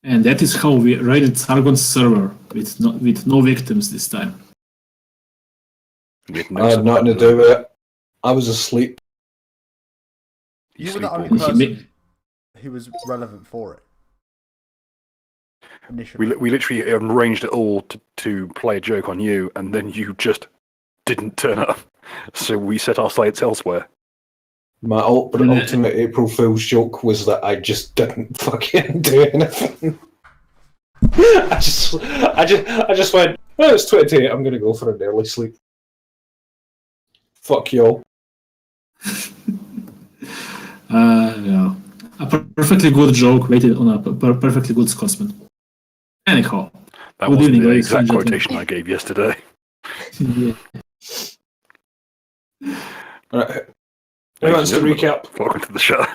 And that is how we raided Sargon's server with no victims this time. I had nothing to do with it. I was asleep. You were the only sleepwalking. person who was relevant for it. Initially. We literally arranged it all to play a joke on you, and then you just didn't turn up. So we set our sights elsewhere. My ultimate April Fool's joke was that I just didn't fucking do anything. I just went, oh, it's 28, I'm gonna go for an early sleep. Fuck y'all. Yeah. A perfectly good joke waited on a perfectly good Scotsman. Anyhow. That Good wasn't evening, the ladies exact and gentlemen. quotation I gave yesterday. Yeah. Alright. Who wants to recap? Welcome to the show.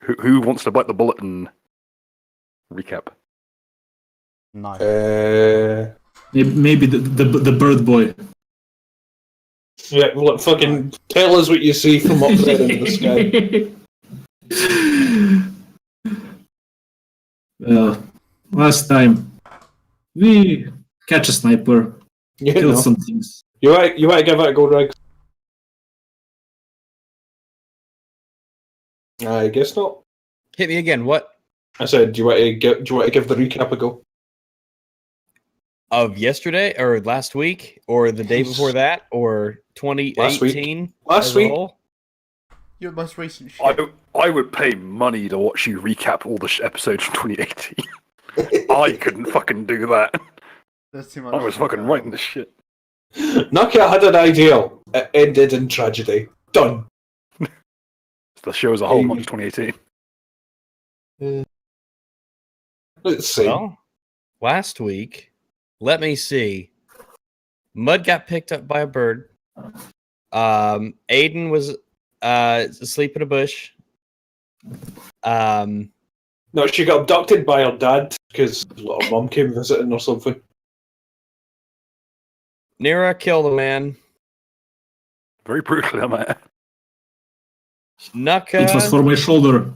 Who wants to bite the bullet and recap? No. Maybe the bird boy. Yeah, well, fucking tell us what you see from up there in the sky. Well, last time we catch a sniper, kill some things. You want to give it a go, Riggs? I guess not. Hit me again. What? I said, do you want to give the recap a go? Of yesterday or last week or the day before that or 2018? Last week. Your most recent shit. I would pay money to watch you recap all the episodes from 2018. I couldn't fucking do that. There's too much. I was fucking writing this shit. Nuka had an idea. It ended in tragedy. Done. The show as a whole, not just 2018. Let's see. Well, last week, let me see. Mud got picked up by a bird. Aiden was asleep in a bush. No, she got abducted by her dad because her mum came visiting or something. Nira killed a man. Very brutally, man. Nuka. It was for my shoulder.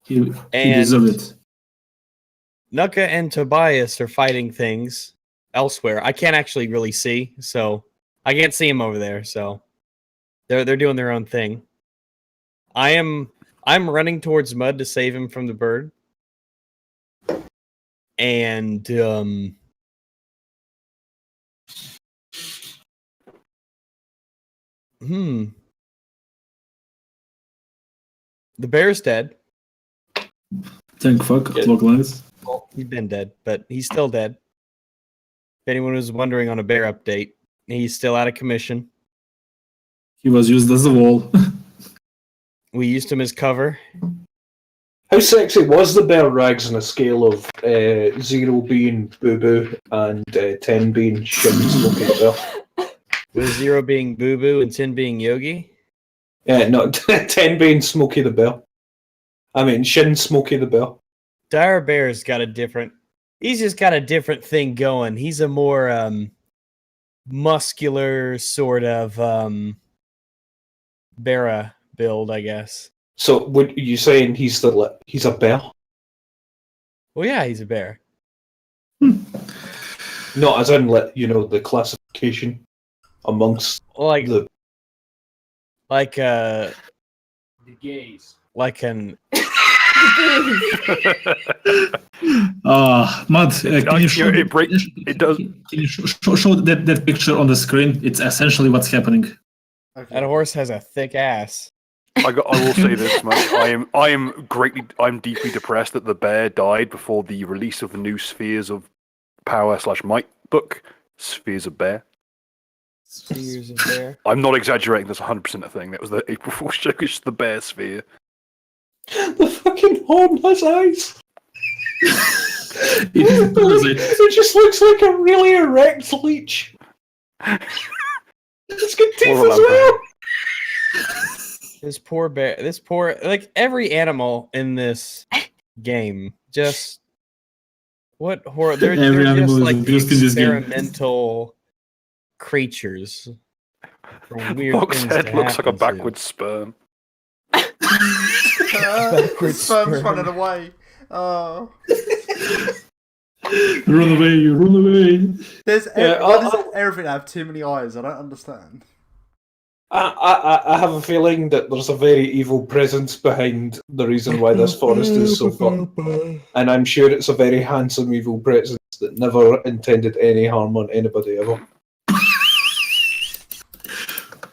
He deserved it. Nuka and Tobias are fighting things elsewhere. I can't actually really see, so I can't see him over there. So they're doing their own thing. I'm running towards Mud to save him from the bird, and the bear's dead. Thank fuck. Yeah. Loglines. He's been dead, but he's still dead. If anyone was wondering on a bear update, he's still out of commission. He was used as a wall. We used him as cover. How sexy was the bear, Rags, on a scale of 0 being boo boo and 10 being shit smoking bear? With 0 being Boo Boo and 10 being Yogi? Yeah, no, 10 being Smokey the Bear. I mean, Shin Smokey the Bear. Dire Bear's got a different... He's just got a different thing going. He's a more muscular sort of bear build, I guess. So, what you saying he's a bear? Well, yeah, he's a bear. Not as in, the classification amongst Like the gays. Like an... Mud, can you show it does. Can you show that picture on the screen? It's essentially what's happening. Okay. That horse has a thick ass. I will say this much: I'm deeply depressed that the bear died before the release of the new Spheres of Power / Might book, Spheres of Bear. Spheres of Bear. I'm not exaggerating. That's 100% a thing. That was the April Fool's joke. It's the bear sphere. The fucking horn has eyes. It just looks like a really erect leech. It's got teeth as well. This poor bear. Like every animal in this game, just what horror? They're just like experimental creatures. Weird Fox things head to looks like a happen to. backwards sperm. Sperm's running away. Oh. Run away, run away. There's Yeah, why does everything have too many eyes? I don't understand. I have a feeling that there's a very evil presence behind the reason why this forest is so fun. And I'm sure it's a very handsome evil presence that never intended any harm on anybody ever.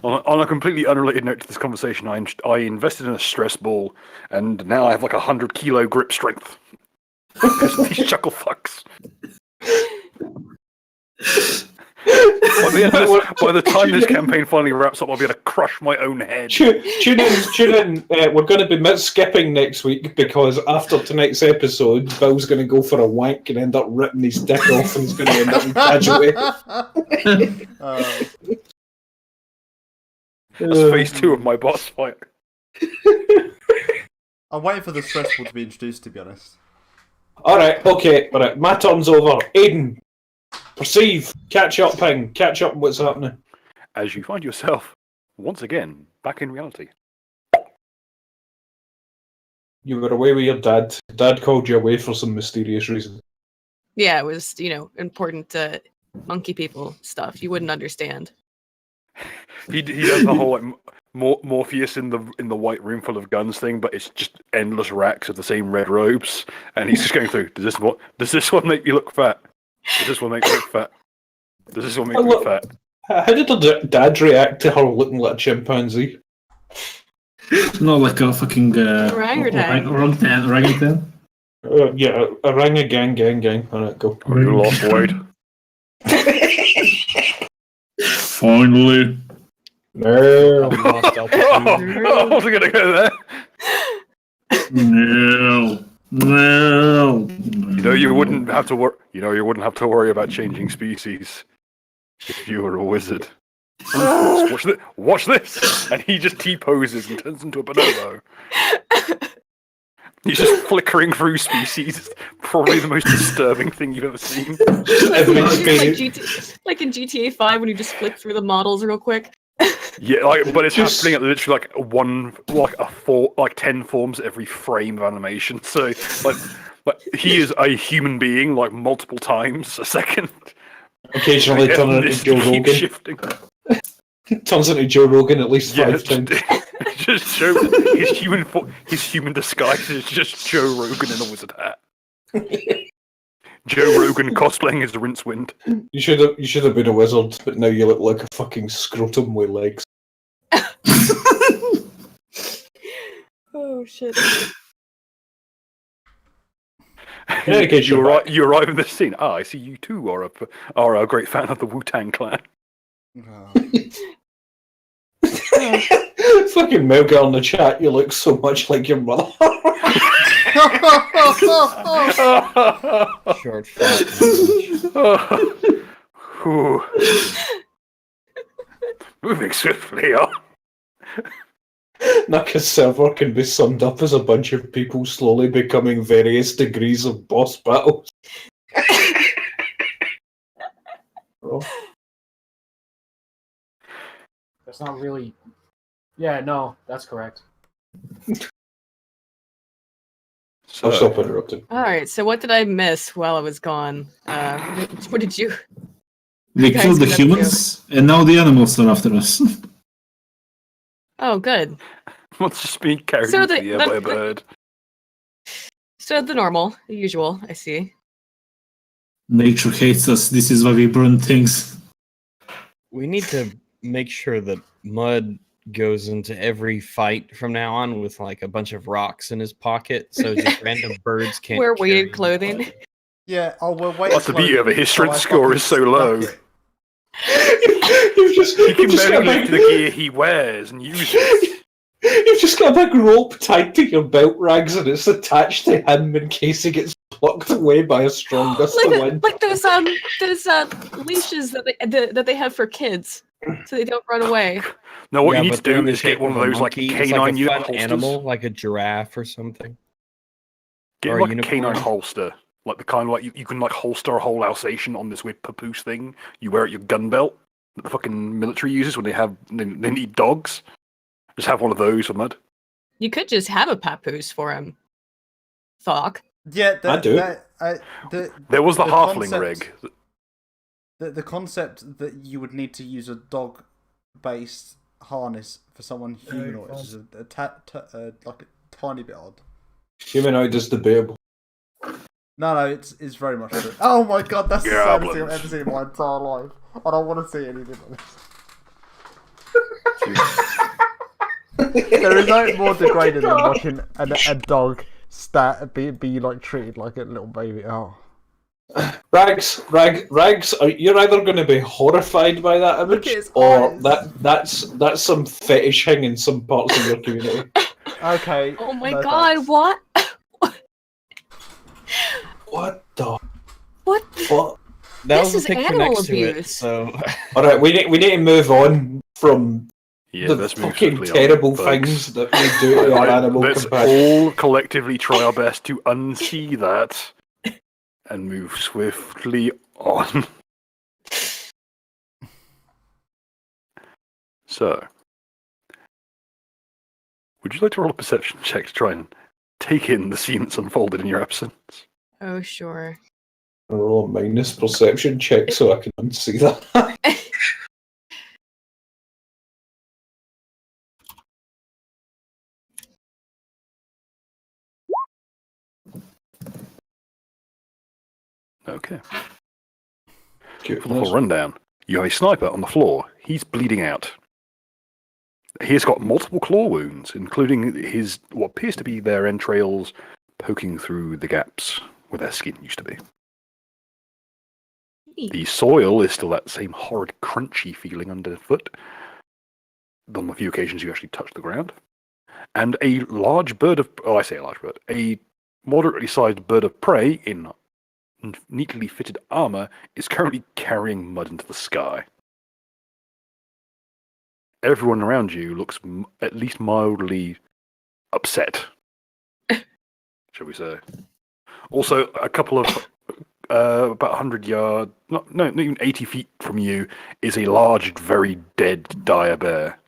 On a completely unrelated note to this conversation, I invested in a stress ball, and now I have like 100-kilo grip strength. Because of these chuckle fucks. By the time this campaign finally wraps up, I'll be able to crush my own head. Tune in. We're going to be skipping next week because after tonight's episode, Bill's going to go for a wank and end up ripping his dick off, and he's going to end up in casualty. That's phase 2 of my boss fight. I'm waiting for the stress ball to be introduced, to be honest. Alright, my turn's over. Aiden, perceive, catch up on what's happening. As you find yourself, once again, back in reality. You were away with your dad. Dad called you away for some mysterious reason. Yeah, it was, important monkey people stuff. You wouldn't understand. He does the whole Morpheus in the white room full of guns thing, but it's just endless racks of the same red robes, and he's just going through. Does this one make you look fat? Does this one make you look fat? Does this one make you look fat? How did her dad react to her looking like a chimpanzee? Not like a fucking orangutan. Yeah, gang. Alright, go. Oh, you lost Wade. Finally. No. I wasn't gonna go there. No. You wouldn't have to worry. You wouldn't have to worry about changing species if you were a wizard. Watch this, and he just T-poses and turns into a bonobo. He's just flickering through species. It's probably the most disturbing thing you've ever seen. Like in GTA 5 when you just flick through the models real quick. Yeah, but it's happening at literally like 10 forms every frame of animation. So like he is a human being like multiple times a second. Occasionally turning into Joe Rogan. Shifting. Turns into Joe Rogan at least 5 times. Just show his human disguise is just Joe Rogan in a wizard hat. Joe Rogan cosplaying as Rincewind. You should have been a wizard, but now you look like a fucking scrotum with legs. Oh shit! You arrive in this scene. I see you too are a great fan of the Wu-Tang Clan. Fucking Melgar in the chat, you look so much like your mother. Short fat. Moving swiftly on. Naka's server can be summed up as a bunch of people slowly becoming various degrees of boss battles. Oh. That's not really... Yeah, no, that's correct. I'll stop interrupting. Alright, so what did I miss while I was gone? What did you... We killed the humans, and now the animals are after us. Oh, good. What's just being carried into the air by a bird? So the normal, the usual, I see. Nature hates us. This is why we burn things. We need to make sure that Mud goes into every fight from now on with like a bunch of rocks in his pocket, so just random birds can't wear carry weighted him. clothing. Yeah, we're waiting. That's the beauty of it. His strength score is so low. You can barely lift the gear he wears and uses. You've just got a big rope tied to your belt rags, and it's attached to him in case he gets plucked away by a strong gust of wind. Like those leashes that they have for kids, so they don't run away. No, what you need but to they're in do the is get shape one of a those like monkey. It's canine like a unit fun holsters. animal, like a giraffe or something. Get or like a a canine unicorn. holster, like the kind of like you can like holster a whole Alsatian on this weird papoose thing you wear at your gun belt that the fucking military uses when they need dogs. Just have one of those for Mud. You could just have a papoose for him. Thok. Yeah, I do. There was the halfling concept- rig. The concept that you would need to use a dog-based harness for someone humanoid is like a tiny bit odd. Humanoid is debatable. No, it's very much true. Oh my god, that's the saddest thing I've Goblins. ever seen in my entire life. I don't want to see anything like this. There is no more degrading than watching a dog be like treated like a little baby. Oh. Rags, you're either going to be horrified by that Look image, at his or eyes. that's some fetishing in some parts of your community. Okay. Oh my no god, thanks. what? What the? What? What? That This was is the picture animal next to it. abuse. So All right, we need to move on from Yeah, the let's move fucking swiftly on, terrible folks. things that we do to our animal Let's companions. all collectively try our best to unsee that and move swiftly on. So, would you like to roll a perception check to try and take in the scene that's unfolded in your absence? Oh, sure. Roll a minus perception check so I can unsee that. Okay. Cute. For the full rundown, you have a sniper on the floor. He's bleeding out. He has got multiple claw wounds, including his what appears to be their entrails poking through the gaps where their skin used to be. The soil is still that same horrid crunchy feeling underfoot on the few occasions you actually touch the ground. And a large bird of, oh, I say a large bird, a moderately sized bird of prey in neatly fitted armor is currently carrying mud into the sky. Everyone around you looks at least mildly upset, shall we say. Also, a couple of about 100 yards, not even 80 feet from you, is a large, very dead dire bear.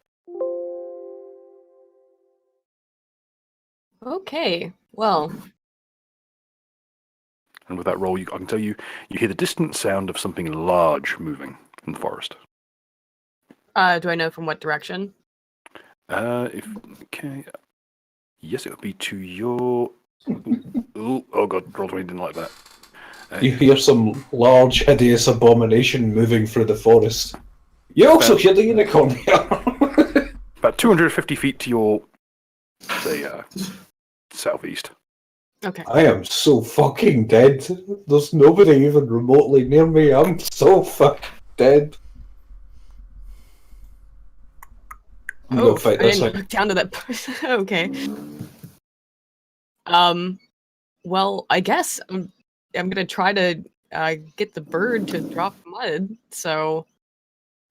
Okay, well, And with that roll, I can tell you, you hear the distant sound of something large moving in the forest. do I know from what direction? Okay. Yes, it would be to your. Ooh, oh god, roll 20 didn't like that. You hear some large, hideous abomination moving through the forest. You also hear the unicorn here. About 250 feet to your, say, southeast. Okay. I am so fucking dead. There's nobody even remotely near me. I'm so fucking dead. I'm gonna fight I this didn't thing. look down to that person. Okay. Well, I guess I'm gonna try to get the bird to drop mud. So,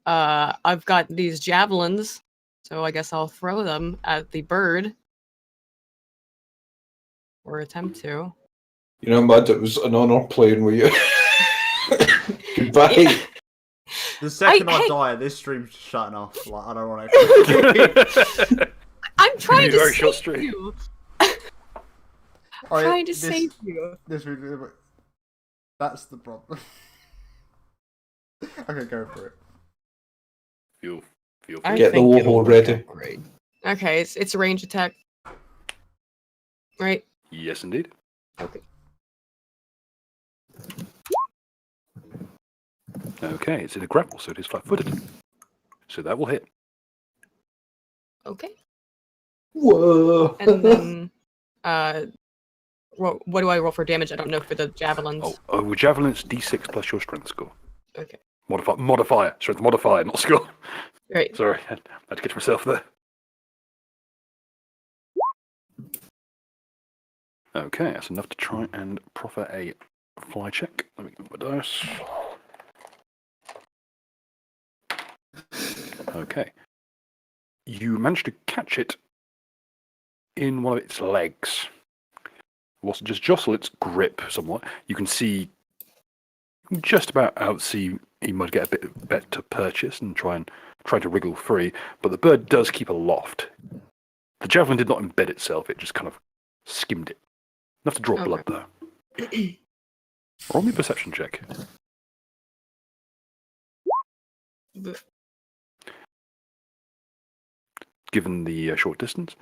I've got these javelins. So I guess I'll throw them at the bird, or attempt to. You know, Mud, it was an honour playing with you. Goodbye. The second I hey- die, this stream's shutting off. Like, I don't want to. I'm trying Very to short save stream. you. Alright, Trying to save you. That's the problem. Okay, go for it. Feel free. I Get the think warhol it'll work ready. out Great. Okay, it's a range attack. Right? Yes, indeed. Okay. Okay, it's in a grapple, so it is flat-footed. So that will hit. Okay. Whoa. And then, what do I roll for damage? I don't know for the javelins. With javelin, it's d6 plus your strength score. Okay. Modifier. Strength modifier, not score. Right. Sorry, I had to catch myself there. Okay, that's enough to try and proffer a fly check. Let me get my dice. Okay. You managed to catch it in one of its legs. Whilst just jostle its grip somewhat, you can see just about outsee he might get a bit better purchase and try to wriggle free, but the bird does keep aloft. The javelin did not embed itself, it just kind of skimmed it Enough to draw Okay. blood, though. Roll me a perception check. Boof. Given the short distance,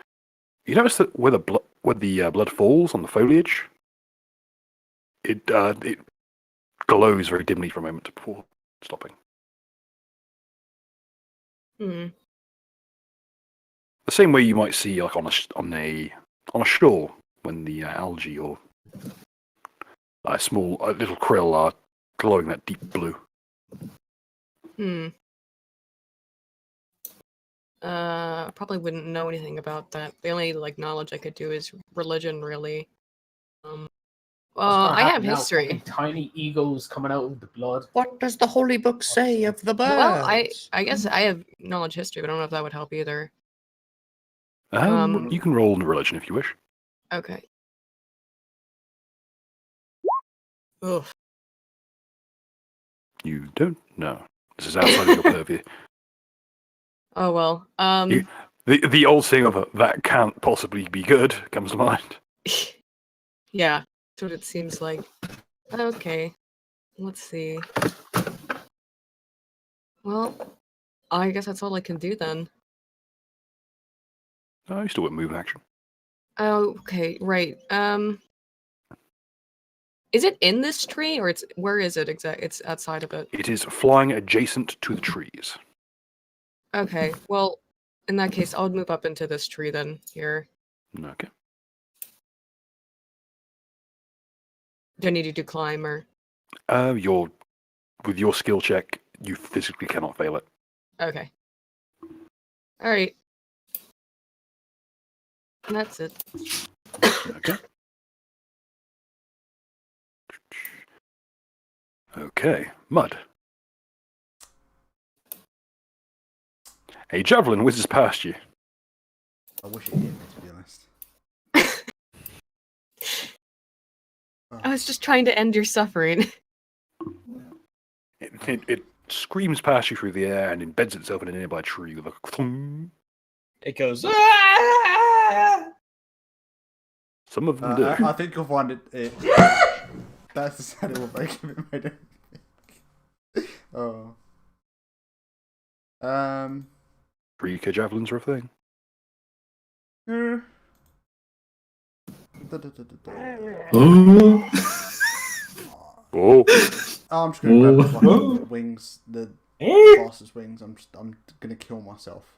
you notice that where the blood falls on the foliage, it glows very dimly for a moment before stopping. Hmm. The same way you might see, like on a shore, when the algae or a little krill are glowing that deep blue. Hmm. Probably wouldn't know anything about that. The only knowledge I could do is religion, really. Well, What's gonna I have happen now? history. Fucking tiny egos coming out of the blood. What does the holy book say of the birds? Well, I guess I have knowledge history, but I don't know if that would help either. You can roll in religion if you wish. Okay. Ugh. You don't know. This is outside of your purview. Oh well. The old saying of that can't possibly be good comes to mind. Yeah, that's what it seems like. Okay. Let's see. Well, I guess that's all I can do then. Oh, you still got move action. Oh, okay, right. Is it in this tree or where is it exactly? It's outside of it. It is flying adjacent to the trees. Okay, well, in that case, I'll move up into this tree then. Here. Okay. Do I need to climb or? With your skill check, you physically cannot fail it. Okay. All right. And that's it. Okay. Okay, Mud. A javelin whizzes past you. I wish it hit me, to be honest. I was just trying to end your suffering. It screams past you through the air and embeds itself in a nearby tree with a thung. It goes. Some of them do. I think you'll find it. That's the sound it will make if it made anything. Oh. 3K javelins are a thing. Oh. Oh, I'm just gonna grab one of the wings, the fastest wings. I'm gonna kill myself.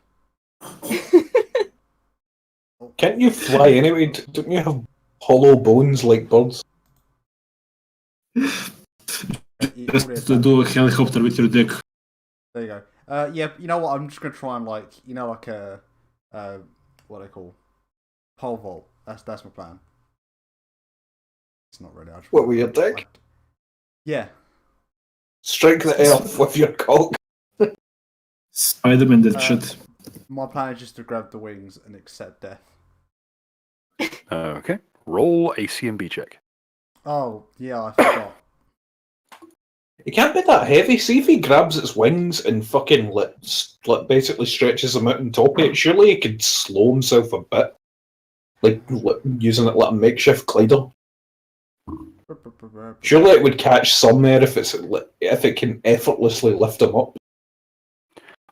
Can't you fly anyway? Don't you have hollow bones like birds? Just to do a helicopter with your dick. There you go. Yeah, you know what? I'm just gonna try and like a what they call pole vault. That's my plan. It's not really. What, with your dick? Yeah. Strike the elf with your cock. Spider-Man did shit. My plan is just to grab the wings and accept death. okay. Roll a CMB check. Oh yeah, I forgot. It can't be that heavy. See if he grabs its wings and fucking basically stretches them out on top of it. Surely he could slow himself a bit. Like using it like a makeshift glider. Surely it would catch some air if it can effortlessly lift him up.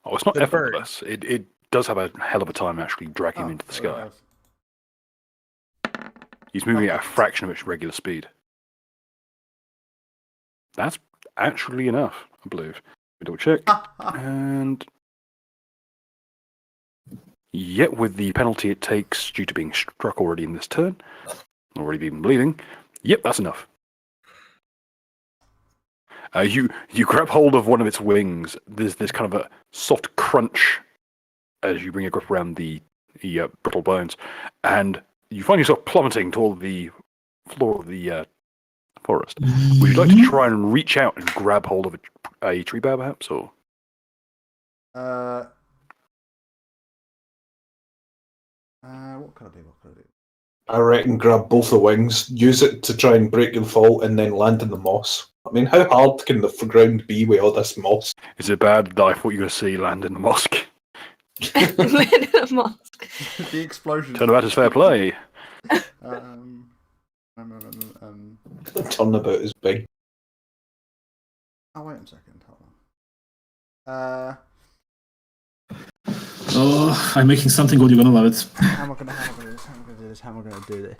Oh, it's not The bird. effortless. It does have a hell of a time actually dragging him into the sky. He's moving at a fraction of its regular speed. That's actually enough, I believe. We double check. And yet, with the penalty it takes due to being struck already in this turn, already been bleeding, yep, that's enough. You grab hold of one of its wings. There's this kind of a soft crunch as you bring your grip around the brittle bones, and you find yourself plummeting toward the floor of the forest. Would you like to try and reach out and grab hold of a tree bough, perhaps, or? What can I do? I reckon grab both the wings, use it to try and break the fall, and then land in the moss. I mean, how hard can the ground be with all this moss? Is it bad that I thought you were going to see land in the mosque? Land in a mosque. The explosion. Turnabout is fair play. Turnabout is big. Oh wait a second. Hold on. Oh, I'm making something good. You're gonna love it. How am I gonna do this? How am I gonna do this? How am I gonna do this?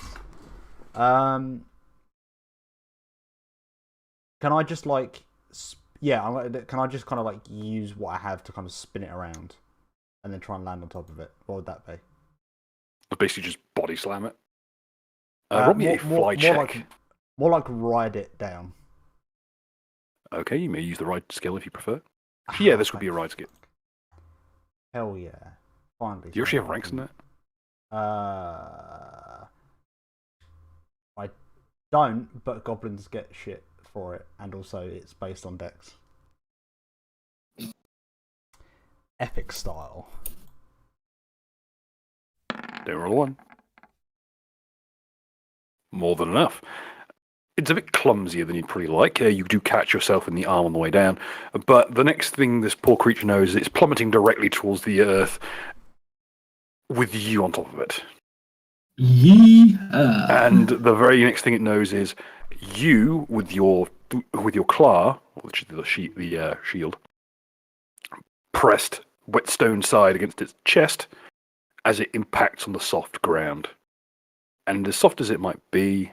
Can I just like, can I just kind of like use what I have to kind of spin it around, and then try and land on top of it? What would that be? Basically, just body slam it. Roll me a fly check. More like ride it down. Okay, you may use the ride skill if you prefer. Yeah, this would be a ride skill. Hell yeah! Finally. Do you actually have ranks in that? I don't, but goblins get shit for it, and also it's based on dex. Epic style. Don't roll one. More than enough. It's a bit clumsier than you'd probably like. You do catch yourself in the arm on the way down, but the next thing this poor creature knows is it's plummeting directly towards the earth with you on top of it. Yeah. And the very next thing it knows is you with your claw, which is the shield, pressed whetstone side against its chest as it impacts on the soft ground. And as soft as it might be,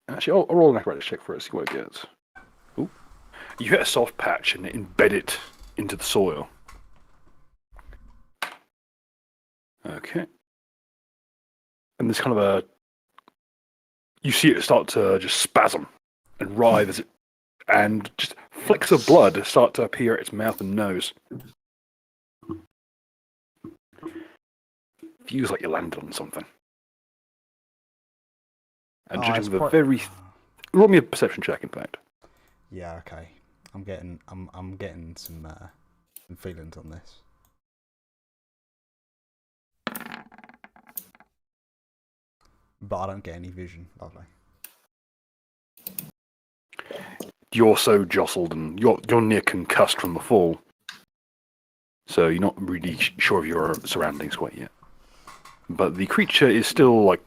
actually, I'll roll an acrobatics check for it, see what it gets. Ooh. You hit a soft patch and embed it into the soil. Okay. And there's kind of you see it start to just spasm and writhe as it, and just flecks of blood start to appear at its mouth and nose. Feels like you landed on something. And judging the very... Roll me a perception check, in fact. Yeah, okay. I'm getting some feelings on this. But I don't get any vision. Lovely. You're so jostled and you're near concussed from the fall. So you're not really sure of your surroundings quite yet. But the creature is still like...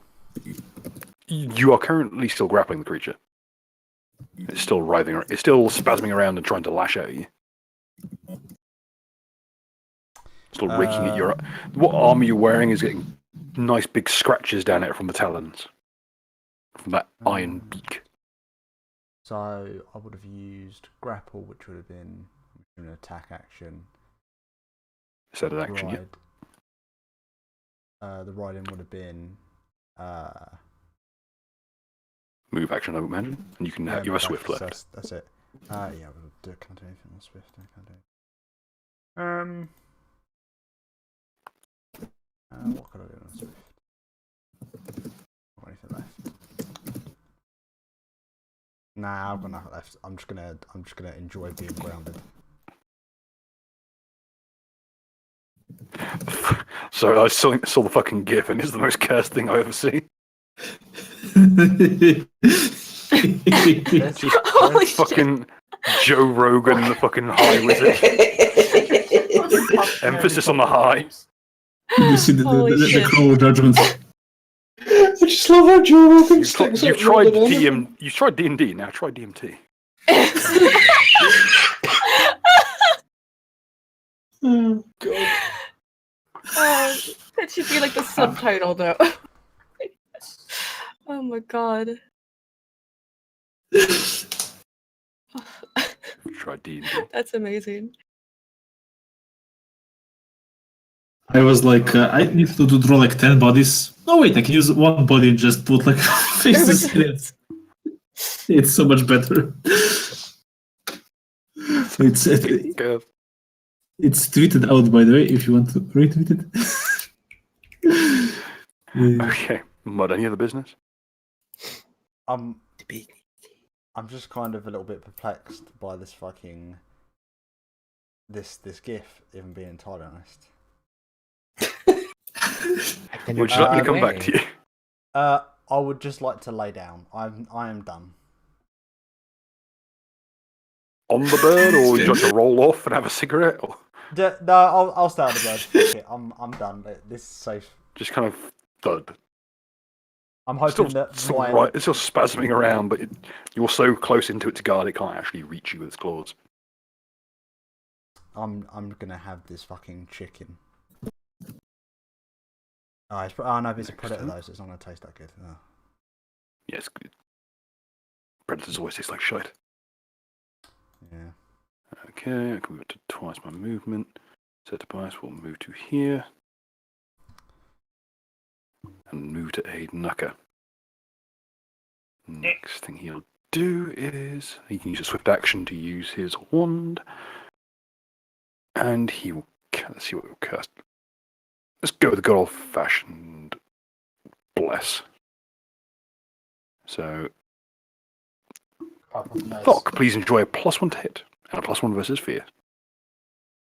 You are currently still grappling the creature. It's still writhing. It's still spasming around and trying to lash at you. Still raking at your... What armor you're wearing is getting nice big scratches down it from the talons. From that iron beak. So I would have used grapple, which would have been an attack action. Set of action, yeah. The riding would have been... Move action, I would imagine. And you can have your swift left. That's it. Yeah, we'll do, can't do anything on swift. I can't do. What could I do on swift? Not anything left. Nah, I've got nothing left. I'm just gonna enjoy being grounded. So I saw the fucking gif, and it's the most cursed thing I've ever seen. Holy fucking Joe Rogan, the fucking high wizard. Emphasis on the high. You see the crow judgment. I just love how Joe Rogan You've tried You've tried D&D. Now try DMT. Oh god. That should be like the subtitle, though. Oh my god. Try D&D. That's amazing. I was like, I need to draw like 10 bodies. Oh wait, I can use one body and just put like faces in it. It's so much better. It's tweeted out, by the way, if you want to retweet it. Okay. Mud, any other business? I'm just kind of a little bit perplexed by this fucking this gif, even being entirely honest. Would you like me to come back to you? I would just like to lay down. I am done. On the bird, or would you like to roll off and have a cigarette? Or... No, I'll stay on the bird. Fuck it, I'm done. This is safe. Just kind of thud. I'm hoping that It's still spasming around, but you're so close into its guard it can't actually reach you with its claws. I'm gonna have this fucking chicken. Oh no, if it's a predator though, so it's not gonna taste that good. Oh. Yes, predators always taste like shite. Yeah. Okay, I can move it to twice my movement. Set device will move to here. And move to aid Nuka. Next thing he'll do is he can use a swift action to use his wand. And he will let's see what he'll cast. Let's go with the good old fashioned bless. So Thok, please enjoy a +1 to hit and a +1 versus fear.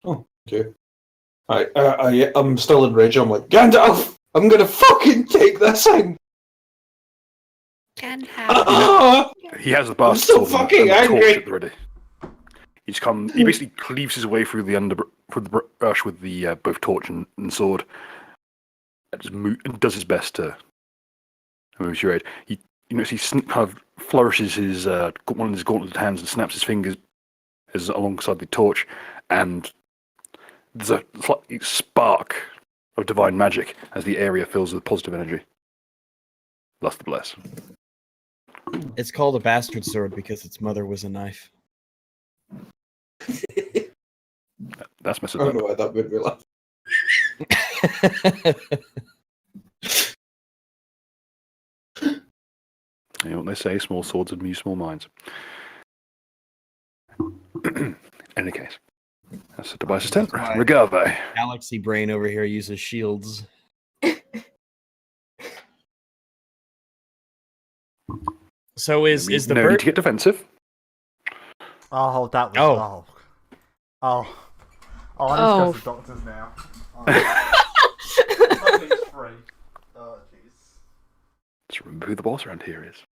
Oh, okay. I'm still in rage. I'm like, Gandalf, I'm gonna fucking take this thing. He has the bastard so sword fucking and the angry. torch at the ready. He basically cleaves his way through the brush with the both torch and sword, and and does his best to move your aid. He kind of flourishes his one of his gauntleted hands and snaps his fingers as alongside the torch, and there's a slight spark of divine magic as the area fills with positive energy. Thus the bless. It's called a bastard sword because its mother was a knife. That's messed I don't up. know why that made me laugh. You know what they say, small swords amuse small minds. In any case, that's the device's 10. Regave. Galaxy brain over here uses shields. So is the no bird need to get defensive. Oh, that was. Oh. I need to go to the doctors now. Nothing's free. Oh, jeez. Let's remember who the boss around here is.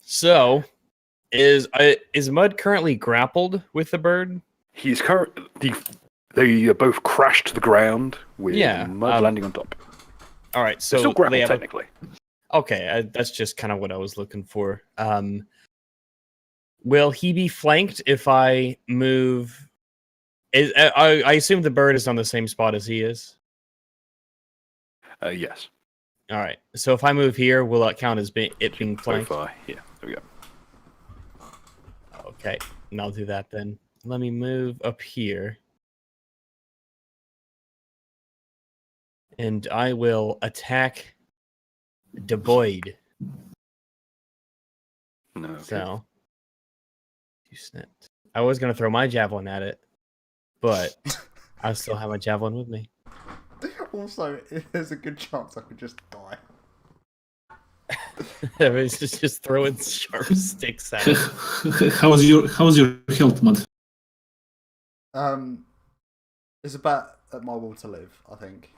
So is Mud currently grappled with the bird? He's currently. They both crashed to the ground with Mud landing on top. All right, so they're still grappled technically. Okay, that's just kind of what I was looking for. Will he be flanked if I move? I assume the bird is on the same spot as he is. Yes. All right. So if I move here, will that count as being flanked? So far, yeah. There we go. Okay, and I'll do that then. Let me move up here. And I will attack the Boyd. No. Okay. So, you snapped. I was going to throw my javelin at it, but I still have my javelin with me. Also, there's a good chance I could just die. It's just throwing sharp sticks at it. How's your health, Mud? It's about at my will to live, I think.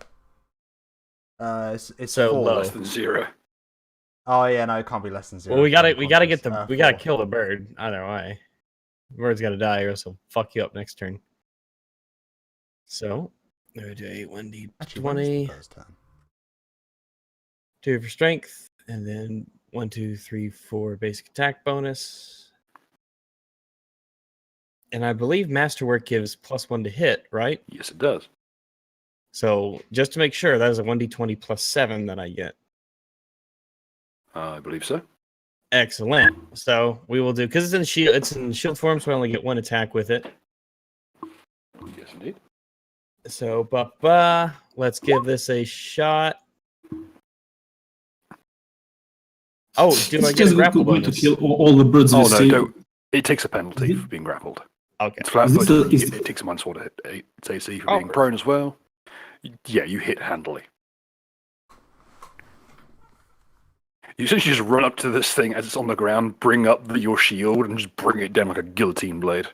It's So 4. low. Less than 0. Oh yeah, no, it can't be less than 0. Well, we gotta 4. kill the bird. Either way, the bird's gotta die, or else he'll fuck you up next turn. So, I'm gonna do a 1d20, 2 for strength, and then 1, 2, 3, 4 basic attack bonus. And I believe Masterwork gives +1 to hit, right? Yes, it does. So just to make sure, that is a 1d20 plus 7 that I get. I believe so. Excellent. So we will do, because it's in shield form, so I only get 1 attack with it. Yes, indeed. So, let's give this a shot. Oh, do I It's get a just grapple going to bonus? kill all the birds. Oh, we no, see. don't. It takes a penalty for being grappled. Okay. It's flat Is this footed. a- It takes a -1 to hit. It's AC for Oh. being prone as well. Yeah, you hit handily. You essentially just run up to this thing as it's on the ground, bring up your shield, and just bring it down like a guillotine blade.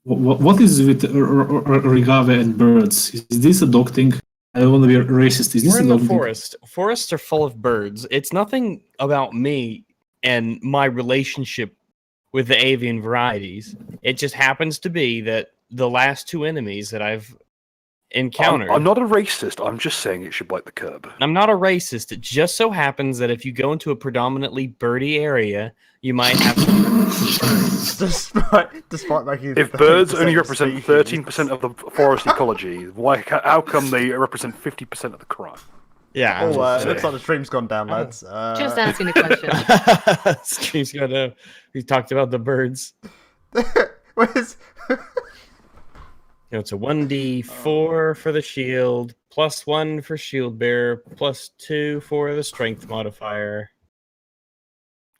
What is with Regave and birds? Is this a dog thing? I don't want to be racist. Is this We're a in dog the thing? forest. Forests are full of birds. It's nothing about me and my relationship with the avian varieties. It just happens to be that the last 2 enemies that I've encountered. I'm not a racist. I'm just saying it should bite the curb. I'm not a racist. It just so happens that if you go into a predominantly birdy area, you might have despite making If 13% birds only of represent species. 13% of the forest ecology, how come they represent 50% of the crime? Yeah. Oh, it looks like the stream's gone down, lads. Just asking a question. Stream's gonna. We talked about the birds. Where's... It's a 1d4 for the shield, +1 for shield bearer, +2 for the strength modifier.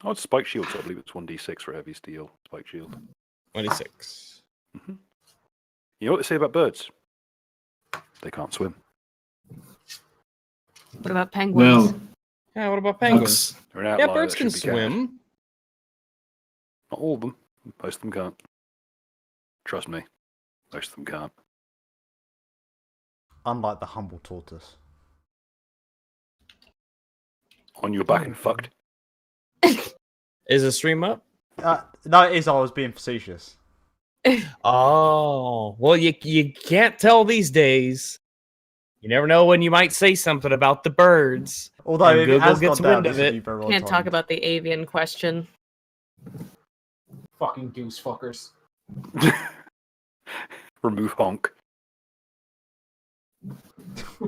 Oh, it's spike shield, so I believe it's 1d6 for heavy steel. Spike shield. 26. You know what they say about birds? They can't swim. What about penguins? Well, Yeah, what about penguins? ducks. They're an Yeah, outlier birds that can should be gagged. swim. Not all of them. Most of them can't. Trust me. Most of them can't. Unlike the humble tortoise. On your back and fucked. Is the stream up? No, it is. I was being facetious. Oh, well, you can't tell these days. You never know when you might say something about the birds. Although And if it Google has gets gone down, wind this of would it. be very well Can't talk timed. about the avian question. Fucking goose fuckers. Remove honk. The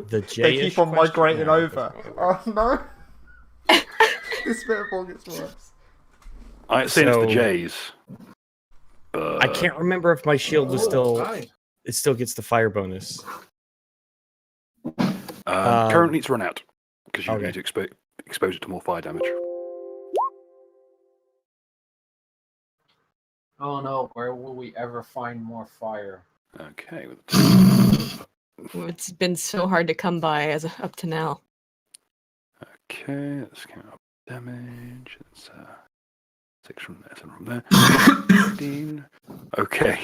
They J-ish keep on question? migrating No, over. Oh no! This metaphor gets worse. I ain't saying it's the So- Jays. But I can't remember if my shield was still. Hi. It still gets the fire bonus. Um, currently, it's run out because you okay. need to expose it to more fire damage. Oh no, where will we ever find more fire? Okay. It's been so hard to come by as up to now. Okay. Let's count up damage. It's 6 from there, 7 from there. 15. Okay.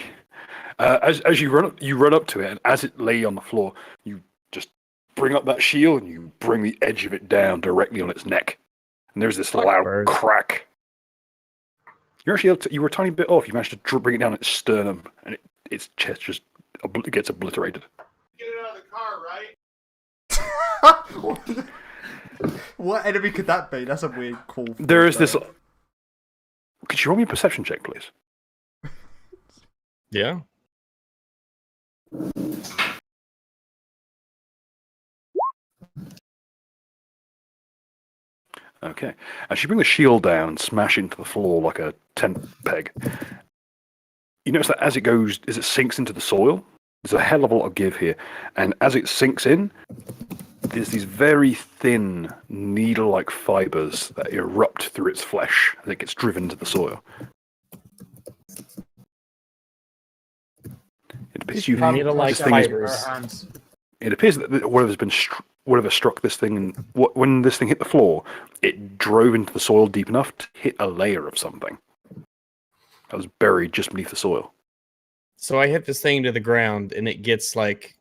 As you run up to it, and as it lay on the floor, you just bring up that shield and you bring the edge of it down directly on its neck, and there's this loud birds. crack. You're actually you were a tiny bit off. You managed to bring it down its sternum, and its chest just gets obliterated. Get it out of the car, right? What enemy could that be? That's a weird call. for There is a- this. Could you roll me a perception check, please? Yeah. Okay. As you bring the shield down and smash into the floor like a tent peg, you notice that as it sinks into the soil, there's a hell of a lot of give here. And as it sinks in, there's these very thin, needle-like fibers that erupt through its flesh as it gets driven into the soil. It appears you've Needle-like this thing is- fibers. Our hands. It appears that whatever struck this thing, and when this thing hit the floor, it drove into the soil deep enough to hit a layer of something that was buried just beneath the soil. So I hit this thing to the ground, and it gets like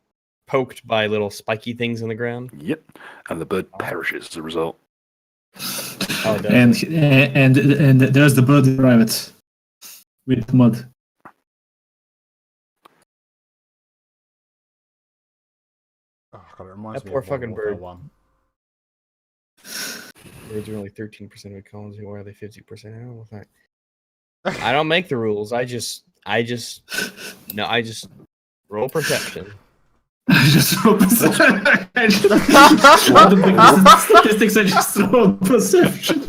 poked by little spiky things in the ground. Yep, and the bird perishes as a result. Oh, does and there's the bird private with mud. Oh god, it reminds That me poor of World fucking Warfare bird. 1. Birds are only 13% of ecology. Why are they 50%? I don't know if I don't make the rules. I just roll perception. I just roll perception. All the biggest statistics I just rolled perception.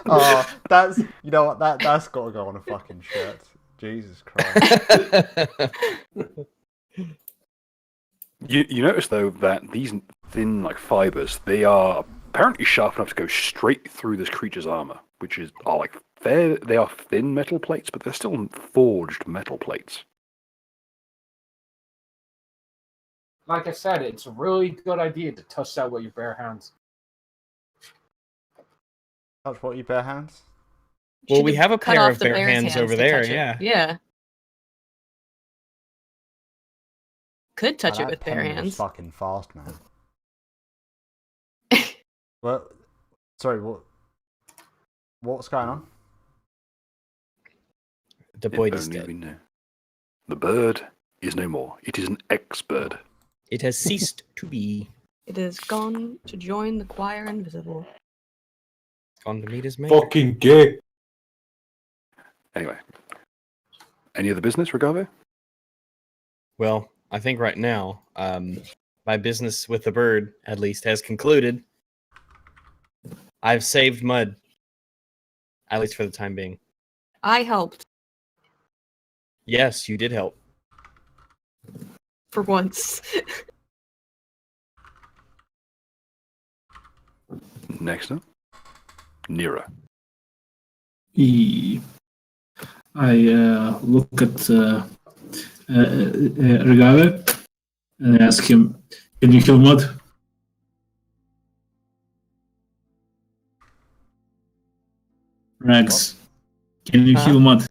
Oh, that's, you know what, that's got to go on a fucking shirt. Jesus Christ. You notice though that these thin like fibers, they are apparently sharp enough to go straight through this creature's armor, which are like they are thin metal plates, but they're still forged metal plates. Like I said, it's a really good idea to touch that with your bare hands. Touch what, you bare hands? Well, we Should've have a cut pair off of the bare bear's hands over to there. touch it. Yeah. Yeah. Could touch Oh, it that with bare penny was hands. fucking fast, man. Well, sorry, what's going on? The If boy is only dead. we knew. The bird is no more. It is an ex-bird. It has ceased to be. It is gone to join the choir invisible. Gone to meet his maker. Fucking gay. Anyway, any other business, Regave? Well, I think right now, my business with the bird, at least, has concluded. I've saved Mud. At least for the time being. I helped Yes, you did help. for once. Next up, Nira. I look at Regave and I ask him, "Can you kill Mud?" Rags, can you kill Mud?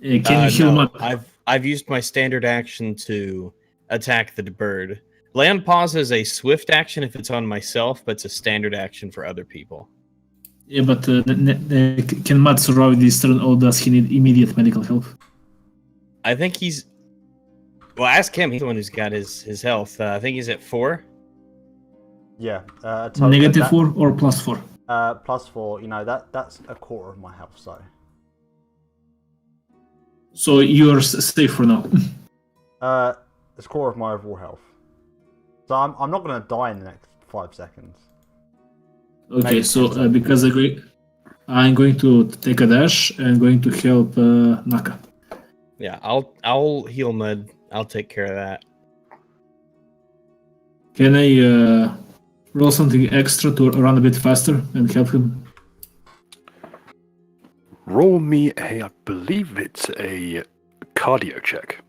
Can you kill No, Mud? I've used my standard action to attack the bird. Land pause is a swift action if it's on myself, but it's a standard action for other people. Yeah, but can Mud survive this turn, or does he need immediate medical help? I think he's. Well, ask him. He's the one who's got his health. I think he's at 4. Yeah. Negative 4 or plus 4? +4. You know that's a quarter of my health. So you're safe for now. It's a quarter of my overall health. So I'm not gonna die in the next 5 seconds. Okay, Maybe so 10 seconds. because I'm going to take a dash and going to help Naka. Yeah, I'll heal Mud. I'll take care of that. Can I roll something extra to run a bit faster and help him? Roll me I believe it's a cardio check.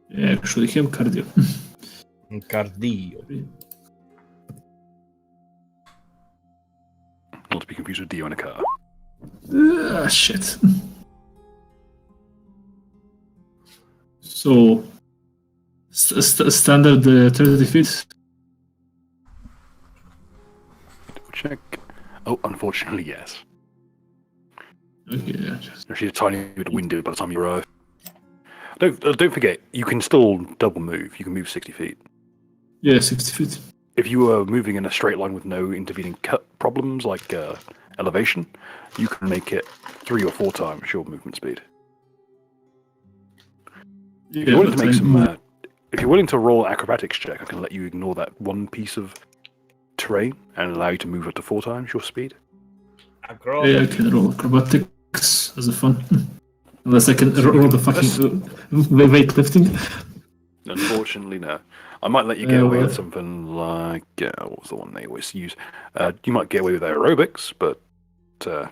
Yeah, actually have cardio. Cardio. Not to be confused with Dio in a car. Shit. So, standard 30 feet. Check. Oh, unfortunately, yes. Okay, yeah, just... She's a tiny bit winded by the time you arrive. Don't forget, you can still double move. You can move 60 feet. Yeah, 60 feet. If you were moving in a straight line with no intervening cut problems like elevation, you can make it 3 or 4 times your movement speed. If you're willing to make some, if you're willing to roll acrobatics check, I can let you ignore that one piece of terrain and allow you to move up to 4 times your speed. Yeah, I can roll acrobatics as a fun. Unless I can roll the fucking weightlifting. Unfortunately, no. I might let you get away with something like what was the one they always use? You might get away with aerobics, but no,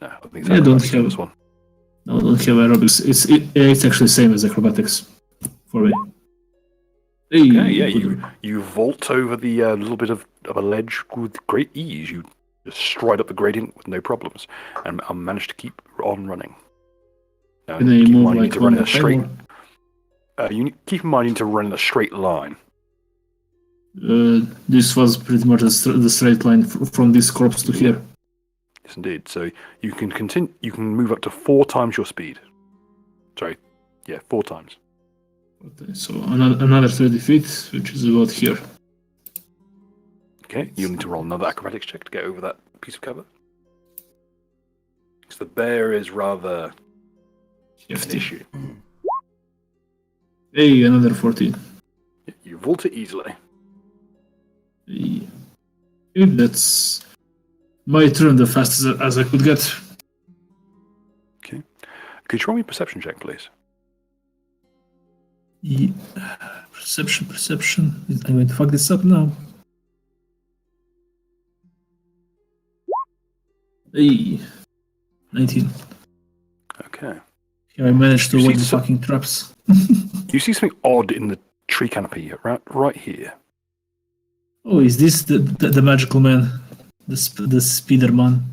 I think it's don't have this one. No, don't have aerobics. It's actually the same as acrobatics for me. Hey, Okay, yeah, you vault over the little bit of a ledge with great ease. You just stride up the gradient with no problems, and manage to keep on running. Now, Can I keep in move mind you need like to run in one a straight. more Keep in mind you need to run in a straight line. This was pretty much the straight line from this corpse to here. Yes, indeed. So you can continue. You can move up to 4 times your speed. Sorry, yeah, 4 times. Okay, so another 30 feet, which is about here. Okay, you'll need to roll another acrobatics check to get over that piece of cover. Because the bear is rather an Hefty. issue. Hey, another 14. You vault it easily. Hey, that's my turn, the fastest as I could get. Okay. Could you roll me a perception check, please? Yeah. Perception. I'm going to fuck this up now. Hey, 19. Okay. Yeah, I managed to You see avoid the some- fucking traps. You see something odd in the tree canopy right here. Oh, is this the magical man? The speeder man?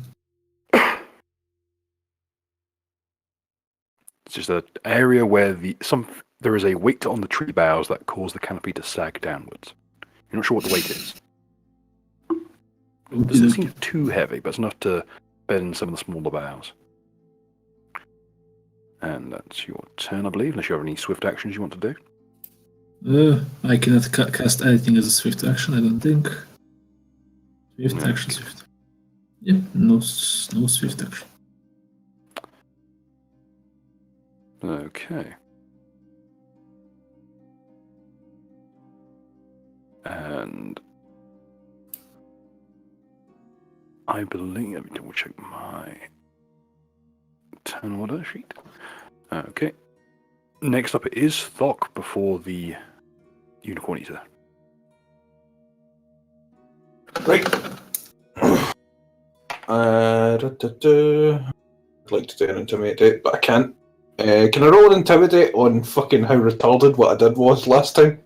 It's just an area where there is a weight on the tree boughs that cause the canopy to sag downwards. You're not sure what the weight is. It doesn't seem too heavy, but it's enough to bend some of the smaller boughs. And that's your turn, I believe, unless you have any swift actions you want to do. I cannot cast anything as a swift action, I don't think. Swift Okay. action, swift. Yep, no swift action. Okay. And I believe, let me double check my turn order sheet. Okay. Next up it is Thok before the Unicorn Eater. Right. I'd like to do an intimidate, but I can't. Can I roll an intimidate on fucking how retarded what I did was last time?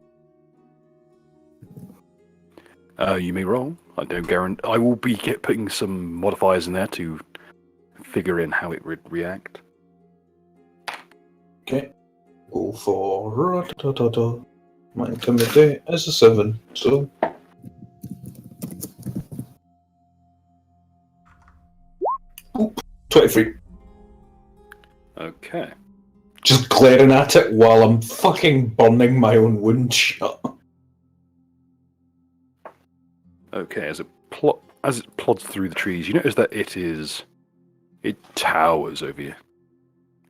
You may roll. I don't guarantee. I will be putting some modifiers in there to figure in how it would react. Okay. Go for my intimidate is a 7, so 23. Okay. Just glaring at it while I'm fucking burning my own wound shut. Okay. As it plods through the trees, you notice that it towers over you,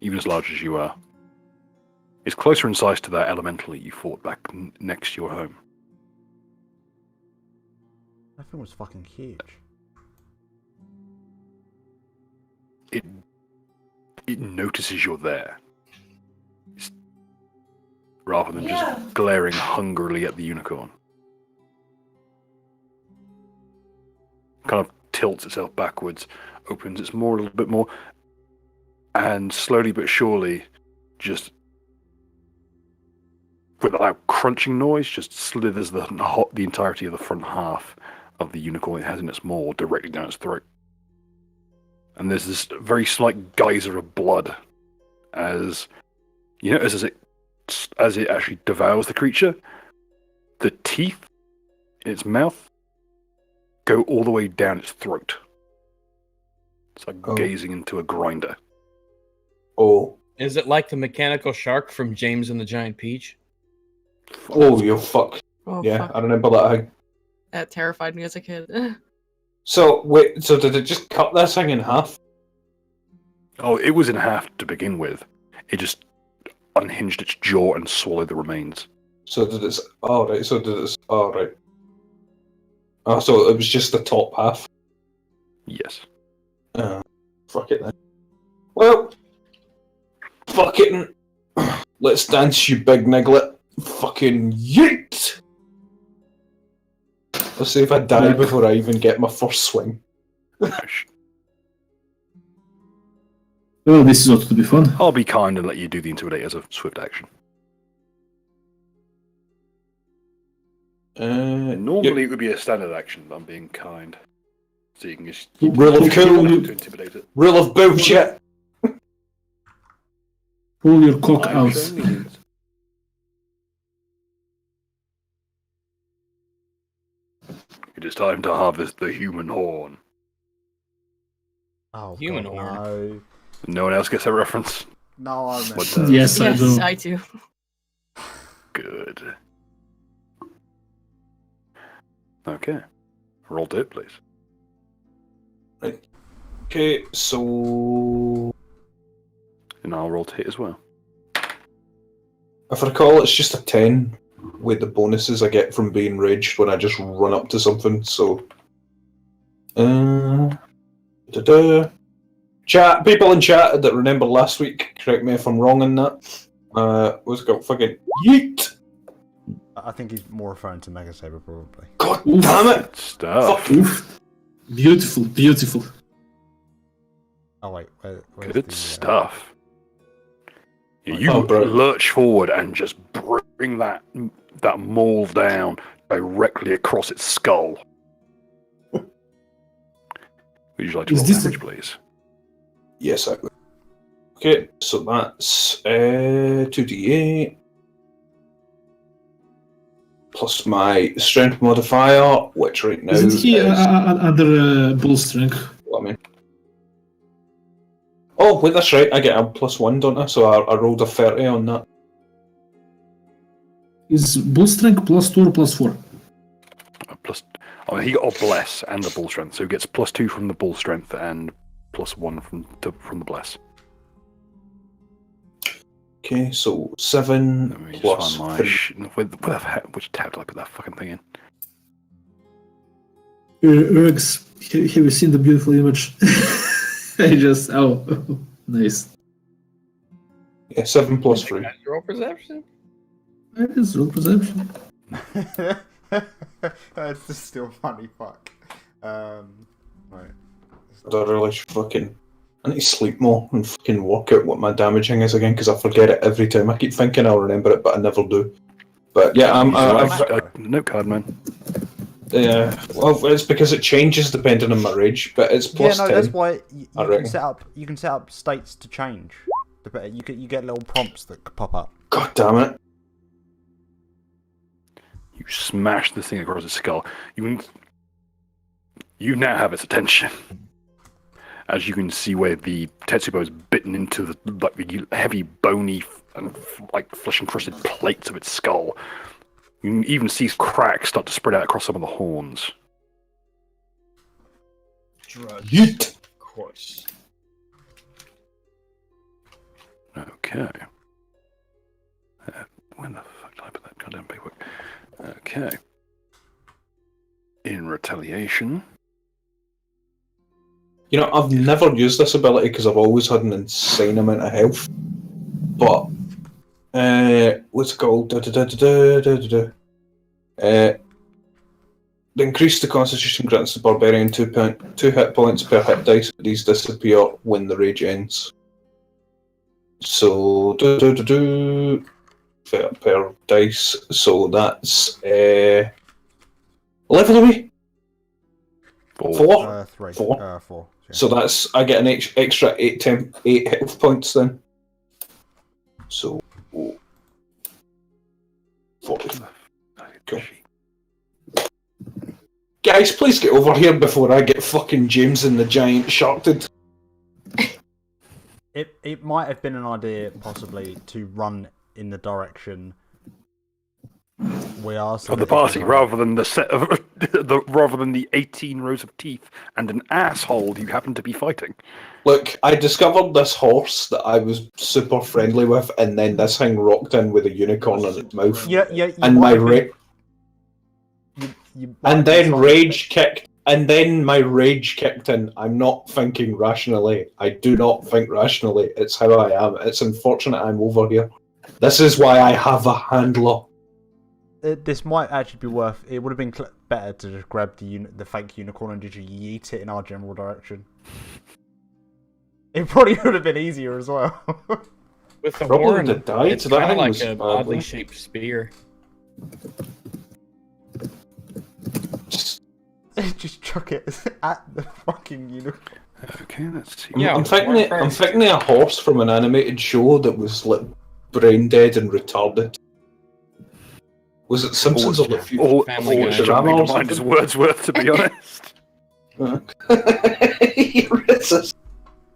even as large as you are. It's closer in size to that elemental that you fought back next to your home. That thing was fucking huge. It notices you're there, rather than just glaring hungrily at the unicorn. Kind of tilts itself backwards, opens its maw a little bit more, and slowly but surely, just with a loud crunching noise, just slithers the entirety of the front half of the unicorn it has in its maw directly down its throat. And there's this very slight geyser of blood as you notice as it actually devours the creature. The teeth in its mouth go all the way down its throat. It's like gazing into a grinder. Oh. Is it like the mechanical shark from James and the Giant Peach? Oh, you fuck. Oh, Yeah, fuck. I remember that. That terrified me as a kid. So, wait, so did it just cut this thing in half? Oh, it was in half to begin with. It just unhinged its jaw and swallowed the remains. So did it... Oh, right, so did it... Oh, right. Oh, so it was just the top half? Yes. Fuck it then. Well, fuck it. Let's dance, you big niglet. Fucking yeet! Let's see if I die before I even get my first swing. Well, this is ought to be fun. I'll be kind and let you do the intimidate as a swift action. Normally it would be a standard action, but I'm being kind. So you can just Rule of cool. to intimidate it. Rule of bullshit. Pull your cock I'm out. showing lenience. It is time to harvest the human horn. Oh, Human God, horn. no. No one else gets that reference? No, I What remember. Yes, I Yes, do. I do. Good. Okay. Roll to hit, please. Okay, so... And I'll roll to hit as well. If I recall, it's just a 10 with the bonuses I get from being raged when I just run up to something, so... Chat, people in chat that remember last week, correct me if I'm wrong on that. What's it called? Fucking yeet! I think he's more referring to Mega Saber, probably. God damn it! Good stuff. Fuck. Oof. Beautiful, beautiful. Oh, wait. Where's Good the, stuff. You Oh, bro. lurch forward and just bring that maul down directly across its skull. Would you like to Is roll this damage, please? Yes, I would. Okay, so that's 2d8 plus my strength modifier, which right now Isn't he is... under bull strength? what I mean. Oh, wait, that's right. I get a +1, don't I? So I rolled a 30 on that. Is bull strength +2 or +4? Plus, he got a bless and a bull strength, so he gets +2 from the bull strength and +1 from the bless. Okay, so 7 Let me just plus find my 3. which tab did I put that fucking thing in? Urgs, have you seen the beautiful image? I just nice. Yeah, 7 plus 3. Natural perception. That is real perception. That's just still funny. Fuck. Right. I don't really fucking. I need to sleep more and fucking work out what my damaging is again because I forget it every time. I keep thinking I'll remember it, but I never do. But yeah, Note card, man. Well, it's because it changes depending on my rage, but it's plus 10. That's why you I can reckon. set up. You can set up states to change. You get little prompts that pop up. God damn it. You smash this thing across his skull. You now have its attention. As you can see where the Tetsubo is bitten into the heavy, bony, and flesh encrusted plates of its skull. You can even see cracks start to spread out across some of the horns. Yeet. Of course. Okay. When the fuck did I put that goddamn paperwork? Okay. In retaliation. You know, I've never used this ability because I've always had an insane amount of health. But, what's it called? The increase the Constitution grants the Barbarian 2 hit points per hit dice. These disappear when the rage ends. So, per dice. So that's level away. 4. 3. 4. 4. Yeah. So that's I get an extra 8 health points then. So 40. Cool. Guys, please get over here before I get fucking James and the Giant sharked. It might have been an idea possibly to run in the direction we are. So Of the party, rather than the set of rather than the 18 rows of teeth and an asshole you happen to be fighting. Look, I discovered this horse that I was super friendly with, and then this thing rocked in with a unicorn in its mouth. Yeah. And my my rage kicked in. I'm not thinking rationally. I do not think rationally. It's how I am. It's unfortunate I'm over here. This is why I have a handler. This might actually be worth. It would have been better to just grab the fake unicorn and just yeet it in our general direction. It probably would have been easier as well. With the Probably horn, did die, it's so that kind of thing like was an oddly shaped spear. Just chuck it at the fucking unicorn. Okay, let's see. Yeah, I'm thinking of a horse from an animated show that was like brain dead and retarded. Was it Simpsons or the Future? All Family Guy. jumping to mind is Wordsworth, to be honest.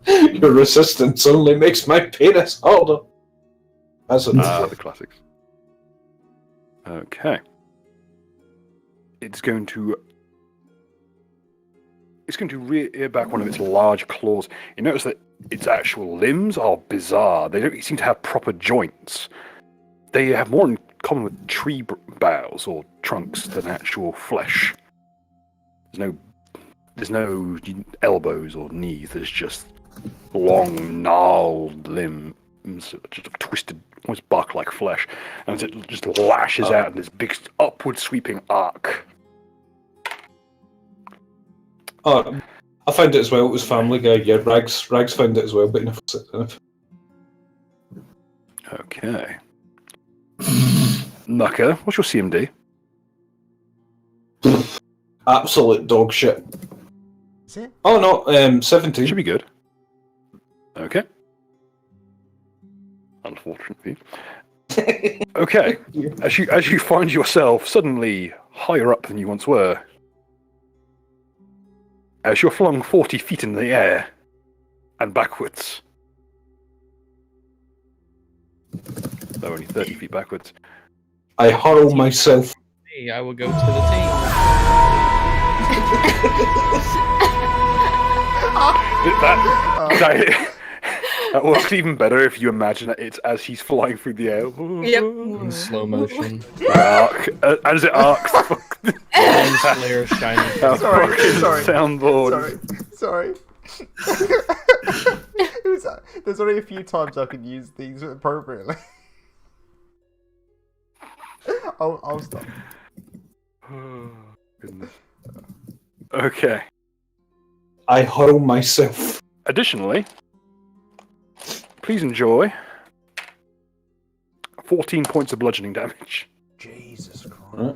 Your resistance only makes my penis harder. That's The classics. Okay. It's going to rear back one of its large claws. You notice that its actual limbs are bizarre. They don't seem to have proper joints. They have more in common with tree boughs or trunks than actual flesh. There's no elbows or knees. There's just long, gnarled limbs, just twisted, almost bark-like flesh, and it just lashes out in this big upward sweeping arc. Oh, I found it as well. It was Family Guy. Yeah, Rags found it as well, but he never said enough. Okay. Nucker, what's your CMD? Absolute dog shit. Is it? Oh no, 17. Should be good. Okay. Unfortunately. Okay. As you find yourself suddenly higher up than you once were, as you're flung 40 feet in the air and backwards. No, only 30 feet backwards. I hurl myself. Hey, I will go to the team. That works even better if you imagine that it's as he's flying through the air. In slow motion. As it arcs. Lens flare shining. That Sorry, fucking sorry. soundboard. Sorry. There's only a few times I can use these appropriately. I'll stop. Goodness. Okay. I hurl myself. Additionally, please enjoy 14 points of bludgeoning damage. Jesus Christ. Right.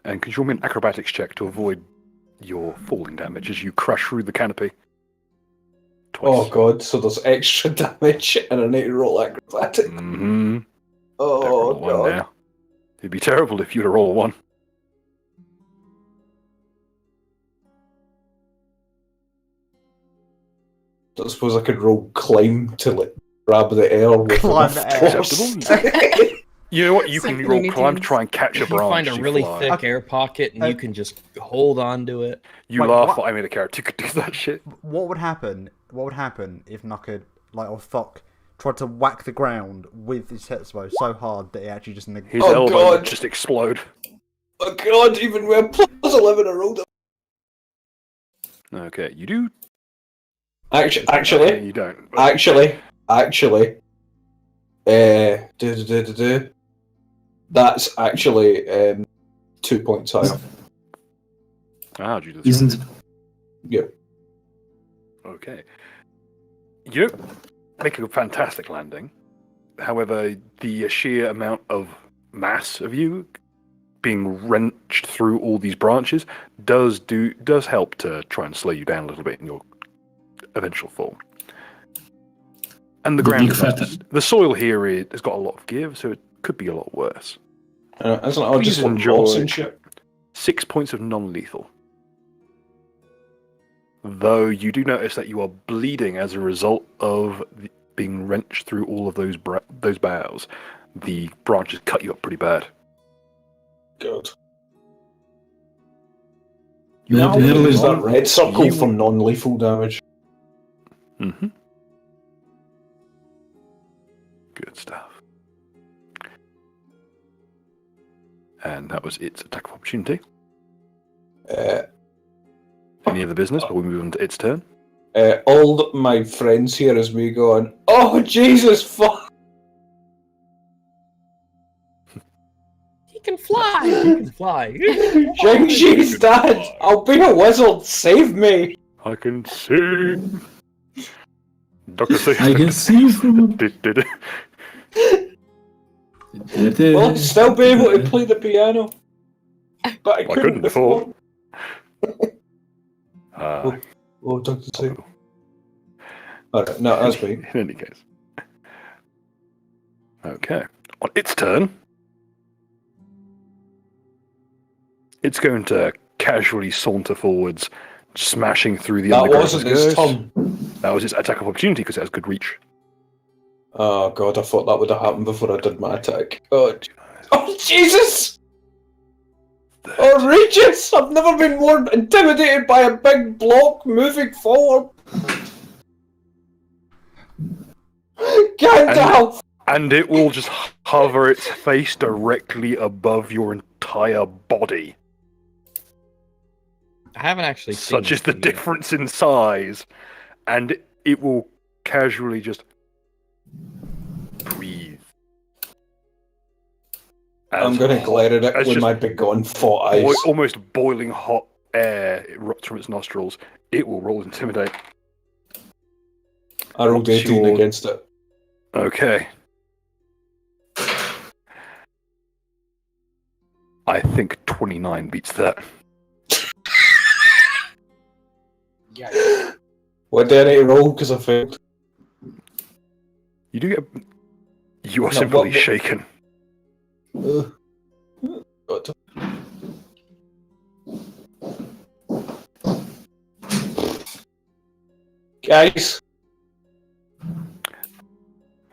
And can you roll me an acrobatics check to avoid your falling damage as you crash through the canopy? Twice. Oh god, so there's extra damage and I need to roll acrobatics. Mm-hmm. Oh One god. now. It'd be terrible if you were to roll a 1. I suppose I could roll climb to like grab the air with Climb enough the air. force. You know what? You It's can like roll Looney climb to Tunes. try and catch a If you branch. find a as you really fly. thick air pocket and you can just hold on to it. You Wait, laugh what? that I made a character who could do that shit. What would happen? What would happen if Nucker, or Thok, tried to whack the ground with his Tetsubo so hard that he actually just His Oh, elbow God. would just explode. Oh god, even with plus 11 I rolled. Okay, you do. Actually, Okay, you don't. Actually, that's actually 2 points higher. How'd you do this? Isn't Yep. Okay. You make a fantastic landing. However, the sheer amount of mass of you being wrenched through all these branches does help to try and slow you down a little bit in your eventual fall. And the The ground big is fat- the soil here has got a lot of give, so it could be a lot worse. Isn't it all just Please like enjoy. rocks and shit? 6 points of non-lethal. Though you do notice that you are bleeding as a result of being wrenched through all of those boughs. The branches cut you up pretty bad. God. you Now have the we use early that red circle You- for non-lethal damage. Mm-hmm. Good stuff. And that was its attack of opportunity. Any other business before we move on to its turn? All my friends here as we going, oh Jesus fuck! He can fly. You can fly. Shang-Chi's dad! I'll be a wizard, save me! I can see. Doctor Seuss. I can see from Did. Well, I'd still be able to play the piano. But I I couldn't couldn't before. Oh, Dr. Seuss. Alright, no, that's me. In any case. Okay. On its turn, it's going to casually saunter forwards, smashing through the That undergrowth. wasn't as it his goes. turn. That was its attack of opportunity because it has good reach. Oh god, I thought that would have happened before I did my attack. God. Oh Jesus! Oh Regis! I've never been more intimidated by a big block moving forward. Gandalf! And it will just hover its face directly above your entire body. I haven't actually seen Such is this the yet. difference in size. And it will casually just breathe. I'm gonna glare at it as with just my begone fought eyes. almost boiling hot air erupts from its nostrils. It will roll Intimidate. I rolled What's 18 your- against it. Okay. I think 29 beats that. Yeah. What did I need to roll? Because I failed. You do get. You are No, simply what- shaken. God. Guys,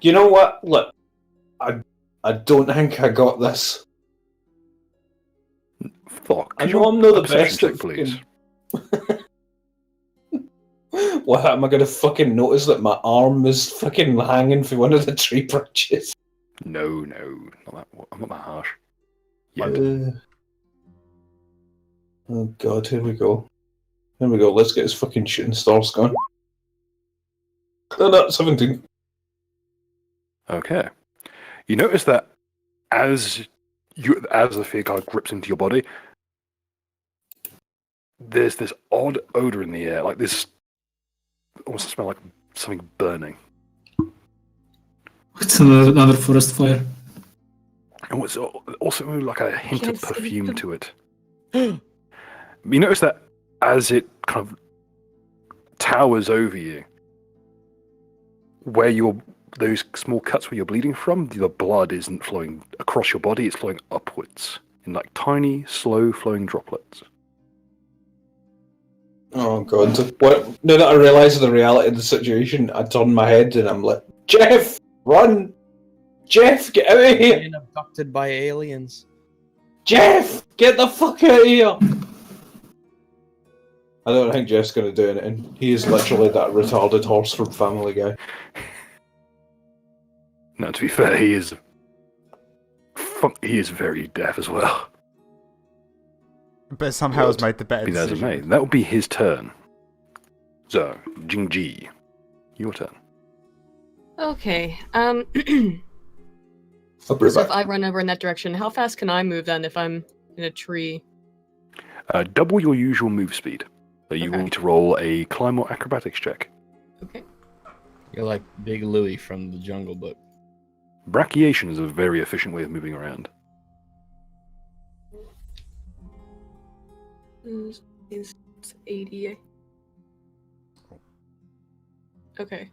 You know what? Look, I don't think I got this. Fuck. I know I'm not the best check, at please. fucking... What, am I going to fucking notice that my arm is fucking hanging from one of the tree branches? No, I'm not that harsh. Yet. Oh god, here we go. Here we go, let's get his fucking shooting stars going. Oh no, 17. Okay. You notice that as the fear card grips into your body, there's this odd odor in the air, like this almost smell like something burning. It's another forest fire. And what's also like a hint Can't of see perfume them. to it. You notice that as it kind of towers over you, where those small cuts where you're bleeding from, the blood isn't flowing across your body, it's flowing upwards in like tiny, slow flowing droplets. Oh god. What? Now that I realise the reality of the situation, I turn my head and I'm like, Jeff! Run! Jeff, get out of here! Being abducted by aliens. Jeff! Get the fuck out of here! I don't think Jeff's gonna do anything. He is literally that retarded horse from Family Guy. Now, to be fair, he is very deaf as well. But somehow has made the better Be that as it decision. may, that would be his turn. So, Jingji, your turn. Okay. I'll be So right if back. I run over in that direction, how fast can I move then if I'm in a tree? Double your usual move speed. So you will Okay. need to roll a climb or acrobatics check. Okay. You're like Big Louie from the Jungle Book. Brachiation is a very efficient way of moving around. It's 80. Okay.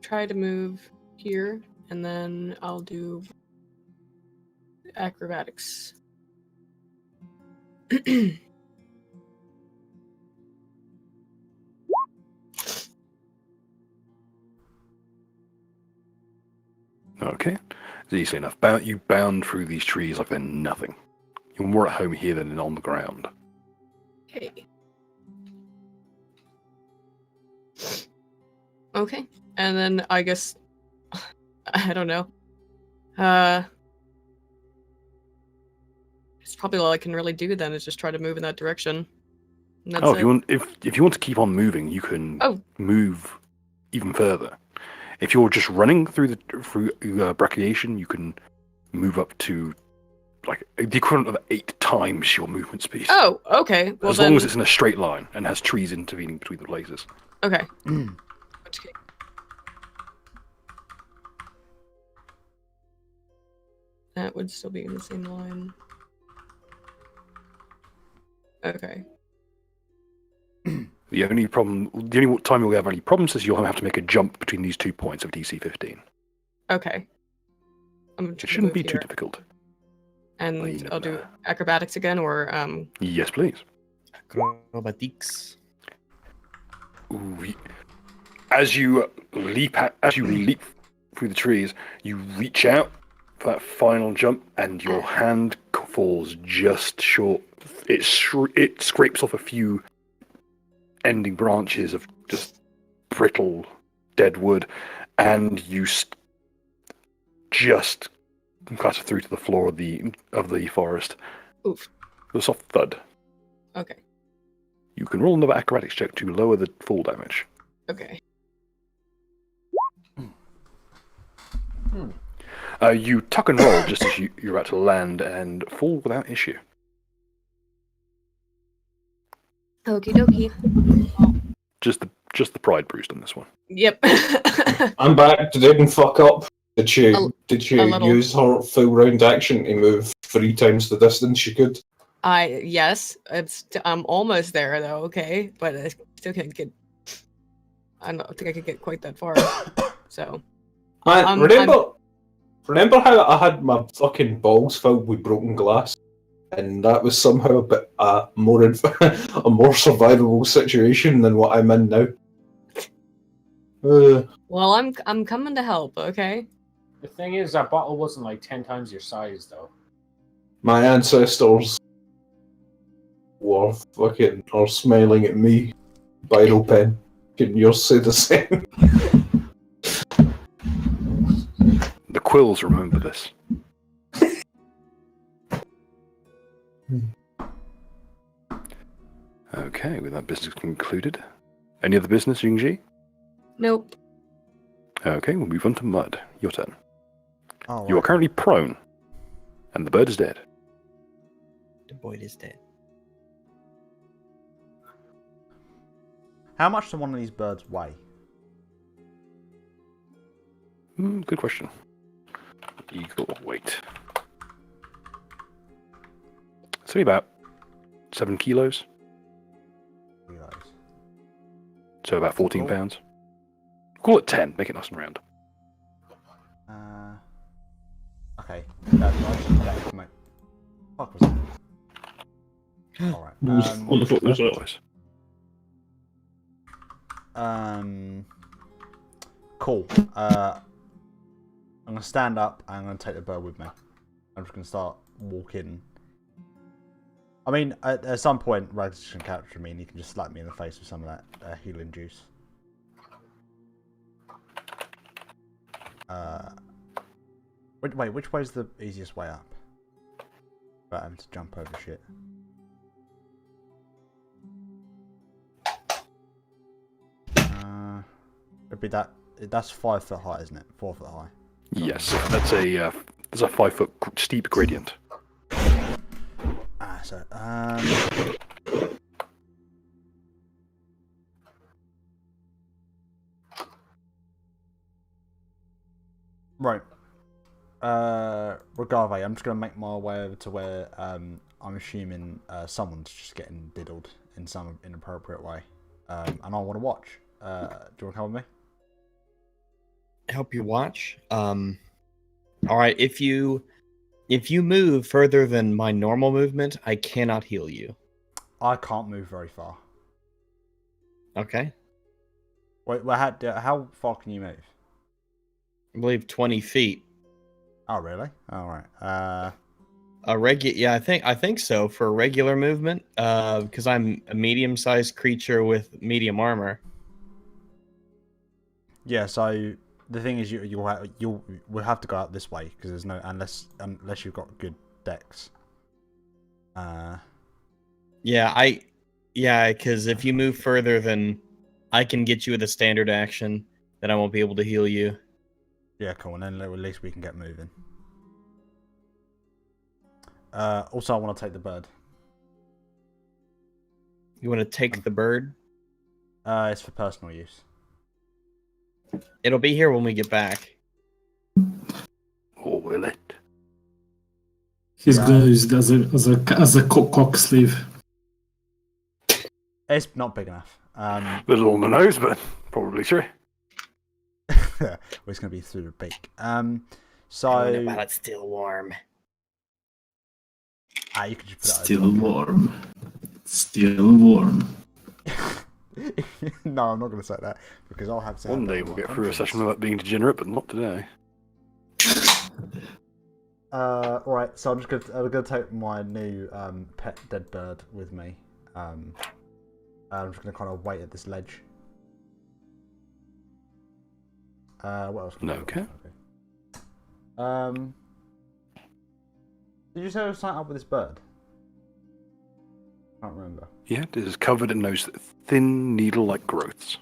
Try to move here, and then I'll do acrobatics. Okay, it's easy enough. You bound through these trees like they're nothing. You're more at home here than on the ground. Okay. Okay, and then I guess I don't know. It's probably all I can really do then is just try to move in that direction. And that's Oh, it. if you want to keep on moving, you can Oh. move even further. If you're just running through brachiation, you can move up to like the equivalent of 8 times your movement speed. Oh, okay. Well as then, long as it's in a straight line and has trees intervening between the places. okay. Which case- That would still be in the same line. Okay. The only time you'll have any problems is you'll have to make a jump between these 2 points of DC 15. Okay. I'm It just shouldn't be move too here. difficult. And you I'll never do know. acrobatics again, or Yes, please. Acrobatics. Ooh, as you leap through the trees, you reach out for that final jump, and your hand falls just short. It scrapes off a few ending branches of just brittle dead wood, and you just clatter through to the floor of the forest. oof. With a soft thud. Okay. You can roll another acrobatics check to lower the fall damage. Okay. You tuck and roll just as you're about to land and fall without issue. Okie dokie. Just the pride bruised on this one. Yep. I'm back. Didn't fuck up. Did you A little. use her full round action to move 3 times the distance you could? Yes, I'm almost there though. Okay, but I still can't get. I don't think I could get quite that far. So. Man, remember how I had my fucking balls filled with broken glass, and that was somehow a bit a more survivable situation than what I'm in now. Well, I'm coming to help. Okay. The thing is, that bottle wasn't like 10 times your size, though. My ancestors were fucking are smiling at me. Vital pen. Can yours say the same? The quills remember this. Okay, with that business concluded. Any other business, Yingji? Nope. Okay, we'll move on to Mud. Your turn. Oh, You are right. currently prone, and the bird is dead. The boy is dead. How much do one of these birds weigh? Good question. Eagle weight. It's only about 7 kilos, Kilos. so about 14 Cool. pounds. Call it 10, make it nice and round. Okay. That was my. Fuck was that? Alright. Nice. Cool. I'm gonna stand up and I'm gonna take the bird with me. I'm just gonna start walking. I mean, at some point, Rags can capture me and he can just slap me in the face with some of that healing juice. Wait, which way's the easiest way up? Without having to jump over shit. It'd be that. That's 5 foot high, isn't it? 4 foot high. Yes, that's a 5 foot steep gradient. So right. Regardless, I'm just gonna make my way over to where I'm assuming someone's just getting diddled in some inappropriate way, and I want to watch. Do you want to come with me? Help you watch. All right. If you move further than my normal movement, I cannot heal you. I can't move very far. Okay. Wait, how far can you move? I believe 20 feet. Oh, really? All right. Yeah, I think so for regular movement. Because I'm a medium-sized creature with medium armor. Yeah. So the thing is, we'll have to go out this way because there's no unless you've got good decks. Yeah, because if you move further than I can get you with a standard action, then I won't be able to heal you. Yeah, cool. And then at least we can get moving. Also, I want to take the bird. You want to take the bird? It's for personal use. It'll be here when we get back. Or will it? He's gonna use it as a cock sleeve. It's not big enough. Little on the nose, but probably true. It's going to be through the beak. So it's still warm. you can just put it Still warm. Still warm. No, I'm not going to say that because I'll have to. One day we'll get through a session without being degenerate, but not today. Alright, so I'm gonna take my new pet dead bird with me. I'm just gonna kind of wait at this ledge. What else? Okay. Did you say I was signed up with this bird? I can't remember. Yeah, it is covered in those thin needle-like growths.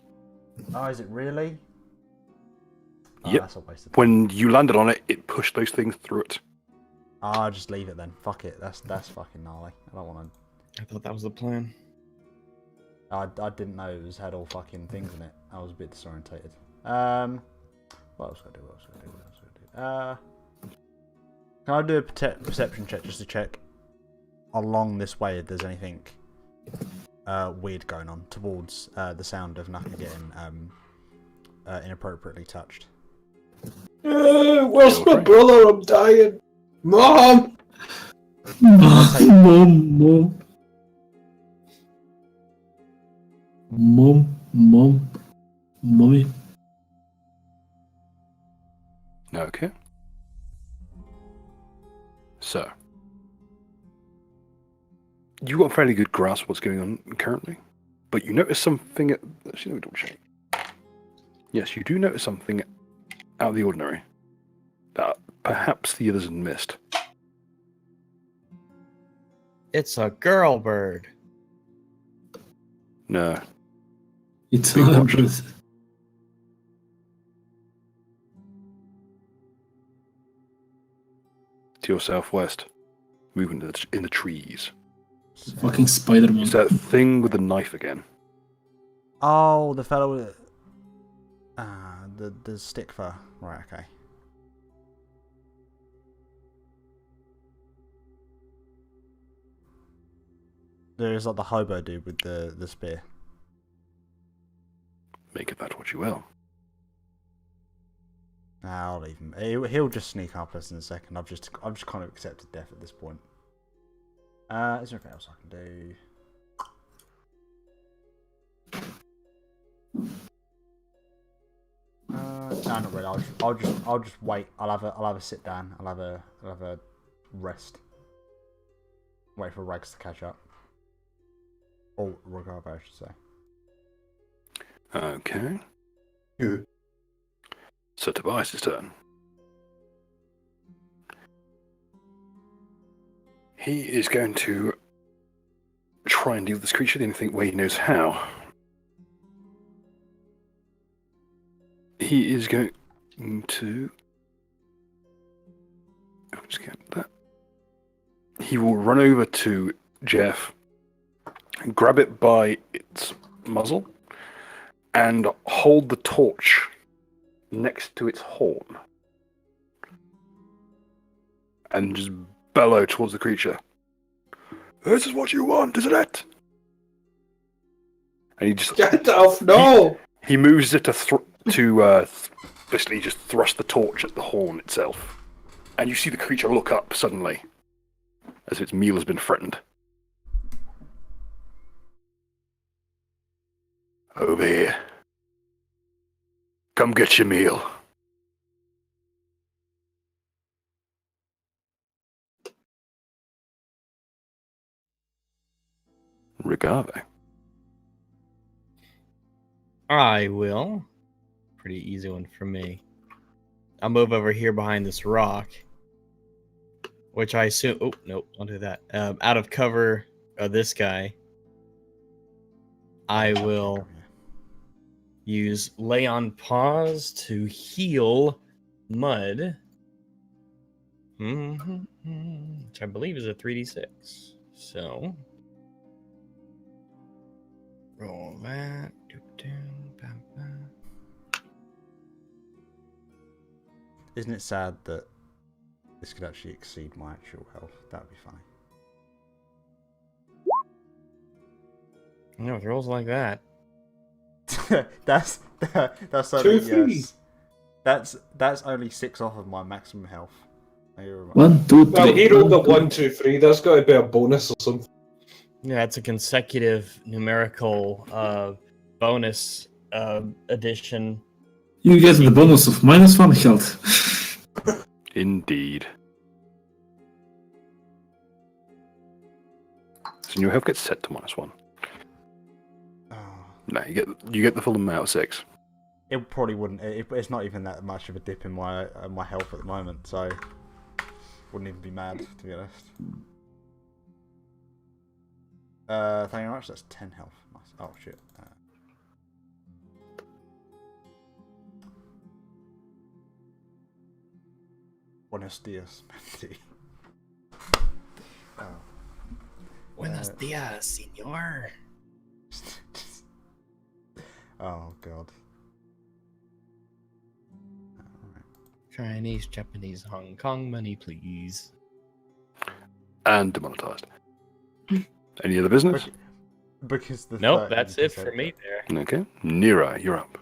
Oh, is it really? Oh, Yep. That's a waste of time. When you landed on it, it pushed those things through it. I'll just leave it then. Fuck it. That's fucking gnarly. I don't want to. I thought that was the plan. I didn't know it had all fucking things in it. I was a bit disorientated. What else can I do? Can I do a perception check just to check along this way if there's anything weird going on towards the sound of Naka getting inappropriately touched? Where's my brother? I'm dying. Mom! Mom. Mommy. Okay. So, you got a fairly good grasp of what's going on currently, but you notice something. Actually, let me double check. Yes, you do notice something out of the ordinary that perhaps the others had missed. It's a girl bird. No. It's Big not a watch. truth. To your southwest, moving in the trees. Fucking Spider-Man. It's that thing with the knife again. Oh, the fellow with the stick fur. Right, okay. There's like the hobo dude with the spear. Make of that what you will. Nah, I'll leave him. He'll just sneak up us in a second. I've just kind of accepted death at this point. Is there anything else I can do? No, not really. I'll just wait. I'll have a sit down. I'll have a rest. Wait for Rags to catch up. Or recover, I should say. Okay. Yeah. So Tobias' turn. He is going to try and deal with this creature the only thing way he knows how. He is going to... Just get that. He will run over to Jeff, grab it by its muzzle, and hold the torch next to its horn. And just bellow towards the creature. This is what you want, isn't it? And he just... Get off! No! He moves it to basically just thrust the torch at the horn itself. And you see the creature look up suddenly, as if its meal has been threatened. Over here. Come get your meal. Regave. I will. Pretty easy one for me. I'll move over here behind this rock, which I assume. Oh nope, don't do that. Out of cover of this guy, I will use Lay on Pause to heal Mud, which I believe is a 3d6. So roll that. Isn't it sad that this could actually exceed my actual health? That would be funny. No, with rolls like that. that's only yes. That's only 6 off of my maximum health. 1, 2, 3. Well, he rolled a 1, 2, 3. There's got to be a bonus or something. Yeah, it's a consecutive numerical bonus addition. You get the bonus of -1 health. Indeed. So your health gets set to -1. Oh. No, you get the full amount of 6. It probably wouldn't. It's not even that much of a dip in my health at the moment, so wouldn't even be mad, to be honest. Thank you very much. That's 10 health. Nice. Oh shit. Buenos dias, Mandy. Oh. Buenos dias, señor. Oh god. Chinese, Japanese, Hong Kong money, please. And demonetized. Any other business? Because the Nope, that's it for me there. Okay. Nira, you're up.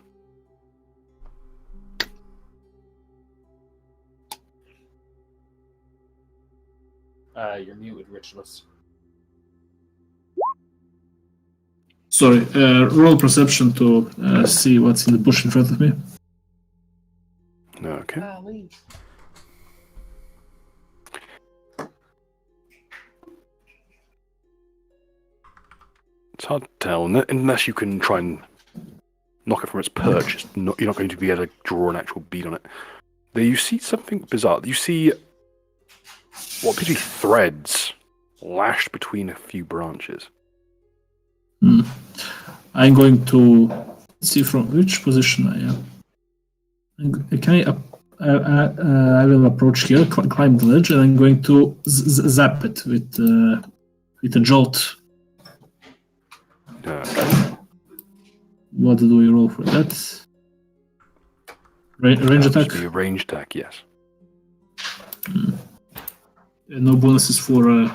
You're muted, Richless. Sorry, roll perception to see what's in the bush in front of me. Okay. It's hard to tell, unless you can try and knock it from its perch. You're not going to be able to draw an actual bead on it. There, you see something bizarre. You see what appear to be threads lashed between a few branches. I'm going to see from which position I am. I will approach here, climb the ledge, and I'm going to zap it with a jolt. What do we roll for that? Range attack? Be a range attack, yes. No bonuses for...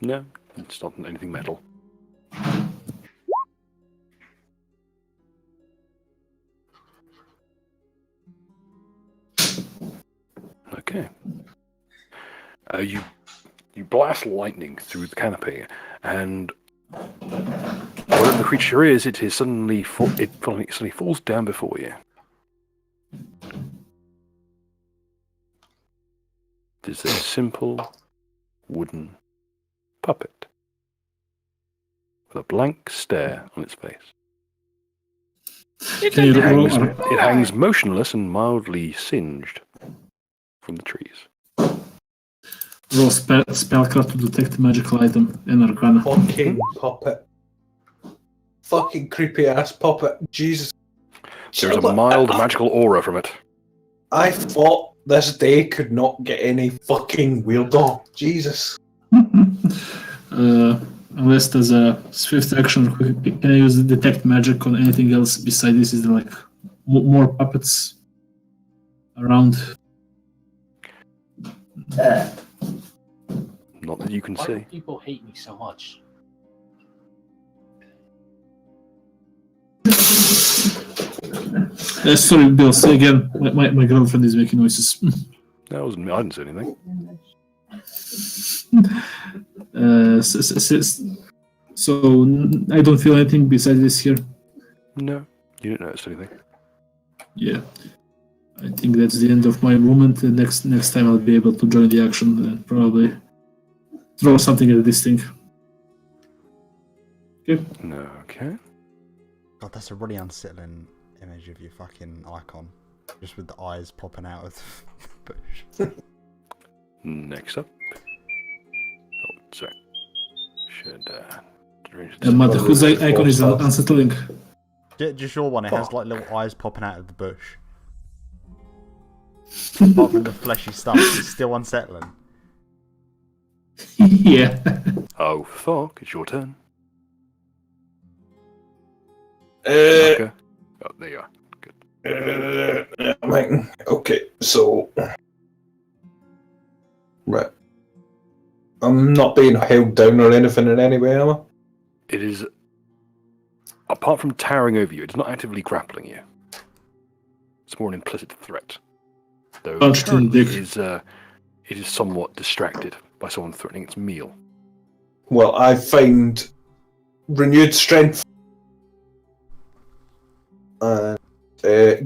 No, it's not anything metal. Okay. You blast lightning through the canopy, and whatever the creature is, it suddenly falls down before you. It is a simple wooden puppet with a blank stare on its face. It hangs motionless and mildly singed from the trees. Roll spellcraft to detect magical item in Arcana. Fucking puppet. Fucking creepy ass puppet. Jesus. There's a mild magical aura from it. I thought this day could not get any fucking weirder. Jesus. Unless there's a swift action, can I use detect magic on anything else besides this? Is there like more puppets around? Not that you can Why do see. people hate me so much? Sorry, Bill, say again. My girlfriend is making noises. That wasn't me. I didn't say anything. So I don't feel anything besides this here. No, you didn't notice anything. Yeah, I think that's the end of my movement. Next time I'll be able to join the action and probably throw something at this thing. Okay. No, okay. God, that's a really unsettling image of your fucking icon. Just with the eyes popping out of the bush. Next up. Oh, sorry. Should Matt, whose icon is unsettling? Just your one, it has like little eyes popping out of the bush. Apart from the fleshy stuff, it's still unsettling. Yeah. Oh, fuck, it's your turn. Okay. Oh, there you are. Good. Okay, so... Right. I'm not being held down or anything in any way, am I? It is, apart from towering over you, it's not actively grappling you. It's more an implicit threat. Though Punch to the currently dick. it is somewhat distracted by someone threatening its meal. Well, I find renewed strength.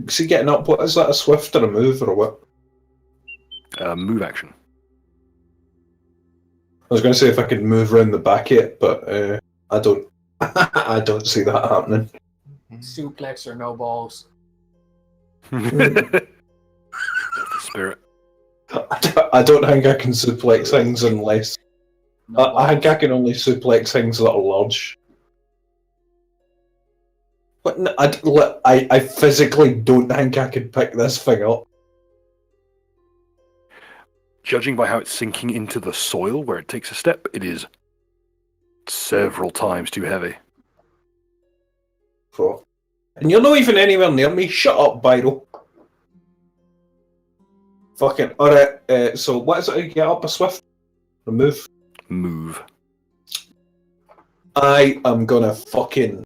See, getting up, what is that, a swift or a move or what? Move action. I was going to say if I could move around the back of it, but I don't. I don't see that happening. Suplex or no balls. The spirit. I don't think I can suplex things unless. No I think I balls. can only suplex things that are large. But no, I physically don't think I could pick this thing up. Judging by how it's sinking into the soil where it takes a step, it is several times too heavy. So, and you're not even anywhere near me. Shut up, Byro. Fucking alright. So what is it? You get up a swift? A move. Move. I am gonna fucking.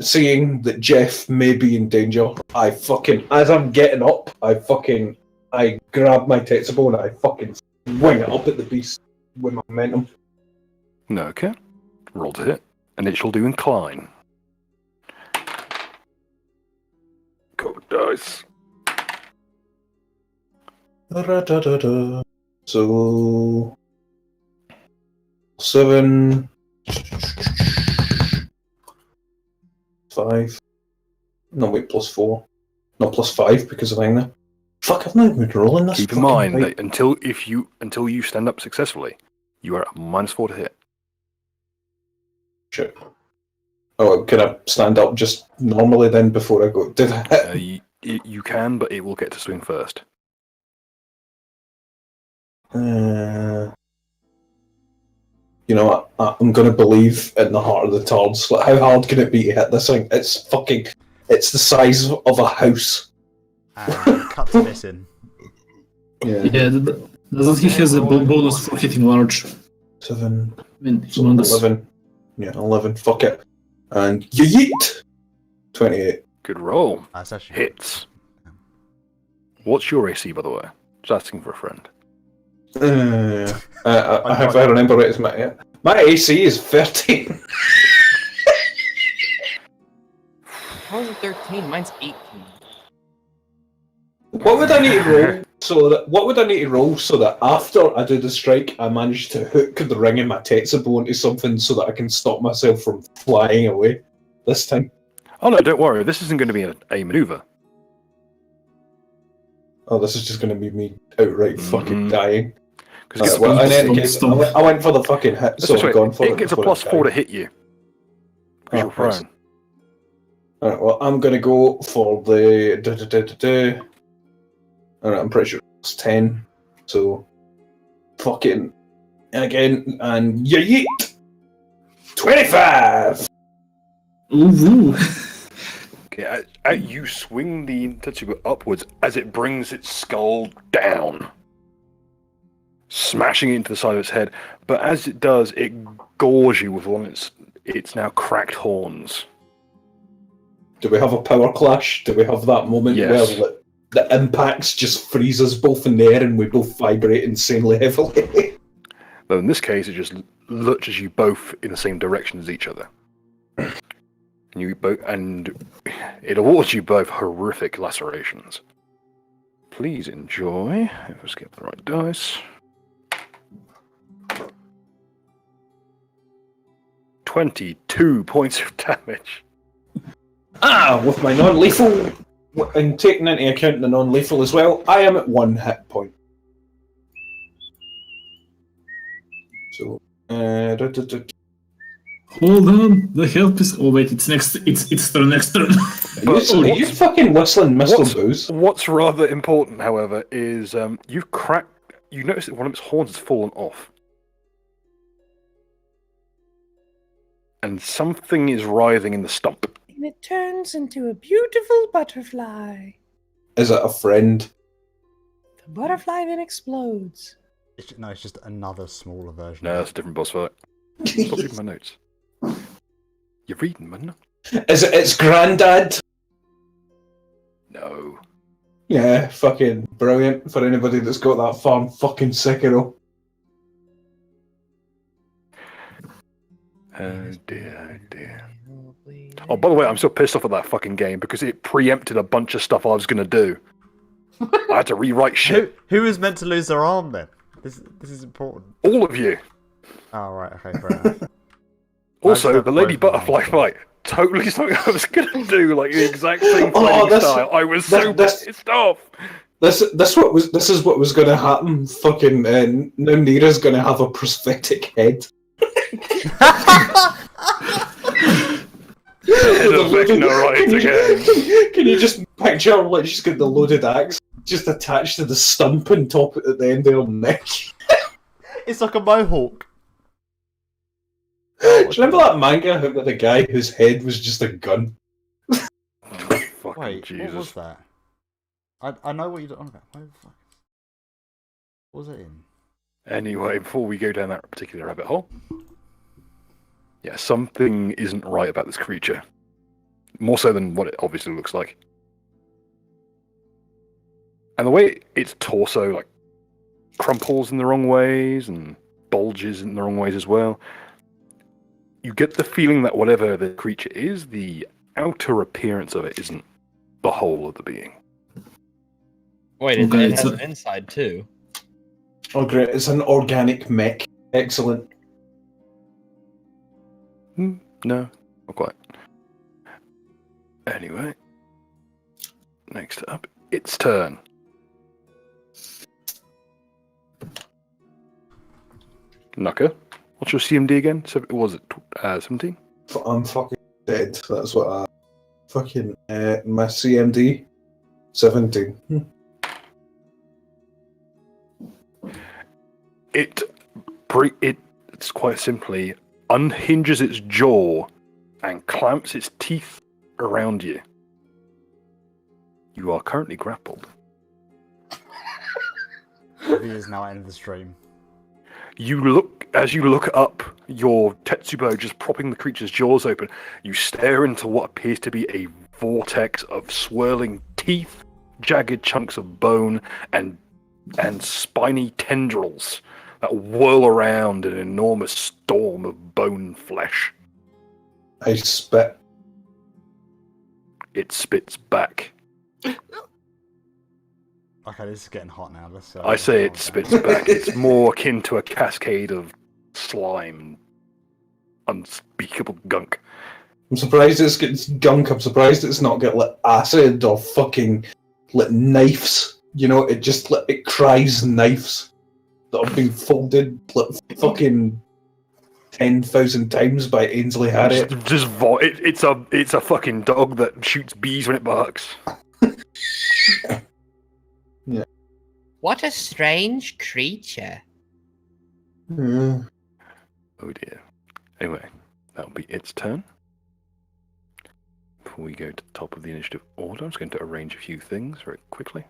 Seeing that Jeff may be in danger, I fucking, as I'm getting up, I grab my Tetsubo and I fucking wing it up at the beast with momentum. No, okay. Roll to hit, and it shall do incline. Cool. Oh, dice. Da-da-da-da-da. So 7, 5. No, wait, +4. No, +5 because of Agna. Fuck, I've not even been rolling this. Keep in fucking mind fight. that until you stand up successfully, you are at -4 to hit. Shit. Oh, can I stand up just normally then before I go? Did I hit? You can, but it will get to swing first. You know what? I'm going to believe in the heart of the Tards. Like, how hard can it be to hit this thing? It's fucking. It's the size of a house. Cut to missing. Yeah. Yeah, doesn't he has a bonus for hitting large? 7, I mean, so humongous. 11. Yeah, 11. Fuck it. And yeet! 28. Good roll. That's actually Hits. What's your AC, by the way? Just asking for a friend. If I remember right, it's my AC is 13. How is it 13? Mine's 18. What would I need to roll so that after I do the strike, I manage to hook the ring in my Tetsubo into something so that I can stop myself from flying away this time? Oh no, don't worry. This isn't going to be a maneuver. Oh, this is just going to be me outright fucking dying. Because Well, in any case, I went for the fucking hit, so I've gone for it. It gets a before I +4 to die. hit you. Because you're prone. Alright, well, I'm going to go for the. Alright, I'm pretty sure it's 10. So, fucking. And again, and yeet! 25! Ooh. Okay, you swing the Tetsubo upwards as it brings its skull down, smashing it into the side of its head. But as it does, it gores you with one of its now cracked horns. Do we have a power clash? Do we have that moment Yes. where the impacts just freeze us both in the air and we both vibrate insanely heavily? Though in this case, it just lurches you both in the same direction as each other. And it awards you both horrific lacerations. Please enjoy. Let's get the right dice. 22 points of damage. With my non-lethal, and taking into account the non-lethal as well, I am at 1 hit point. So, Hold on, the help is. Oh wait, it's next. It's their next turn. Are you fucking whistling, Mr. Booze? What's rather important, however, is you notice that one of its horns has fallen off. And something is writhing in the stump. And it turns into a beautiful butterfly. Is it a friend? The butterfly then explodes. It's just another smaller version. No, that's a different boss fight. Stop reading my notes. You're reading, man. Is it its granddad? No. Yeah, fucking brilliant for anybody that's got that farm fucking Sekiro. Oh dear, oh dear. Oh, by the way, I'm so pissed off at that fucking game because it preempted a bunch of stuff I was going to do. I had to rewrite shit. Who is meant to lose their arm then? This is important. All of you. Oh right, okay, fair enough. Also, I've the Lady broken Butterfly arms. fight. Totally something I was going to do, like the exact same Oh, fighting this- style. I was so this- pissed off. This is what was going to happen. Fucking now Nira's going to have a prosthetic head. Head of Vecna right again. Can you just picture her like she's got the loaded axe just attached to the stump and top at the end of her neck? It's like a mohawk. Do you remember that manga with the guy whose head was just a gun? Fucking Wait, Jesus. what was that? I know what you're on about. Where the fuck? What was it in? Anyway, before we go down that particular rabbit hole, yeah, something isn't right about this creature. More so than what it obviously looks like. And the way its torso like crumples in the wrong ways and bulges in the wrong ways as well, you get the feeling that whatever the creature is, the outer appearance of it isn't the whole of the being. Wait, it, Okay, it it's has a- an inside too. Oh, great. It's an organic mech. Excellent. No, not quite. Anyway, next up, its turn. Nucker, what's your CMD again? Was it 17? I'm fucking dead. That's what I fucking my CMD 17. It's quite simply unhinges its jaw and clamps its teeth around you. You are currently grappled. He is now end of the stream. As you look up, your Tetsubo just propping the creature's jaws open. You stare into what appears to be a vortex of swirling teeth, jagged chunks of bone, and spiny tendrils that whirl around in an enormous storm of bone flesh. I spit. It spits back. Okay, this is getting hot now. Let's. I say it calm spits down. back. It's more akin to a cascade of slime and unspeakable gunk. I'm surprised it's getting gunk. I'm surprised it's not got like acid or fucking like knives. You know, it cries knives that have been folded like fucking 10,000 times by Ainsley Harriott. It's a fucking dog that shoots bees when it barks. What a strange creature. Yeah. Oh dear. Anyway, that'll be its turn. Before we go to the top of the initiative order, I'm just going to arrange a few things very quickly.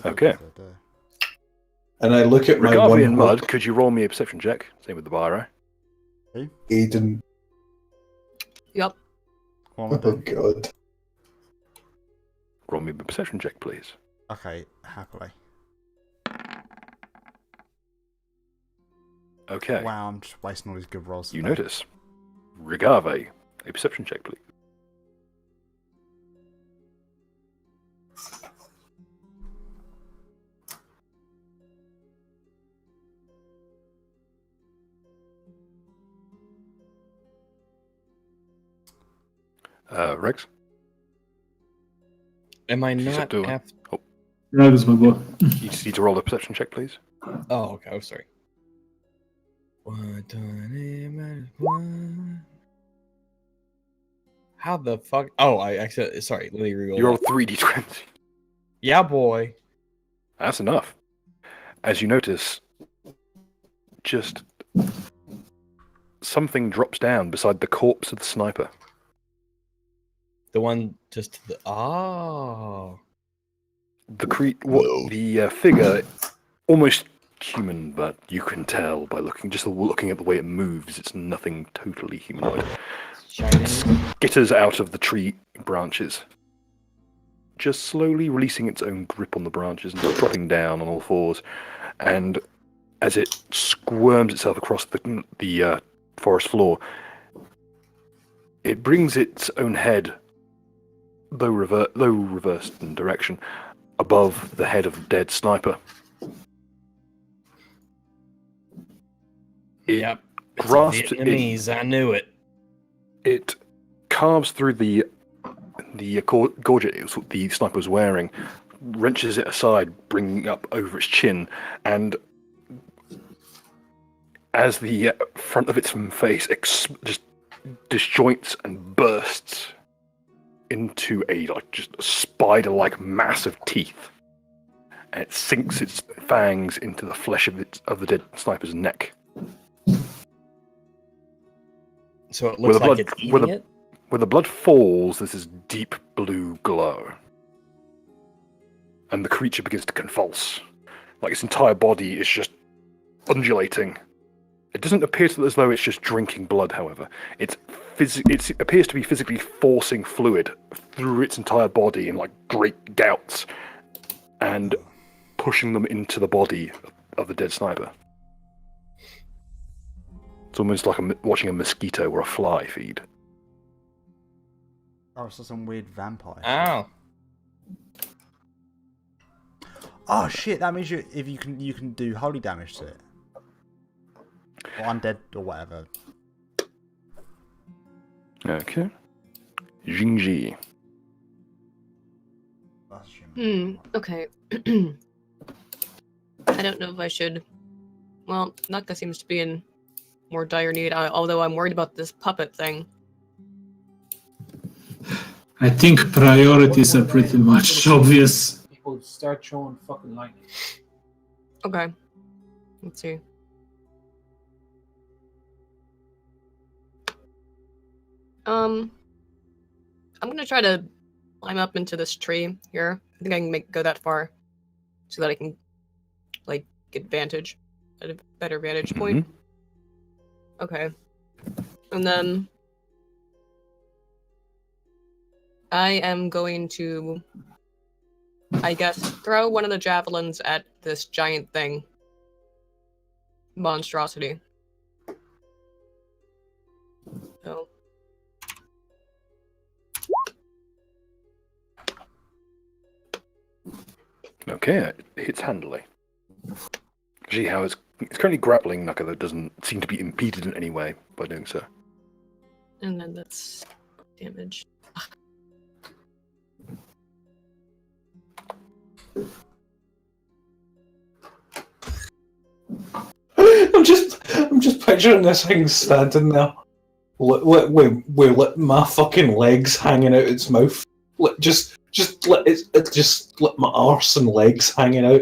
Okay. And I look at my Regarding one in mud, hope, could you roll me a perception check? Same with the biro. Aiden. Yep. What am I Oh doing? god. Roll me a perception check, please. Okay, happily. Okay. Wow, I'm just wasting all these good rolls. You today. notice. Regave, a perception check, please. Rex? Am I She's not up to it. after? That is my boy. You just need to roll a perception check, please. Oh, okay. Oh, sorry. How the fuck? Oh, I actually. Sorry, let me reroll. You roll that. 3d20. Yeah, boy. That's enough. As you notice, just something drops down beside the corpse of the sniper. The one just to the. Oh. The figure, almost human, but you can tell by looking at the way it moves, it's nothing totally humanoid. Skitters out of the tree branches, just slowly releasing its own grip on the branches and dropping down on all fours. And as it squirms itself across the forest floor, it brings its own head, though reversed in direction, above the head of the dead sniper. Yep. It's grasps it. Vietnamese. I knew it. It carves through the gorget the sniper was wearing, wrenches it aside, bringing up over its chin, and as the front of its face just disjoints and bursts into a just spider-like mass of teeth, and it sinks its fangs into the flesh of the dead sniper's neck. So it looks like it's eating it? Where the blood falls, there's this deep blue glow. And the creature begins to convulse. Like its entire body is just undulating. It doesn't appear as though it's just drinking blood, however. It appears to be physically forcing fluid through its entire body in like great gouts and pushing them into the body of the dead sniper. It's almost like watching a mosquito or a fly feed. Oh, so some weird vampire. Oh. Oh shit! That means if you can do holy damage to it, or undead or whatever. Okay. Jingji. Okay. I don't know if I should. Well, Naka seems to be in more dire need, although I'm worried about this puppet thing. I think priorities are pretty much obvious. People start showing fucking lightning. Okay. Let's see. I'm gonna try to climb up into this tree here. I think I can go that far, so that I can, like, get vantage at a better vantage point. Okay. And then I am going to, I guess, throw one of the javelins at this giant thing. Monstrosity. So. Okay, it hits handily. See how it's currently grappling Naka that doesn't seem to be impeded in any way by doing so. And then that's damage. I'm just picturing this thing standing there, with my fucking legs hanging out its mouth, just let my arse and legs hanging out,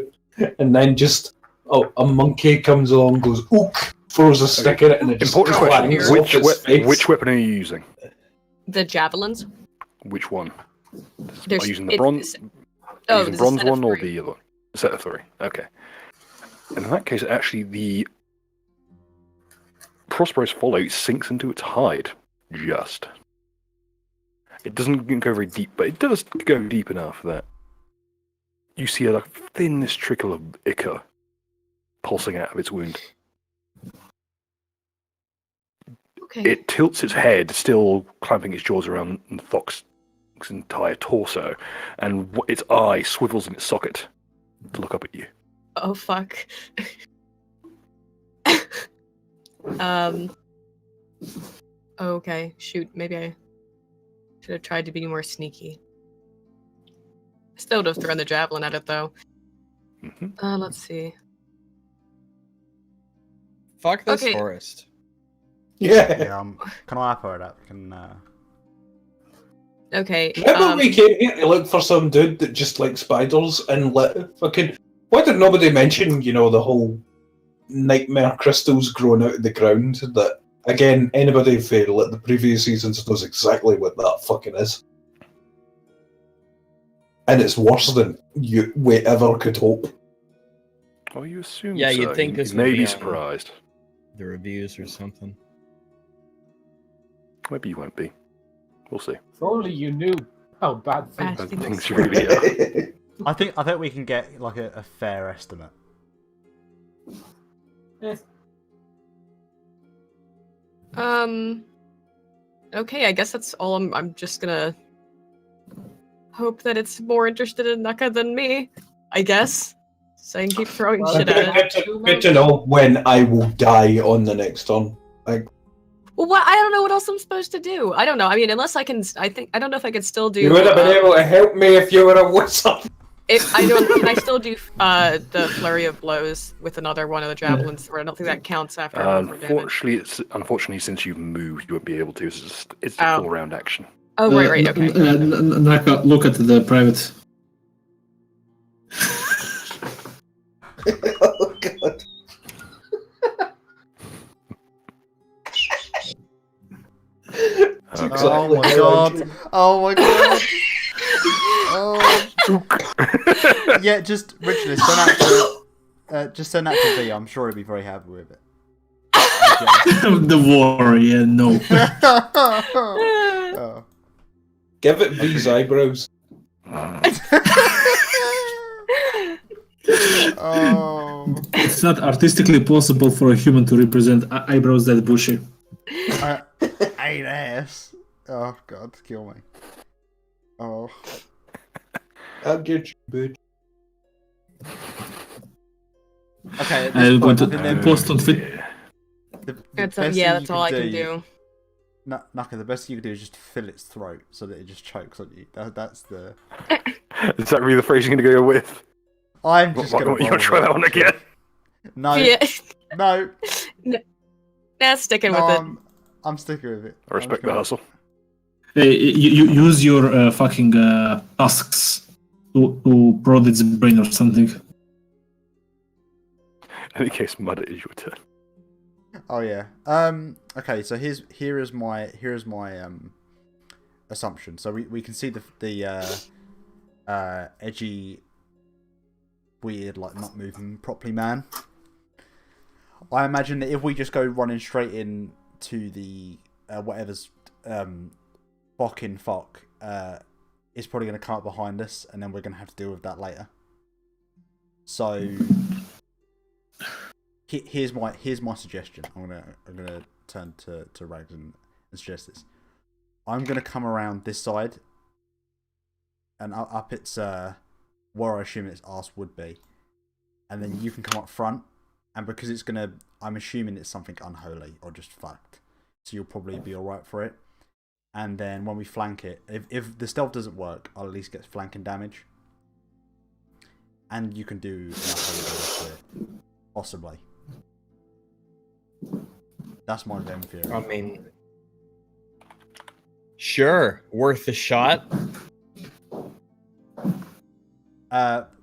and then just a monkey comes along, goes ook, throws a stick in it, and it just Important question: clangs off its face. which weapon are you using? The javelins. Which one? There's- Are you using the it's- bronze? Oh, Are you using there's a bronze set of one or three. the other one? A set of 3. Okay. And in that case, actually, the Prosperous Follow sinks into its hide. Just. It doesn't go very deep, but it does go deep enough that you see a thinnest trickle of ichor pulsing out of its wound. Okay. It tilts its head, still clamping its jaws around Thok's entire torso, and its eye swivels in its socket to look up at you. Oh fuck. Okay, shoot. Maybe I should have tried to be more sneaky. I still would have thrown the javelin at it though. Let's see. Fuck this Okay. forest. Yeah. Can I power it up? Okay. Remember we came here to look for some dude that just likes spiders and fucking. Why did nobody mention, the whole nightmare crystals growing out of the ground? That again, anybody who at the previous seasons knows exactly what that fucking is, and it's worse than we ever could hope. Oh, you assume? Yeah, so. you'd think You this may would be be on surprised. The reviews or something. Maybe you won't be. We'll see. If only you knew how bad things Bad Bad things things really are. I think we can get like a fair estimate. Okay, I guess that's all. I'm just gonna hope that it's more interested in Naka than me. I guess. So I can keep throwing Well, shit at it. Good to know when I will die on the next turn. Well, what? I don't know what else I'm supposed to do. I don't know. I mean, unless I can. I don't know if I could still do. You would have been able to help me if you were a wizard. If I don't, can I still do the flurry of blows with another one of the javelins? Or I don't think that counts after over damage. Unfortunately, since you've moved, you won't be able to. It's Oh. a full round action. Oh right, okay. Naka, look at the private. Oh god. Oh my god! Oh my god! Oh. Yeah, just Richard, send that to V. I'm sure he'll be very happy with it. The war, yeah, no. Oh. Give it V's eyebrows. Oh. It's not artistically possible for a human to represent eyebrows that bushy. Ain't ass. Oh god, kill me. Oh. I'll get you, bitch. Okay, at I'm this going point, I to think then post on Fit. That's best yeah, thing that's you all I can can do. Naka, the best thing you can do is just fill its throat so that it just chokes on you. That's the. Is that really the phrase you're going to go with? I'm just gonna. You want to try that one again? No. Yeah. No. Nah, sticking No, with it. I'm sticking with it. I respect the hustle. Hey, you use your fucking tusks to prod its brain or something. In any case, Mud, it is your turn. Oh yeah. Okay. So here is my assumption. So we can see the edgy, weird, like not moving properly man. I imagine that if we just go running straight in to the whatever's fucking fuck, it's probably going to come up behind us, and then we're going to have to deal with that later. So here's my suggestion. I'm gonna turn to Rags and suggest this. I'm gonna come around this side, and up its where I assume its arse would be, and then you can come up front. And because it's gonna, I'm assuming it's something unholy or just fucked, so you'll probably be all right for it. And then when we flank it, if the stealth doesn't work, I'll at least get flanking damage. And you can do enough to it, possibly. That's my game theory. I mean, sure, worth a shot.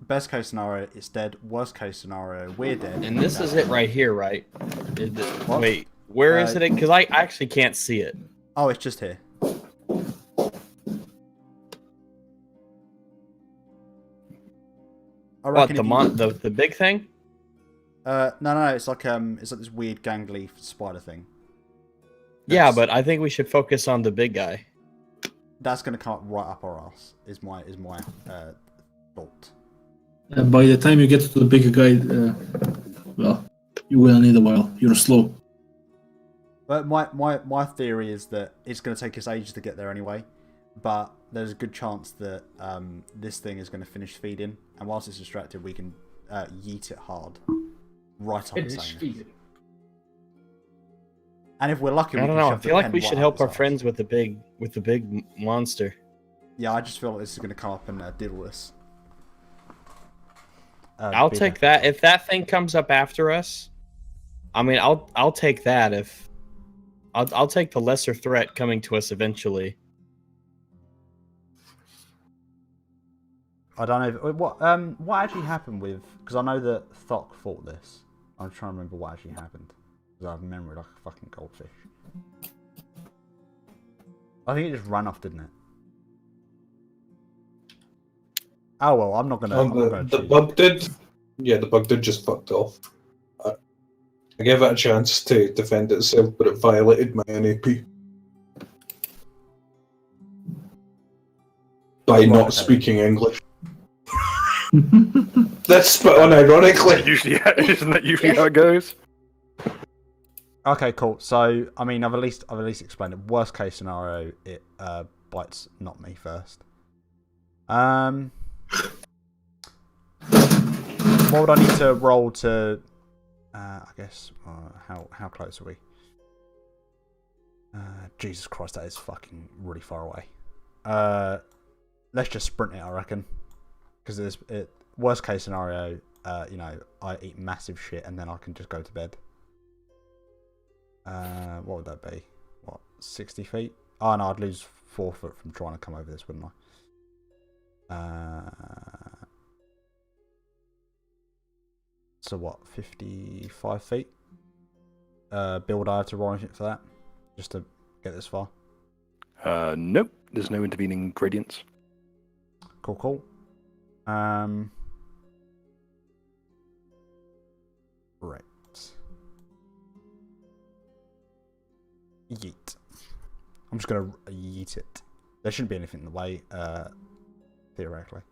Best case scenario, it's dead. Worst case scenario, we're dead. And this is it right here, right? Wait, where is it? Because I actually can't see it. Oh, it's just here. What, the big thing? No, it's like this weird gangly spider thing. Yeah, but I think we should focus on the big guy. That's gonna come right up our ass. Is my thought. By the time you get to the bigger guy, well, you will need a while. You're slow. But my theory is that it's going to take us ages to get there anyway. But there's a good chance that this thing is going to finish feeding, and whilst it's distracted, we can yeet it hard, right up its anus. And if we're lucky, I don't know. I feel like we should help our friends with the big monster. Yeah, I just feel like this is going to come up and deal with us. I'll take that. If that thing comes up after us, I mean, I'll take that. If I'll take the lesser threat coming to us eventually. I don't know what actually happened with, because I know that Thok fought this. I'm trying to remember what actually happened because I have a memory like a fucking goldfish. I think it just ran off, didn't it? Oh well, I'm not gonna. The bug did. Yeah, the bug did just fucked off. I gave it a chance to defend itself, but it violated my NAP by not speaking English. That's spot on, ironically. Isn't that usually how it goes? Okay, cool. So, I mean, I've at least explained it. Worst case scenario, it bites not me first. What would I need to roll to? I guess. How close are we? Jesus Christ, that is fucking really far away. Let's just sprint it, I reckon. Because worst case scenario, you know, I eat massive shit and then I can just go to bed. What would that be? What, 60 feet? Oh no, I'd lose 4 foot from trying to come over this, wouldn't I? So what, 55 feet? Build I have to roll anything for that? Just to get this far? Nope. There's no intervening gradients. Cool. Right. Yeet. I'm just gonna yeet it. There shouldn't be anything in the way, theoretically.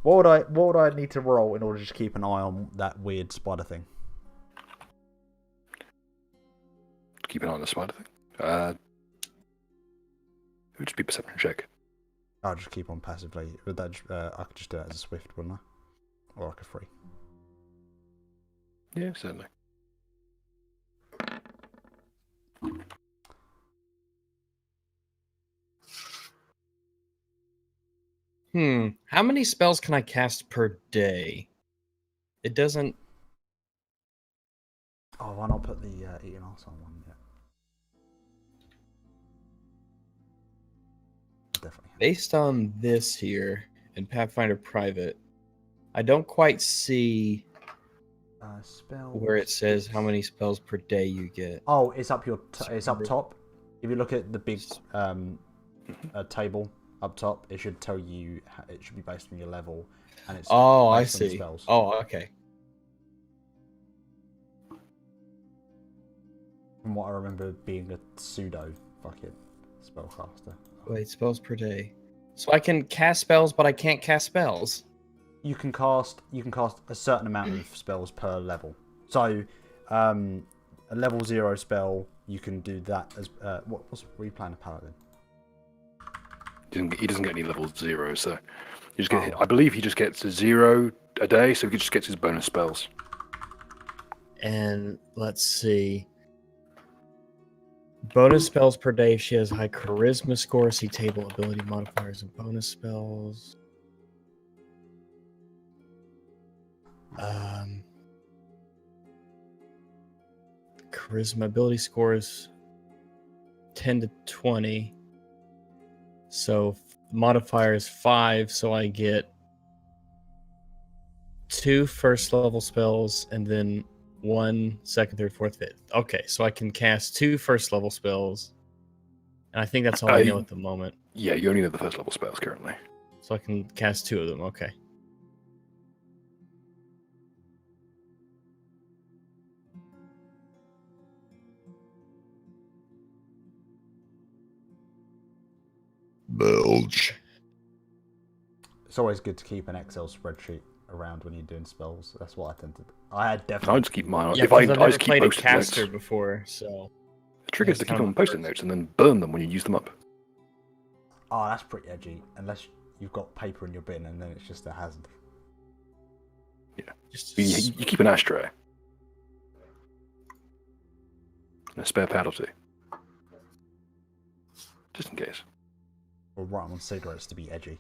What would I need to roll in order to keep an eye on that weird spider thing? Keep an eye on the spider thing. It would just be a perception check. I'll just keep on passively. Would that? I could just do it as a swift, wouldn't I? Or like a free. Yeah, certainly. How many spells can I cast per day? It doesn't. Oh, why not put the eating arse on one? Yeah. Definitely. Based on this here in Pathfinder Private, I don't quite see Spells. where it says how many spells per day you get. Oh, it's up it's up top. If you look at the big table up top, it should tell you. It should be based on your level, and it's. Oh, I based on the see. spells. Oh, okay. From what I remember, being a pseudo fucking spellcaster. Wait, spells per day. So I can cast spells, but I can't cast spells. You can cast a certain amount of spells per level. So, a level 0 spell, you can do that as what's replan a paladin? He doesn't get any level 0, so you just get. I believe he just gets a 0 a day, so he just gets his bonus spells. And let's see. Bonus spells per day. She has high charisma score. See table ability modifiers and bonus spells. Charisma ability scores 10 to 20. So modifier is 5, so I get 2 first level spells and then 1 second, third, fourth, fifth. Okay, so I can cast 2 first level spells. And I think that's all I know at the moment. Yeah, you only know the first level spells currently. So I can cast 2 of them, okay. Bulge. It's always good to keep an Excel spreadsheet around when you're doing spells. That's what I tend to do. I had definitely. I just keep mine. Yeah, If I I've never just keep played a post-it notes. caster before, so The trick is to That's keep kind them of- on post-it notes and then burn them when you use them up. Oh, that's pretty edgy. Unless you've got paper in your bin and then it's just a hazard. just You keep an ashtray. And a spare pad or two. Just in case. Or write on cigarettes to be edgy.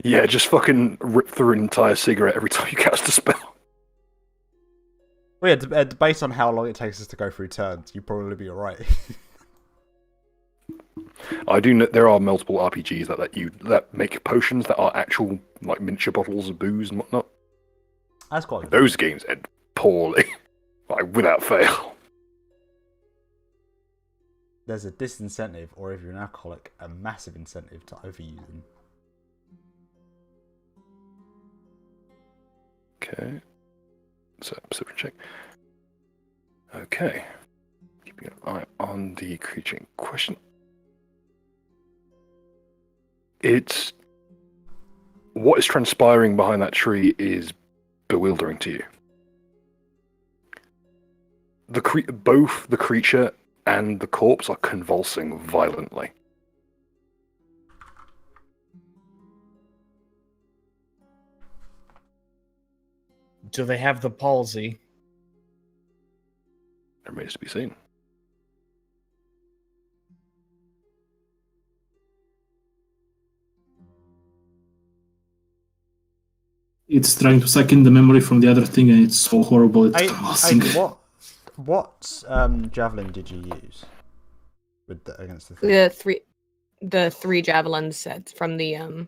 Yeah, just fucking rip through an entire cigarette every time you cast a spell. Well, yeah, based on how long it takes us to go through turns, you'd probably be alright. I do know there are multiple RPGs that make potions that are actual like miniature bottles of booze and whatnot. That's quite good. Those games end poorly, like without fail. There's a disincentive, or if you're an alcoholic, a massive incentive to overuse them. Okay. So, perception check. Okay. Keeping an eye on the creature in question. It's... What is transpiring behind that tree is bewildering to you. Both the creature and the corpse are convulsing violently. do they have the palsy? Remains to be seen. It's trying to suck in the memory from the other thing, and it's so horrible. It's convulsing. What javelin did you use against the thing? The three javelin sets from the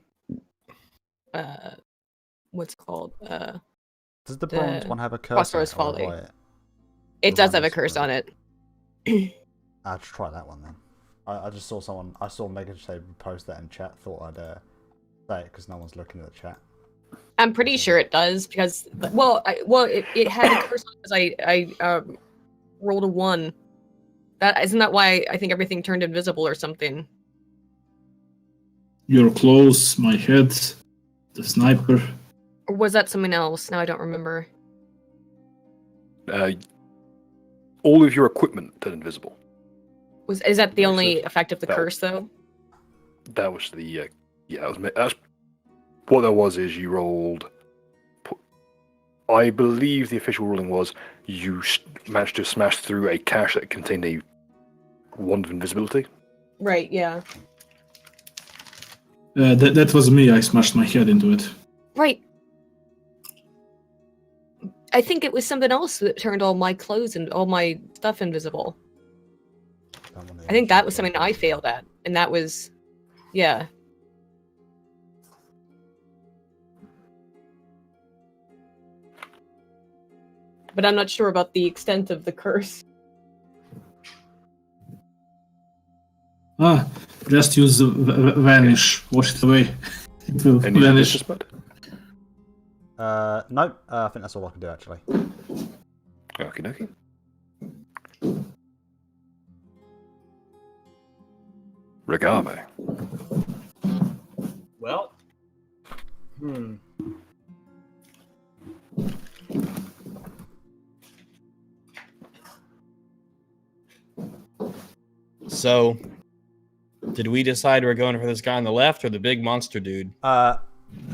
what's it called? Does the bronze the one have a curse? Phosphorus on it, or Folly. have I- It the does one have a that's curse on it. I'll just try that one then. I just saw someone. I saw Megan say post that in chat. Thought I'd say it because no one's looking at the chat. I'm pretty sure it does because it had a curse on it because I rolled a 1. Isn't that why I think everything turned invisible or something? your clothes, my head, the sniper. Or was that something else? Now I don't remember. All of your equipment turned invisible. Is that the Right, only so effect of the that- curse, though? That was the that's what there was. Is you rolled. I believe the official ruling was you managed to smash through a cache that contained a wand of invisibility. Right, yeah. That was me. I smashed my head into it. Right. I think it was something else that turned all my clothes and all my stuff invisible. I think that was something I failed at, and that was, yeah. But I'm not sure about the extent of the curse. Just use vanish. Wash it away. It will Any vanish. vicious mode? Nope. I think that's all I can do actually. Okie dokie. Regame. Well. So, did we decide we're going for this guy on the left or the big monster dude? No,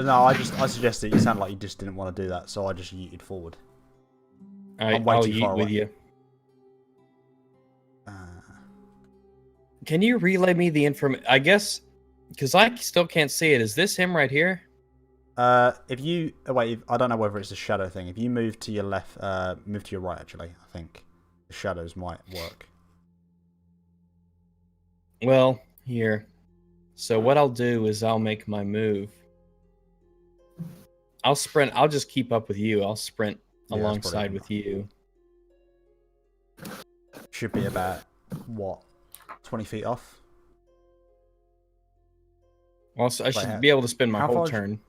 I suggested you sound like you just didn't want to do that, so I just yeeted forward. Alright, I'm way I'll too yeet far with away. you. Can you relay me the information? I guess, because I still can't see it. Is this him right here? If you I don't know whether it's a shadow thing. If you move to your left, move to your right. Actually, I think the shadows might work. Well, here. So what I'll do is I'll make my move. I'll sprint. I'll just keep up with you. I'll sprint Yeah, that's alongside probably with you. Should be about what, 20 feet off. Also, I should Wait, be able to spin my how whole far is- turn.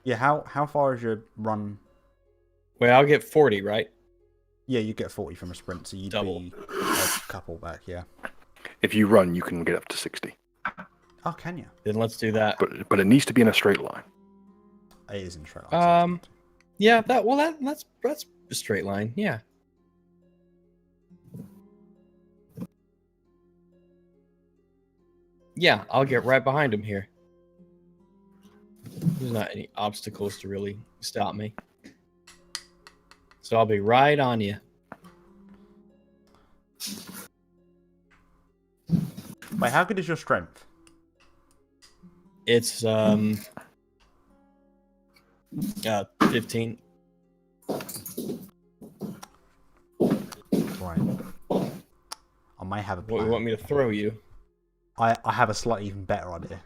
Yeah, how far is your run? Wait, I'll get 40, right? Yeah, you get 40 from a sprint, so you'd Double. be a couple back. Yeah. If you run, you can get up to 60. Oh, can you? Then let's do that. But it needs to be in a straight line. It is in straight line. Yeah, that's a straight line. Yeah. Yeah, I'll get right behind him here. There's not any obstacles to really stop me. So I'll be right on you. Wait, how good is your strength? It's 15. Right. I may have a What plan. you want me to throw you? I have a slightly even better idea.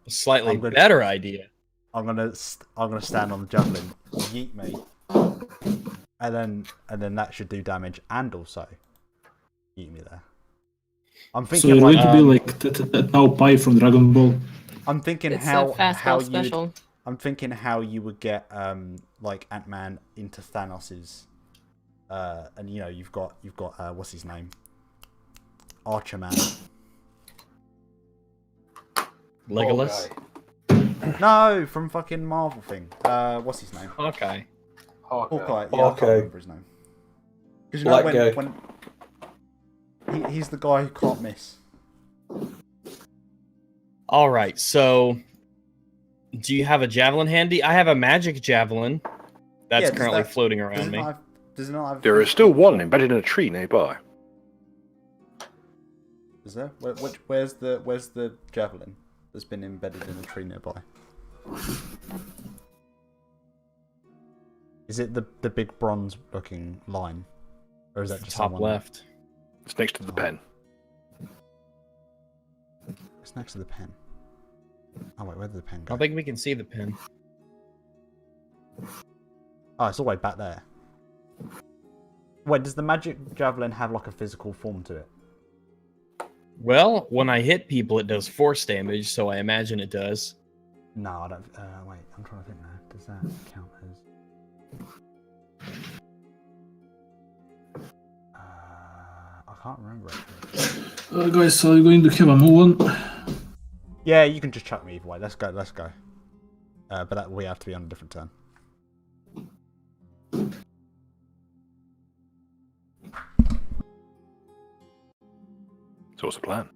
A slightly I'm gonna- better idea. I'm gonna stand on the javelin, yeet me, and then that should do damage and also yeet me there. I'm So thinking you're like going to be like that now Pai from Dragon Ball. I'm thinking It's how a fast how spell you special. I'm thinking how you would get like Ant-Man into Thanos's and you know you've got what's his name, Archer Man. Legolas. No, from fucking Marvel thing. What's his name? Hawkeye. Hawkeye. Yeah, I Hawkeye. can't remember his name. Because you know Black when he's the guy who can't miss. All right. So, do you have a javelin handy? I have a magic javelin that's Yeah, does currently that- floating Does around it me. not have, does it not have There is still one embedded in a tree nearby. Is there? Where's the javelin that's been embedded in a tree nearby? Is it the big bronze looking line, or is that just Top someone- left. It's next to the pen. It's next to the pen. Oh wait, where did the pen I go? don't think we can see the pin. Oh, it's all the way back there. Wait, does the magic javelin have like a physical form to it? Well, when I hit people, it does force damage, so I imagine it does. No, I don't. Wait, I'm trying to think now. Does that count as? I can't remember actually. Guys, are you going to have a move on? Yeah, you can just chuck me either way. Let's go. Let's go. But that we have to be on a different turn. So what's the plan?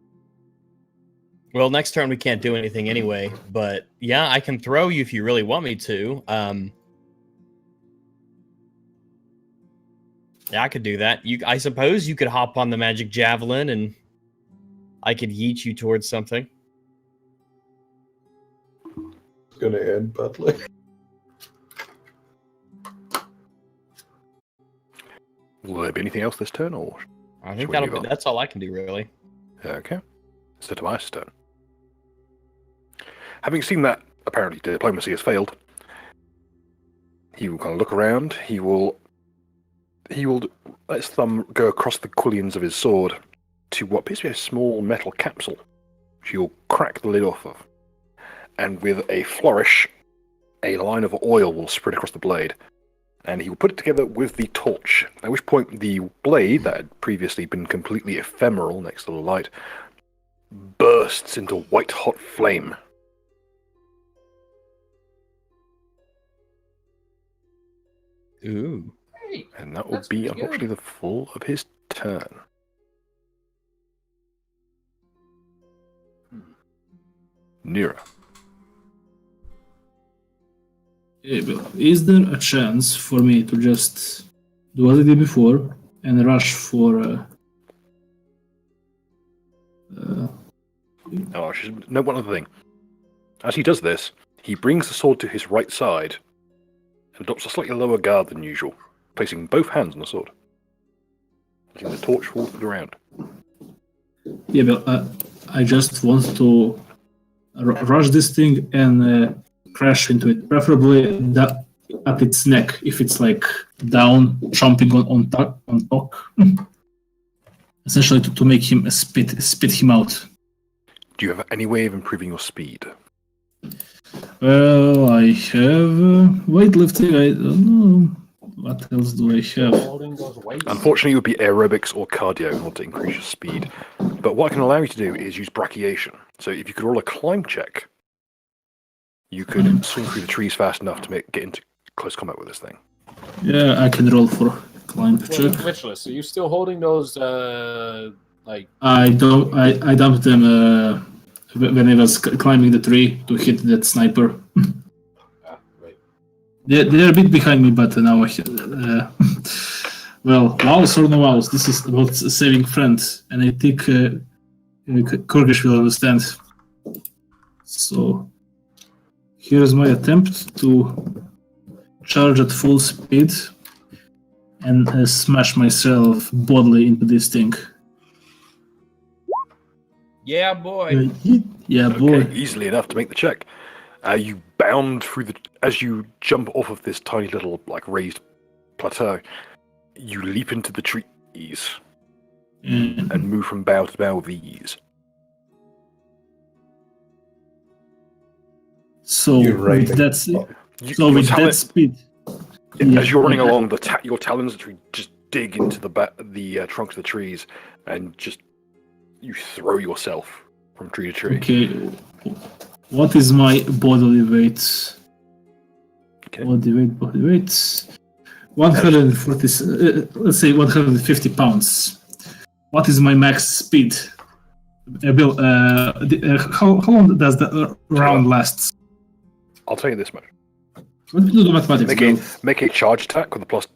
Well, next turn we can't do anything anyway, but yeah, I can throw you if you really want me to. Yeah, I could do that. I suppose you could hop on the magic javelin and I could yeet you towards something. It's gonna end badly. Will there be anything else this turn, or I think Shall we move on? that's all I can do, really. okay? It's the Tobias' turn. Having seen that apparently diplomacy has failed, he will kind of look around. He will let his thumb go across the quillions of his sword to what appears to be a small metal capsule, which he'll crack the lid off of. And with a flourish, a line of oil will spread across the blade, and he will put it together with the torch, at which point the blade, that had previously been completely ephemeral next to the light, bursts into white-hot flame. Ooh. Hey, And that will That's be, pretty good. unfortunately, the full of his turn. Nira. Yeah, but is there a chance for me to just do what I did before and rush for? Oh, no, one other thing. As he does this, he brings the sword to his right side and adopts a slightly lower guard than usual, placing both hands on the sword. Letting the torch fall to the ground. Yeah, but I just want to rush this thing and crash into it, preferably at its neck, if it's like down, chomping on top. Essentially, to make him spit him out. Do you have any way of improving your speed? Well, I have weightlifting. I don't know. What else do I have? Holding those weights. Unfortunately, it would be aerobics or cardio in order to increase your speed. But what I can allow you to do is use brachiation. So if you could roll a climb check, you could swing through the trees fast enough to get into close combat with this thing. Yeah, I can roll for climb check. Mitchellis, are you still holding those, like... I don't. I dumped them when I was climbing the tree to hit that sniper. Right. They're a bit behind me, but now well, wows or no wows, this is about saving friends, and I think Kurgish will understand. So here's my attempt to charge at full speed and smash myself bodily into this thing. Yeah, boy. Yeah, boy. Okay, easily enough to make the check. You bound through as you jump off of this tiny little raised plateau. You leap into the trees and move from bough to bough with ease. So You're right. with that, Your with talent- that speed, as you're running along, your talons literally just dig into the trunks of the trees, and just you throw yourself from tree to tree. Okay, what is my bodily weight? Okay. Body weight. 140. Let's say 150 pounds. What is my max speed? Bill, how long does the round last? I'll tell you this much. Let me do the mathematics. Bill. Make a charge attack with a plus.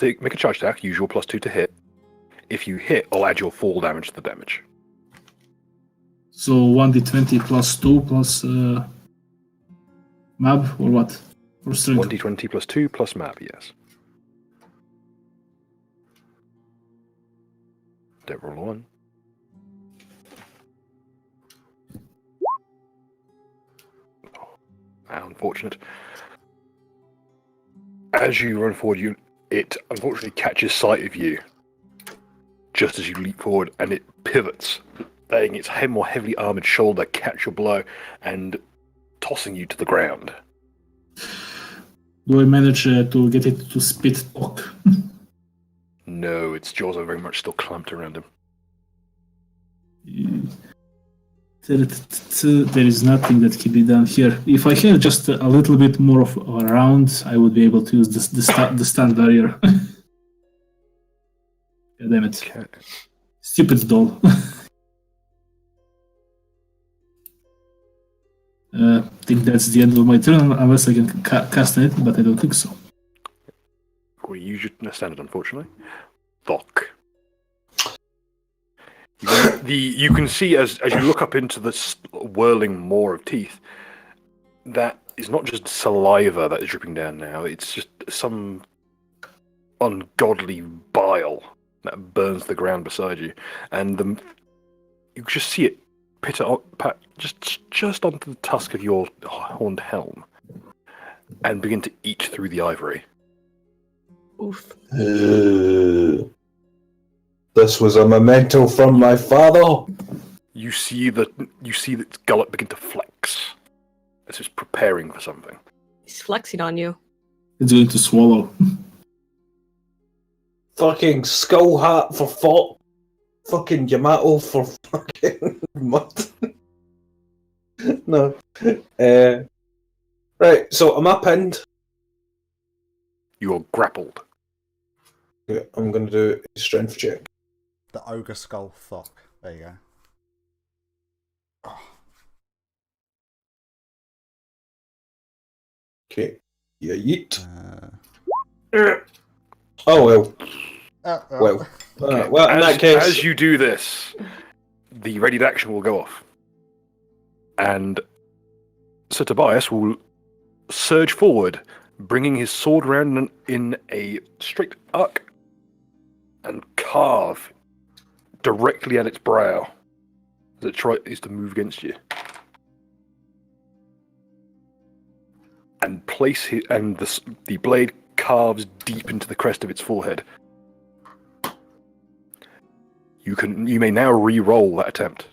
Make a charge attack. Usual +2 to hit. If you hit, I'll add your fall damage to the damage. So 1d20 +2 plus mab or what? Or strength? 1d20 +2 plus map. Yes. Don't roll a 1. How unfortunate. As you run forward, it unfortunately catches sight of you just as you leap forward, and it pivots, letting its more heavily armored shoulder catch your blow and tossing you to the ground. Do I manage to get it to spit talk? No, its jaws are very much still clamped around him. There is nothing that can be done here. If I had just a little bit more of a round, I would be able to use the stand barrier. God damn it. Okay. Stupid doll. I think that's the end of my turn, unless I can cast it, but I don't think so. We use your standard, unfortunately. Thok. You can see as you look up into this whirling maw of teeth, that is not just saliva that is dripping down now, it's just some ungodly bile that burns the ground beside you. And you just see it pitter just onto the tusk of your horned helm and begin to eat through the ivory. Oof. This was a memento from my father. You see its gullet begin to flex as it's preparing for something. He's flexing on you. It's going to swallow. Fucking skull hat for fort. Fucking Yamato for fucking mud. No. Right, so am I pinned? You are grappled. Yeah, I'm gonna do a strength check. The ogre skull Thok. There you go. Oh. Okay. Yeah, yeet. Oh well. Well. Okay. Well, in that case, as you do this, the ready to action will go off. And Sir Tobias will surge forward, bringing his sword round in a straight arc and carve directly at its brow as it tries to move against you. And the blade carves deep into the crest of its forehead. You may now re-roll that attempt.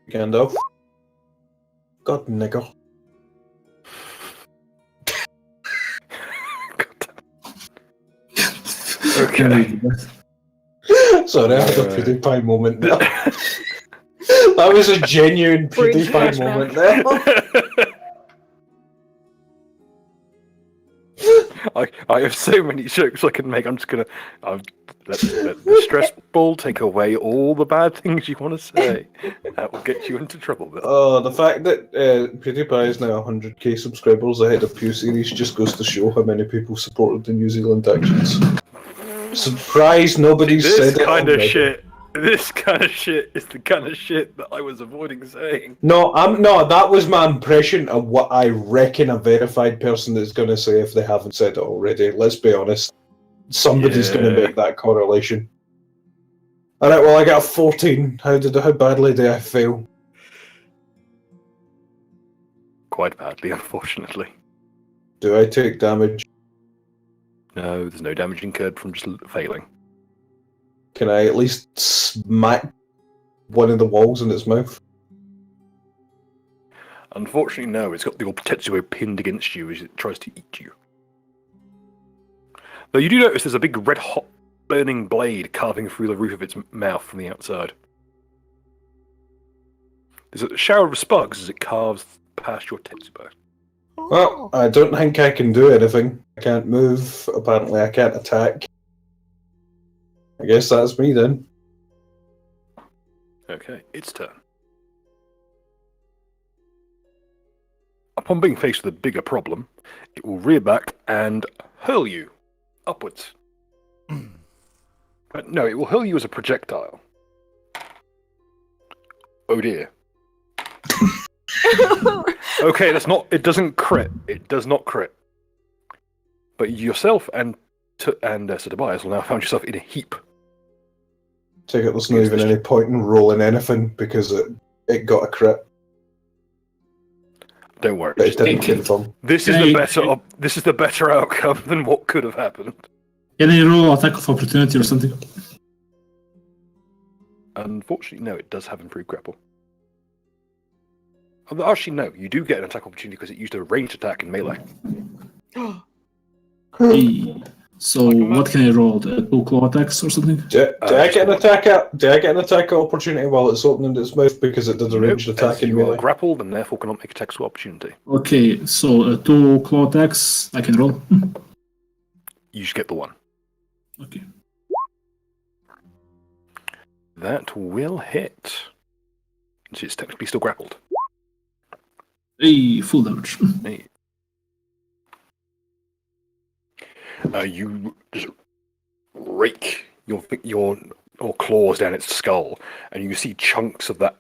Gandalf. God, nigger. Okay. Sorry, I had a PewDiePie moment there. That was a genuine PewDiePie moment there. I have so many jokes I can make. I'm just gonna let the stress ball take away all the bad things you want to say. That will get you into trouble. Bill. Oh, the fact that PewDiePie is now 100k subscribers ahead of Pew Series just goes to show how many people supported the New Zealand actions. Surprised nobody's said it already. This kind of shit is the kind of shit that I was avoiding saying. No, that was my impression of what I reckon a verified person is going to say if they haven't said it already. Let's be honest. Somebody's going to make that correlation. Alright, well, I got a 14. How badly did I fail? Quite badly, unfortunately. Do I take damage? No, there's no damage incurred from just failing. Can I at least smack one of the walls in its mouth? Unfortunately, no. It's got the Tetsuo pinned against you as it tries to eat you. Though you do notice there's a big red-hot burning blade carving through the roof of its mouth from the outside. There's a shower of sparks as it carves past your Tetsuo. Well, I don't think I can do anything. I can't move. Apparently, I can't attack. I guess that's me then. Okay, its turn. Upon being faced with a bigger problem, it will rear back and hurl you upwards. But no, it will hurl you as a projectile. Oh dear. Okay, it doesn't crit. It does not crit. But yourself and Sir Tobias will now find yourself in a heap. Take it, there's not even any point in rolling anything because it got a crit. Don't worry. But it didn't confirm. This is the better outcome than what could have happened. Can I roll attack of opportunity or something? Unfortunately, no. It does have improved grapple. Actually, no. You do get an attack opportunity because it used a ranged attack in melee. Hey. So what can I roll? The 2 claw attacks or something? Do I get an attack? Do I get an attack opportunity while it's opening its mouth because it does a ranged attack as in you are melee? grappled and therefore cannot make attacks of opportunity. Okay, so 2 claw attacks I can roll. You just get the one. Okay. That will hit. So it's technically still grappled. Hey, full damage. Hey. You just rake your claws down its skull, and you see chunks of that,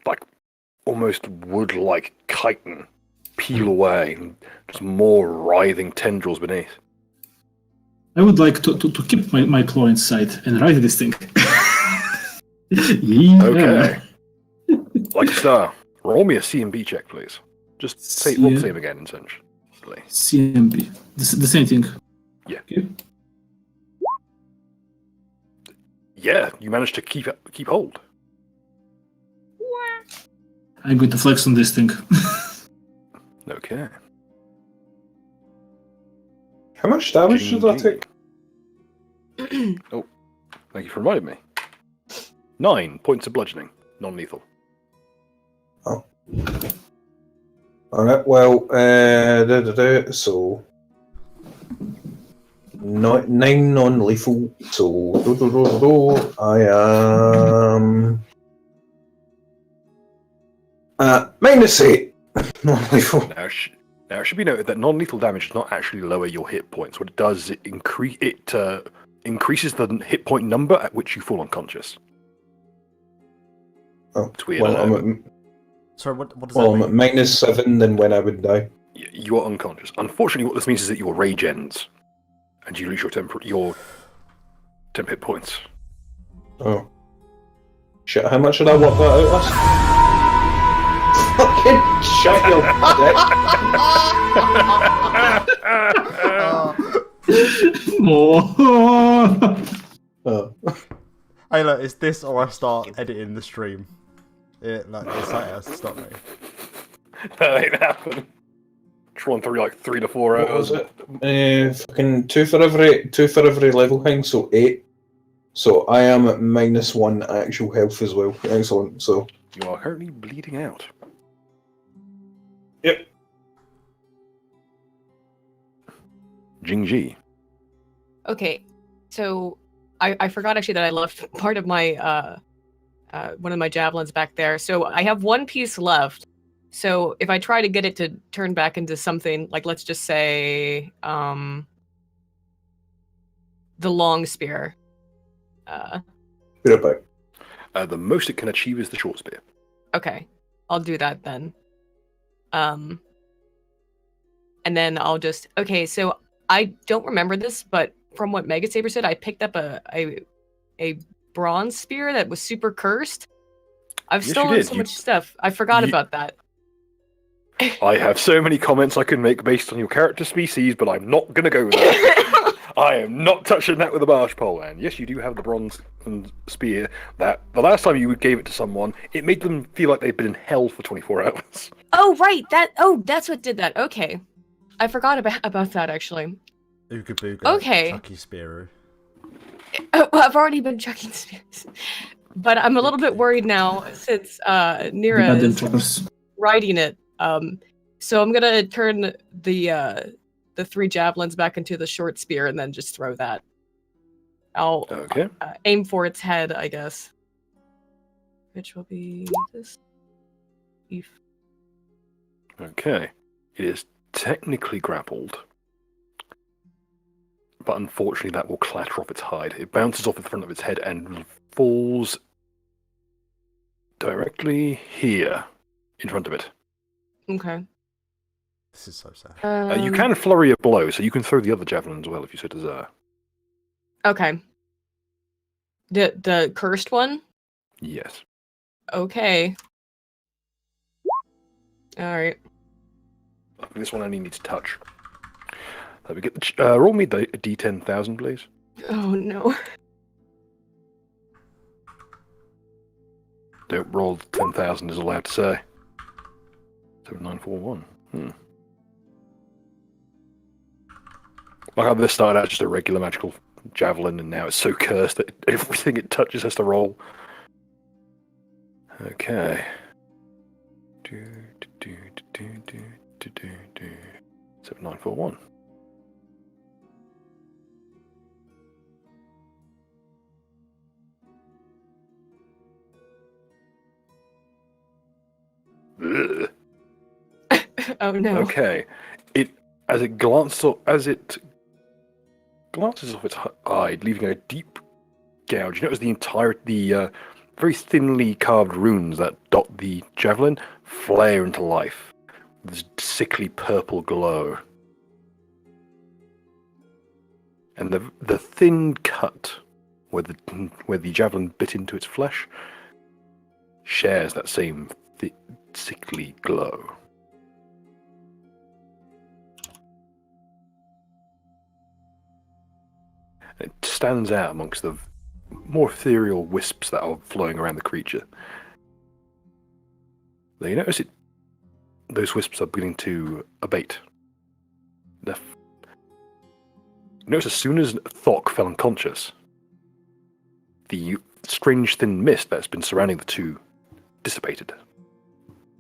like, almost wood-like chitin peel away, and just more writhing tendrils beneath. I would like to keep my claw inside and ride this thing. Yeah. Okay. Like a star. Roll me a CMB check, please. Just say roll the same again, essentially. CMB. The same thing. Yeah. Okay. Yeah, you managed to keep hold. I'm going to flex on this thing. Okay. How much damage did that take? Oh, thank you for reminding me. 9 points of bludgeoning, non-lethal. Oh. Alright, well, so... 9 non-lethal, so... I am... -8 non-lethal. Now, it should be noted that non-lethal damage does not actually lower your hit points. What it does is it increases the hit point number at which you fall unconscious. Oh, It's weird. well, I know, Sorry, what does well, that I'm mean? at -7 than when I would die. you are unconscious. Unfortunately, what this means is that your rage ends, and you lose your temp hit points. Oh. Shit, how much did I work that out as? Fucking shut your Oh. Hey, look, it's this or I start editing the stream. It's like it has to stop me. That ain't happening. Trying through like 3 to 4 What hours. was it? Fucking 2 for every level thing, so 8. So I am at -1 actual health as well. Excellent. So You are currently bleeding out. Yep. Jing-Ji. Okay, so I forgot actually that I left part of my one of my javelins back there. So I have 1 piece left. So if I try to get it to turn back into something like, let's just say, the long spear. put it back. The most it can achieve is the short spear. Okay, I'll do that then. And then I'll just so I don't remember this, but from what Mega Saber said, I picked up a bronze spear that was super cursed. I've Yes, you stolen did. so much stuff. I forgot about that. I have so many comments I can make based on your character species, but I'm not going to go there. I am not touching that with a barge pole. And yes, you do have the bronze spear that the last time you gave it to someone, it made them feel like they'd been in hell for 24 hours. Oh, right. That's what did that. Okay. I forgot about that, actually. Ooga booga. Okay. Chucky Spearu. Oh, I've already been chucking spears. But I'm a little bit worried now since Nira Goddamn is truckers. riding it. So I'm gonna turn the 3 javelins back into the short spear and then just throw that. I'll Okay. aim for its head, I guess. Which will be this. Okay. It is technically grappled, but unfortunately that will clatter off its hide. It bounces off the front of its head and falls directly here in front of it. Okay. This is so sad. You can flurry a blow, so you can throw the other javelin as well if you so desire. Okay. The cursed one? Yes. Okay. Alright. This one only needs touch. Let me get the roll me a d10,000, please. Oh no. Don't roll 10,000 is allowed to say. 7941. Like how this started out just a regular magical javelin, and now it's so cursed that everything it touches has to roll. Okay. 7941. Ugh. Oh no. Okay. As it glances off its eye, leaving a deep gouge. You notice the very thinly carved runes that dot the javelin flare into life. This sickly purple glow. And the thin cut where the javelin bit into its flesh shares that same sickly glow. It stands out amongst the more ethereal wisps that are flowing around the creature. Now you notice those wisps are beginning to abate. You notice as soon as Thok fell unconscious, the strange thin mist that's been surrounding the two dissipated.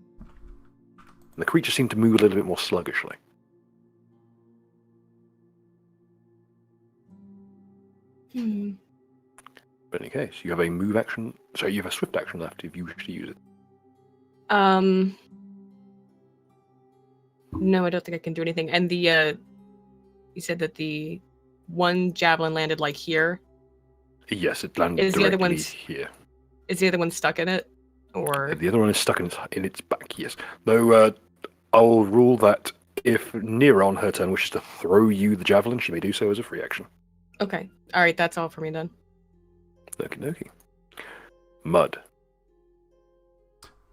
And the creature seemed to move a little bit more sluggishly. But in any case, you have a move action. Sorry, you have a swift action left if you wish to use it. No, I don't think I can do anything. And you said that the one javelin landed like here. Yes, it landed directly here. Is the other one stuck in it, or The other one is stuck in its back. Yes. Though I'll rule that if Nira on her turn wishes to throw you the javelin, she may do so as a free action. okay? All right, that's all for me then. Okie dokie. Mud.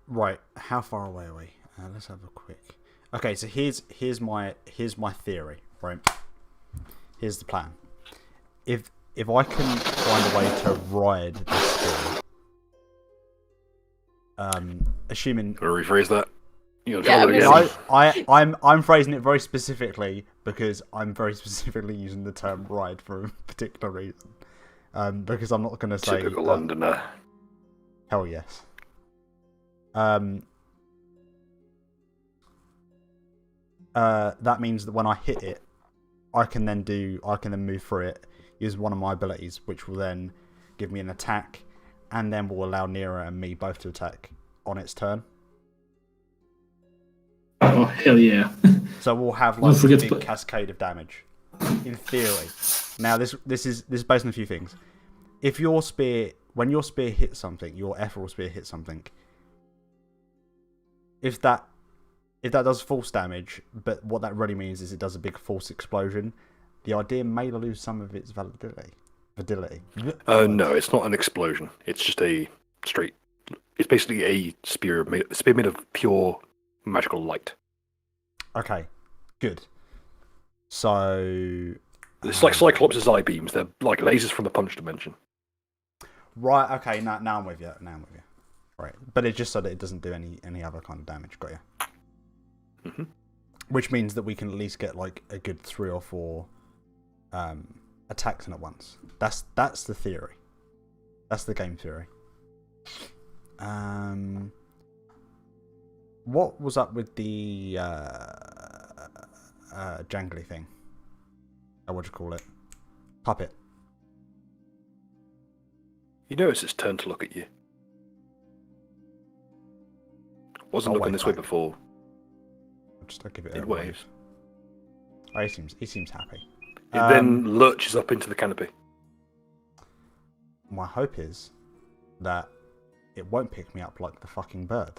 Right, how far away are we? Let's have a quick. Okay, so here's my theory. Right, here's the plan. If I can find a way to ride this thing, assuming. Can I rephrase that? I'm phrasing it very specifically because I'm very specifically using the term ride for a particular reason. Because I'm not going to say typical Londoner. Hell yes. That means that when I hit it, I can then move through it, use one of my abilities, which will then give me an attack, and then will allow Nira and me both to attack on its turn. Oh hell yeah! So we'll have like a big cascade of damage, in theory. Now this is based on a few things. If when your spear hits something, your ethereal spear hits something. If that does false damage, but what that really means is it does a big false explosion, the idea may lose some of its validity. No, it's not an explosion. It's just a straight. It's basically a spear made of pure magical light. Okay, good. So it's like Cyclops' eye beams. They're like lasers from the punch dimension. Right. Okay. Now I'm with you. Right, but it's just so that it doesn't do any other kind of damage. Got you. Mm-hmm. Which means that we can at least get like a good 3 or 4 attacks in at once. That's the theory. That's the game theory. What was up with the jangly thing? What do you call it? Puppet. You notice its turn to look at you. Wasn't looking this way before. I'll give it a wave. Oh, he seems happy. It then lurches up into the canopy. My hope is that it won't pick me up like the fucking bird.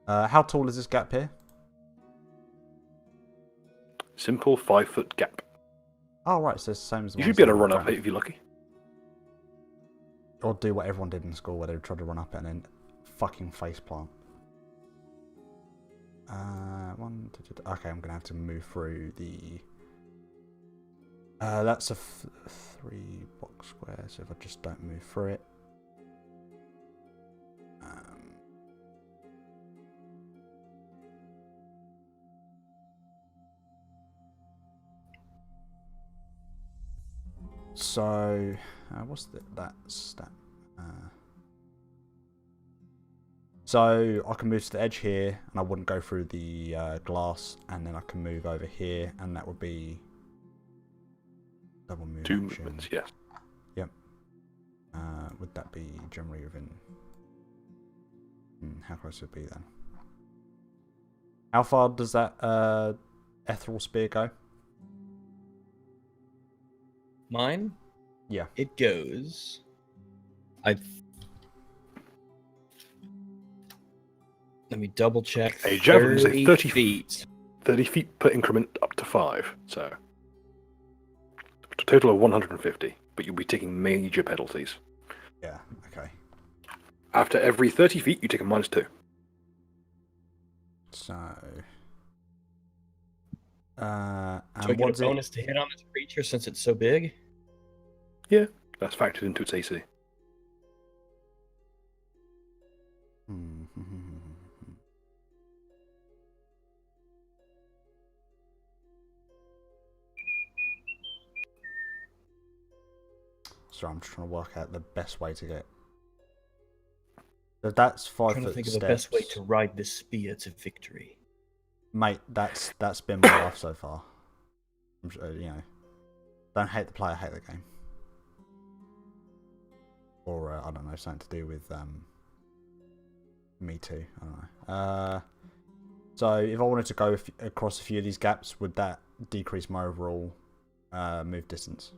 How tall is this gap here? Simple 5-foot gap. Oh, right, so it's the same as the You should be able to run up it if you're lucky. Or do what everyone did in school where they tried to run up it and then fucking faceplant. Okay, I'm gonna have to move through the. That's a 3 box square. So if I just don't move through it, So, what's that stat? So I can move to the edge here, and I wouldn't go through the glass, and then I can move over here, and that would be double move 2 action. movements, yes. Yep. Would that be generally within? How close would it be then? How far does that ethereal spear go? Mine? Yeah. It goes. Let me double check. A javelin is a 30 feet. 30 feet per increment up to 5, so a total of 150, but you'll be taking major penalties. Yeah, okay. After every 30 feet, you take a -2. So... Do I and get what's a bonus to hit on this creature since it's so big? Yeah, that's factored into its AC. So I'm just trying to work out the best way to get. So that's 5 trying to foot think steps. of the best way to ride this spear to victory. Mate, that's been my life so far. I'm sure, you know, don't hate the player, hate the game. Or I don't know, something to do with me too. I don't know. So if I wanted to go across a few of these gaps, would that decrease my overall move distance?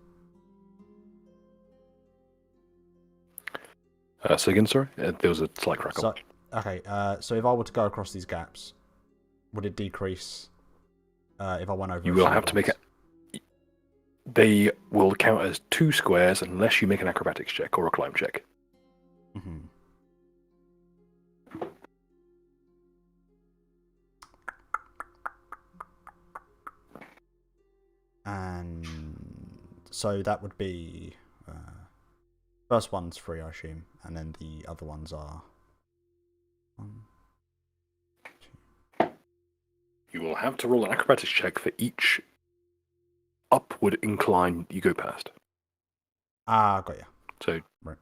So again, sorry, there was a slight crackle. So, okay, so if I were to go across these gaps, would it decrease if I went over? You will have to make it. They will count as 2 squares unless you make an acrobatics check or a climb check. Mm-hmm. And so that would be first one's 3, I assume, and then the other ones are 1, 2. You will have to roll an acrobatics check for each upward incline you go past. Ah, got ya. So, right.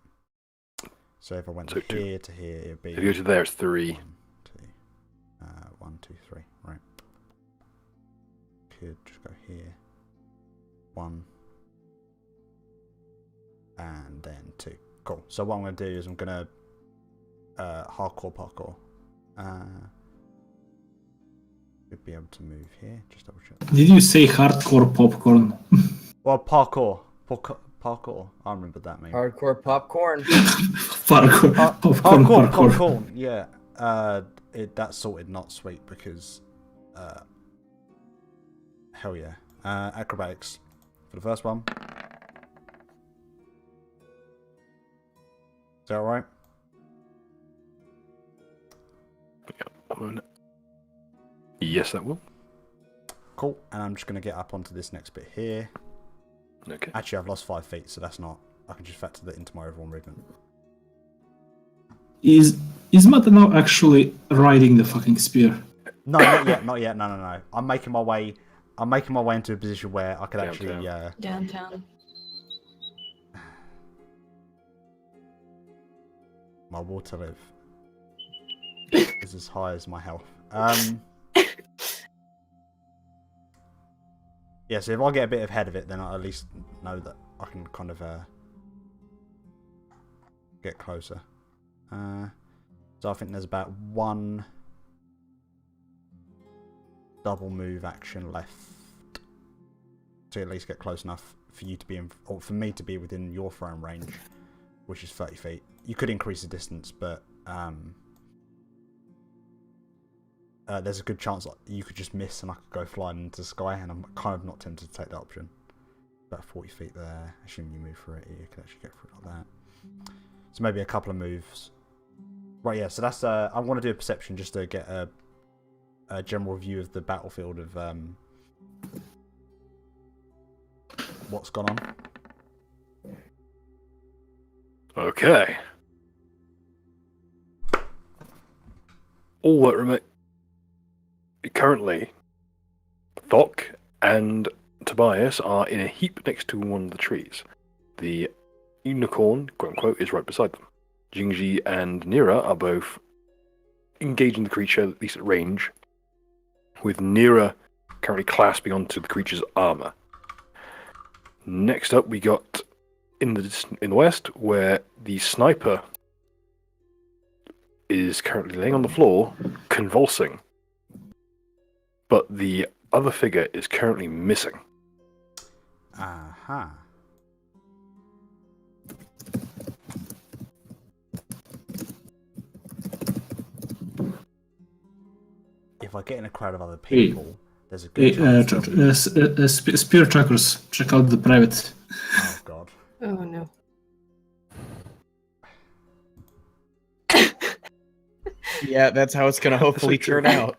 So if I went so to here to here, it'd be. if you go to there, it's 3. 1, 2, 3. Right. Could just go here. 1. And then 2. Cool. So what I'm going to do is I'm going to hardcore parkour. Should be able to move here. Just double check. Did you say hardcore popcorn? Well, parkour. Parkour. I remember that, mate. Hardcore popcorn. Popcorn. Popcorn. Yeah. That's sorted, not sweet, because hell yeah. Acrobatics for the first one. Is that alright? Yes, that will. Cool. And I'm just going to get up onto this next bit here. Okay. Actually, I've lost 5 feet, so that's not. I can just factor that into my overall movement. Is Mata now actually riding the fucking spear? No, not yet. Not yet. No. I'm making my way. I'm making my way into a position where I could actually. Downtown. My will to live is as high as my health. Yeah, so if I get a bit ahead of it, then I at least know that I can kind of get closer. So I think there's about 1 double move action left to at least get close enough for you to be or for me to be within your thrown range, which is 30 feet. You could increase the distance, but there's a good chance that you could just miss and I could go flying into the sky, and I'm kind of not tempted to take that option. About 40 feet there, assuming you move through it, you could actually get through it like that. So maybe a couple of moves. Right, yeah, so that's, I want to do a perception just to get a general view of the battlefield of what's gone on. Okay. All that remains. Currently, Thok and Tobias are in a heap next to one of the trees. The unicorn, quote unquote, is right beside them. Jingji and Nira are both engaging the creature, at least at range, with Nira currently clasping onto the creature's armor. Next up, we got in the west, where the sniper is currently laying on the floor, convulsing, but the other figure is currently missing. Aha. If I get in a crowd of other people, there's a good chance. Spear trackers, check out the private. Oh god. Oh no. Yeah, that's how it's gonna hopefully turn out.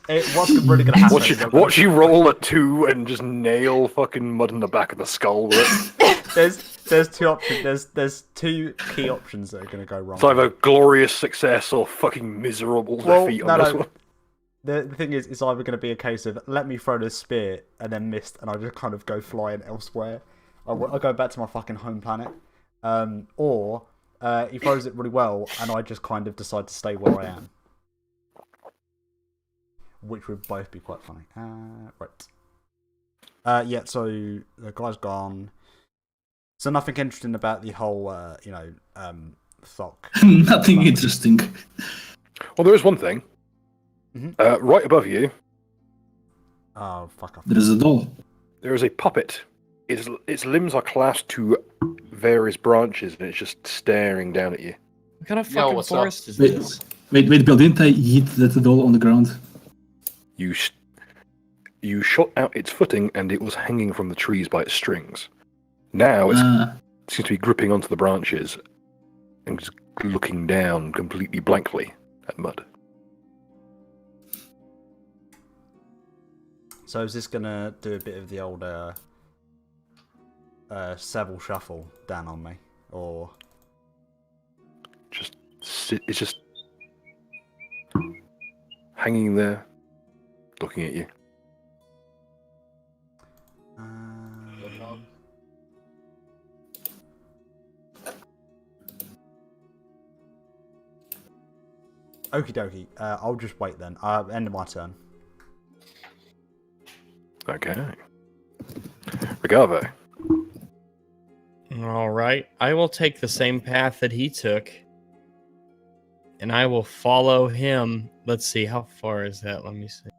What's really gonna happen? Watch you roll a 2 and just nail fucking mud in the back of the skull with it. There's two options. There's two key options that are gonna go wrong. It's either glorious success or fucking miserable defeat on this one. The thing is, it's either going to be a case of let me throw this spear and then missed, and I just kind of go flying elsewhere. I go back to my fucking home planet, or he throws it really well, and I just kind of decide to stay where I am, which would both be quite funny. Right. Yeah. So the guy's gone. So nothing interesting about the whole, Thok. Nothing interesting. Well, there is one thing. Mm-hmm. Right above you. Oh, fuck off. There is a doll. There is a puppet. Its limbs are clasped to various branches, and it's just staring down at you. What kind of fucking what's forest up? is this? Wait, Bill, didn't I hit that doll on the ground? You shot out its footing, and it was hanging from the trees by its strings. Now it seems to be gripping onto the branches and just looking down completely blankly at mud. So is this gonna do a bit of the old Savile shuffle down on me, or It's just hanging there, looking at you. Okie dokie. I'll just wait then. End of my turn. Okay. Regavo. All right. I will take the same path that he took, and I will follow him. Let's see, how far is that? Let me see.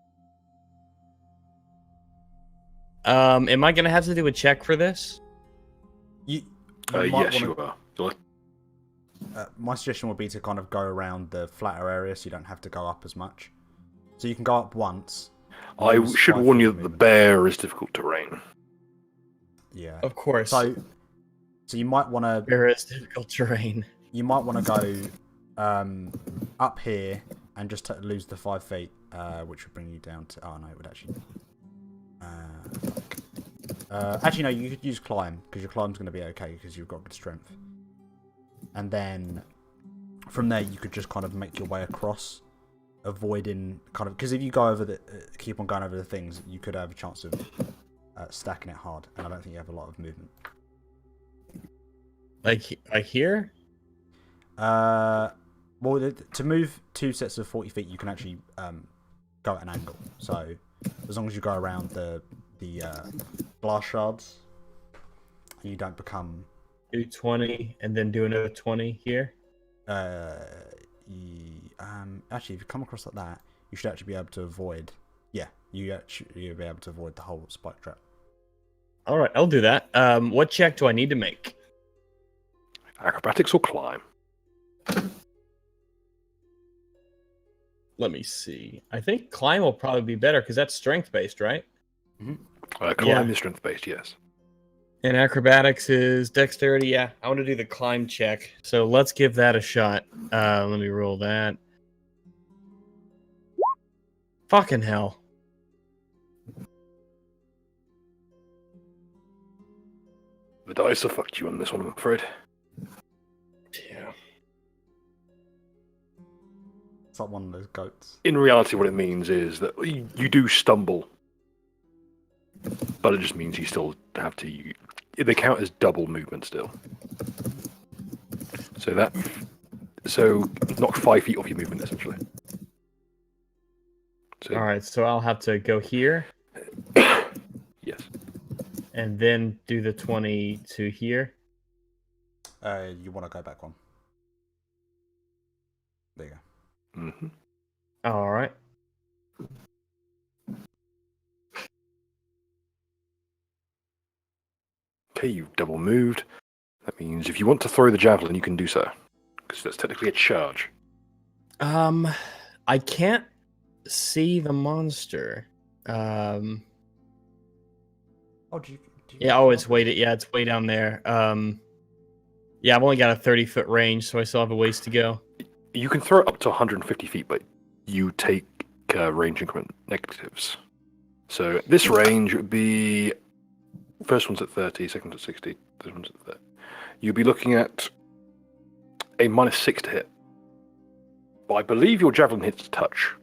Am I gonna have to do a check for this? You Yes, you are. My suggestion would be to kind of go around the flatter area, so you don't have to go up as much. So you can go up once. I should warn you that the bear is difficult terrain. Yeah. Of course. So you might want to. There is difficult terrain. You might want to go up here and just lose the 5 feet, which would bring you down to. Oh no, it would actually. Actually, no. You could use climb because your climb's going to be okay because you've got good strength. And then from there, you could just kind of make your way across, avoiding kind of because if you go over keep on going over the things, you could have a chance of stacking it hard, and I don't think you have a lot of movement. Like here? Well, to move 2 sets of 40 feet, you can actually go at an angle. So as long as you go around the blast shards, you don't become. Do 20 and then do another 20 here. Actually, if you come across like that, you should actually be able to avoid. Yeah, you'll be able to avoid the whole spike trap. All right, I'll do that. What check do I need to make? Acrobatics or climb? Let me see. I think climb will probably be better because that's strength based, right? Mm-hmm. Climb is strength based, yes. And acrobatics is dexterity. Yeah, I want to do the climb check. So let's give that a shot. Let me roll that. Fucking hell. The dice have fucked you on this one, I'm afraid. Yeah. It's like one of those goats. In reality, what it means is that you do stumble, but it just means you still have to they count as double movement still. So knock 5 feet off your movement essentially. So, All right, so I'll have to go here yes. and then do the 20 to here. You want to go back one. There you go. Mm-hmm. All right. Okay, you've double moved. That means if you want to throw the javelin, you can do so, because that's technically a charge. I can't see the monster. Oh, Yeah. Oh, it's way. Yeah, it's way down there. Yeah, I've only got a 30-foot range, so I still have a ways to go. You can throw it up to 150 feet, but you take range increment negatives. So this range would be first one's at 30, second at 60, third one's at 30. You'll be looking at a -6 to hit. But I believe your javelin hits touch.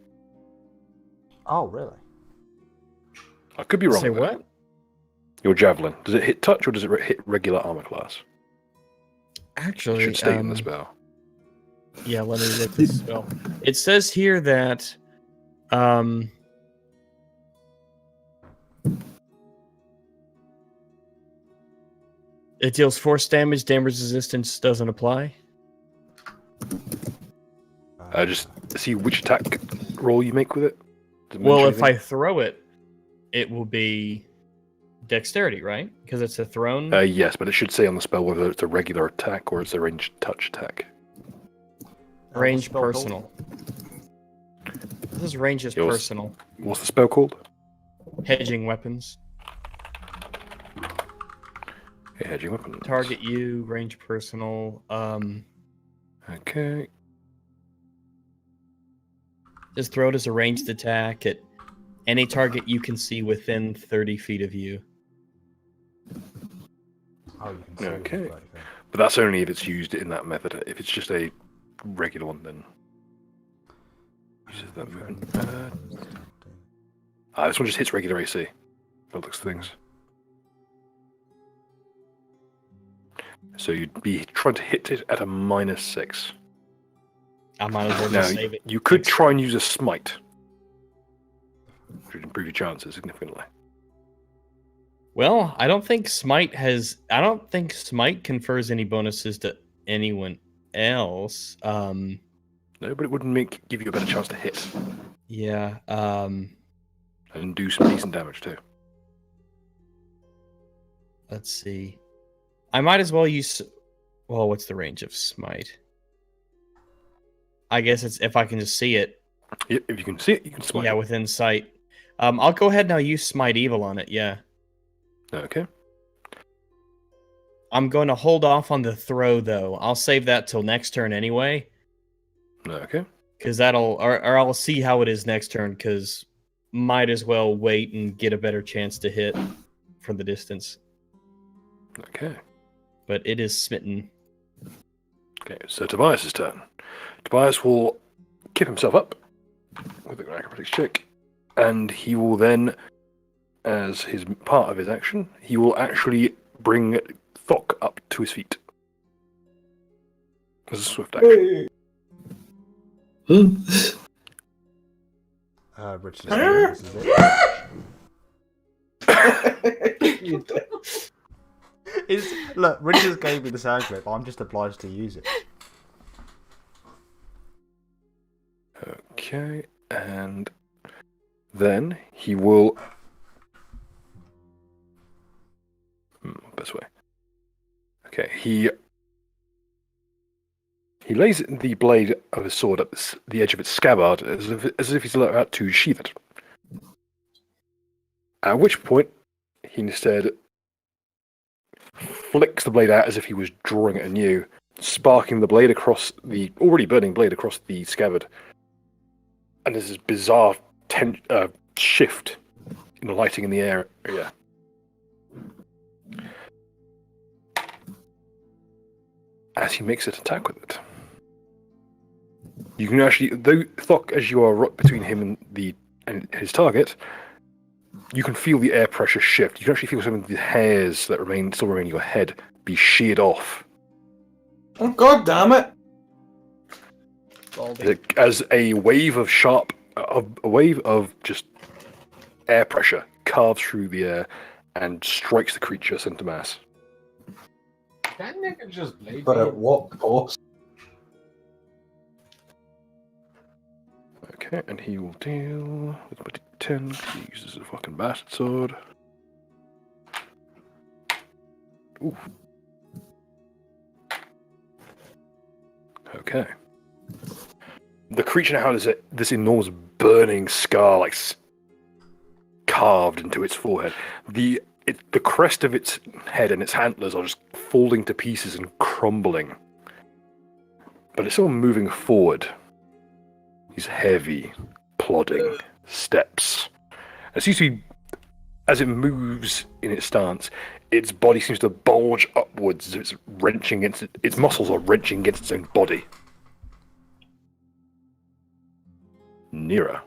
Oh, really? I could be wrong. Say there. what? Your javelin, does it hit touch or does it hit regular armor class? Actually, It should state in the spell. Yeah, let me look this spell. It says here that it deals force damage. Damage resistance doesn't apply. Just see which attack roll you make with it. Does it Well, mention if I anything? throw it, it will be dexterity, right? Because it's a thrown. Yes, but it should say on the spell whether it's a regular attack or it's a ranged touch attack. Range spell called? personal. This is range is Yours. personal. What's the spell called? Hedging weapons. Yeah, hedging weapons. Target you, range personal. Okay. Just throw it as a ranged attack at any target you can see within 30 feet of you. Oh, you can see. Okay. Right, okay. But that's only if it's used in that method. If it's just a regular one, then uses that movement. This one just hits regular AC. By the looks of things. So you'd be trying to hit it at a -6. I might as well Now, just save it. you could try and use a smite, which would improve your chances significantly. Well, I don't think Smite confers any bonuses to anyone else. No, but it wouldn't give you a better chance to hit Yeah. and do some decent damage too. Let's see. I might as well use. Well, what's the range of Smite? I guess it's if I can just see it. Yeah, if you can see it, you can smite. Yeah, within sight. I'll go ahead and I'll use Smite Evil on it. Yeah. Okay. I'm going to hold off on the throw though. I'll save that till next turn anyway. Okay. Because or I'll see how it is next turn. Because might as well wait and get a better chance to hit from the distance. Okay. But it is smitten. Okay, so Tobias' turn. Tobias will keep himself up with an acrobatics check, and he will then, as his part of his action, he will actually bring Thok up to his feet. As a swift action. Richard, this is it. Look, Richard gave me the sound clip. I'm just obliged to use it. Okay, and then he will. Best way. Okay, he lays the blade of his sword at the edge of its scabbard as if he's about to sheath it. At which point, he instead flicks the blade out as if he was drawing it anew, sparking the blade across the already burning blade across the scabbard. And there's this bizarre shift in the lighting in the area. As he makes an attack with it. You can actually, though Thok, as you are right between him and his target, you can feel the air pressure shift. You can actually feel some of the hairs that still remain in your head be sheared off. Oh, God damn it! As a wave of just air pressure carves through the air and strikes the creature center mass. That nigga just blade. But at what cost? Okay, and he will deal with my 10. He uses a fucking bastard sword. Ooh. Okay. The creature now has this enormous burning scar, like carved into its forehead. The crest of its head and its antlers are just falling to pieces and crumbling. But it's still moving forward. These heavy, plodding steps. It seems to be, as it moves in its stance, its body seems to bulge upwards as it's wrenching against it. Its muscles are wrenching against its own body. Nearer.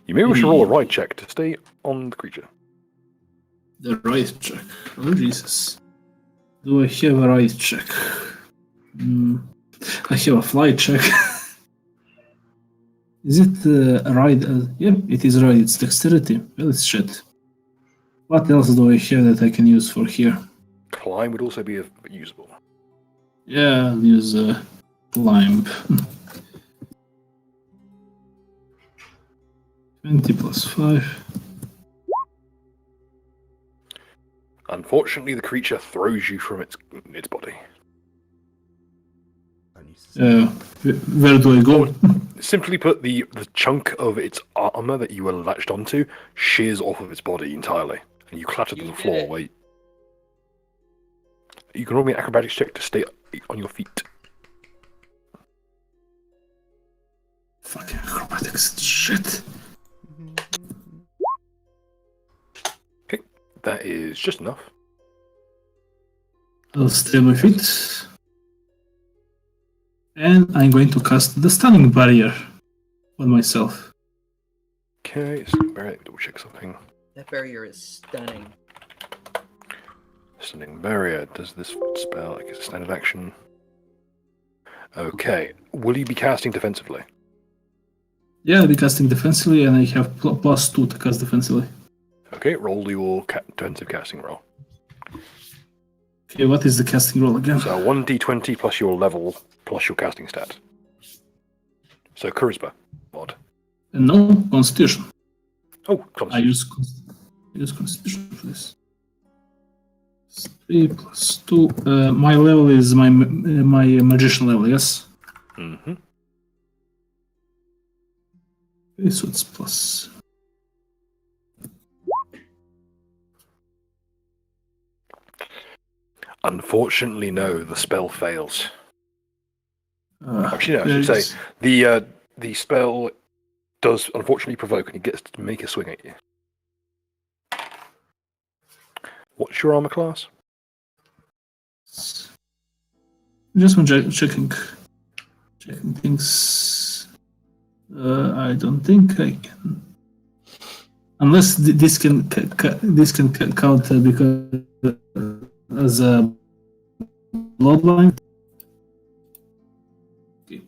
You may wish to roll a ride check to stay on the creature. The right check. Oh, Jesus. Do I have a right check? I have a flight check. Is it a ride? Yeah, it is right. It's dexterity. Well, it's shit. What else do I have that I can use for here? Climb would also be usable. Yeah, I'll use climb. 20 plus 5. Unfortunately, the creature throws you from its body. Where do I go? Simply put, the chunk of its armor that you were latched onto shears off of its body entirely, and you clatter to the floor. Wait. You can roll me an acrobatics check to stay on your feet. Fucking acrobatics shit. Okay, that is just enough. I'll stay on my feet. And I'm going to cast the stunning barrier on myself. Okay, so double check something. That barrier is stunning. Stunning barrier. Does this spell like it's a standard action? Okay. Will you be casting defensively? Yeah, I'll be casting defensively, and I have plus 2 to cast defensively. Okay, roll your defensive casting roll. Okay, what is the casting roll again? So 1d20 plus your level plus your casting stat. So charisma mod. No, constitution. Oh, constitution. I use constitution for this. 3 plus 2. My level is my magician level, yes? Mm-hmm. Okay, so it's plus. Unfortunately, no, the spell fails. Actually, no, I should say the spell does unfortunately provoke, and he gets to make a swing at you. What's your armor class? Just one checking things. I don't think I can, unless this can count because as a bloodline. Okay.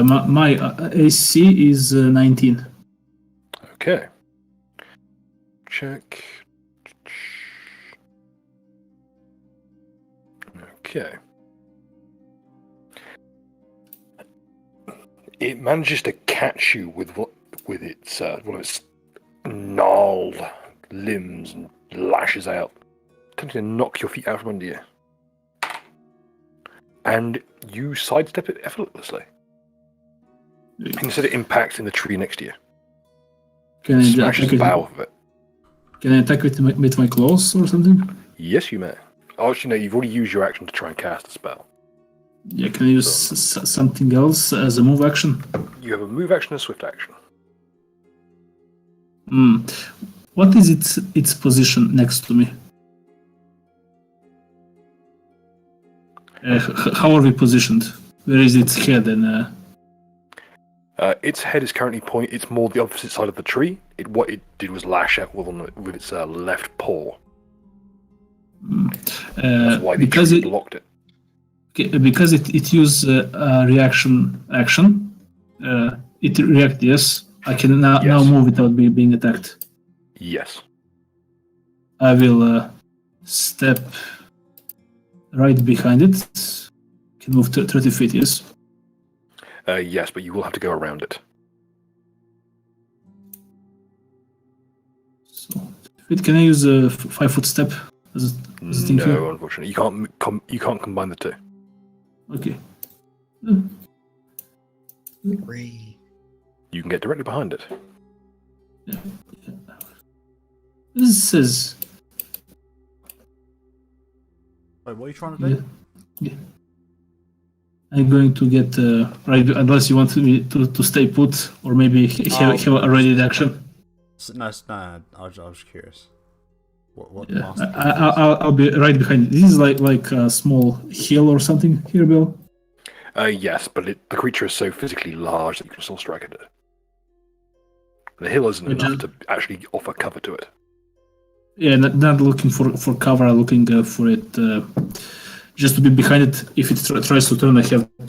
My AC is 19. Okay. Check. Okay. It manages to catch you with its one of its gnarled limbs and lashes out, attempting to knock your feet out from under you. And you sidestep it effortlessly. Instead, it impacts in the tree next to you. Can I smashes the bough of it. Can I attack with my claws or something? Yes, you may. Oh, actually, no, you've already used your action to try and cast a spell. Yeah, can I use something else as a move action? You have a move action and a swift action. What is its position next to me? How are we positioned? Where is its head? And Its head is currently point. It's more the opposite side of the tree. What it did was lash out with its left paw. That's why the tree blocked it. Because it used a reaction action. It react. Yes, I can now move without being attacked. Yes. I will step right behind it. Can move 30 feet. Yes. Yes, but you will have to go around it. So, can I use a 5-foot step as a thing here? No, unfortunately, you can't combine the two. Okay. You can get directly behind it. This is. Wait, what are you trying to do? Yeah. I'm going to get right unless you want me to stay put or maybe have already the action. No, I was curious. What Yeah, I'll be right behind. This is like a small hill or something here, Bill. Yes, but the creature is so physically large that you can still strike at it. The hill isn't enough to actually offer cover to it. Yeah, not looking for cover. Looking for it just to be behind it. If it tries to turn,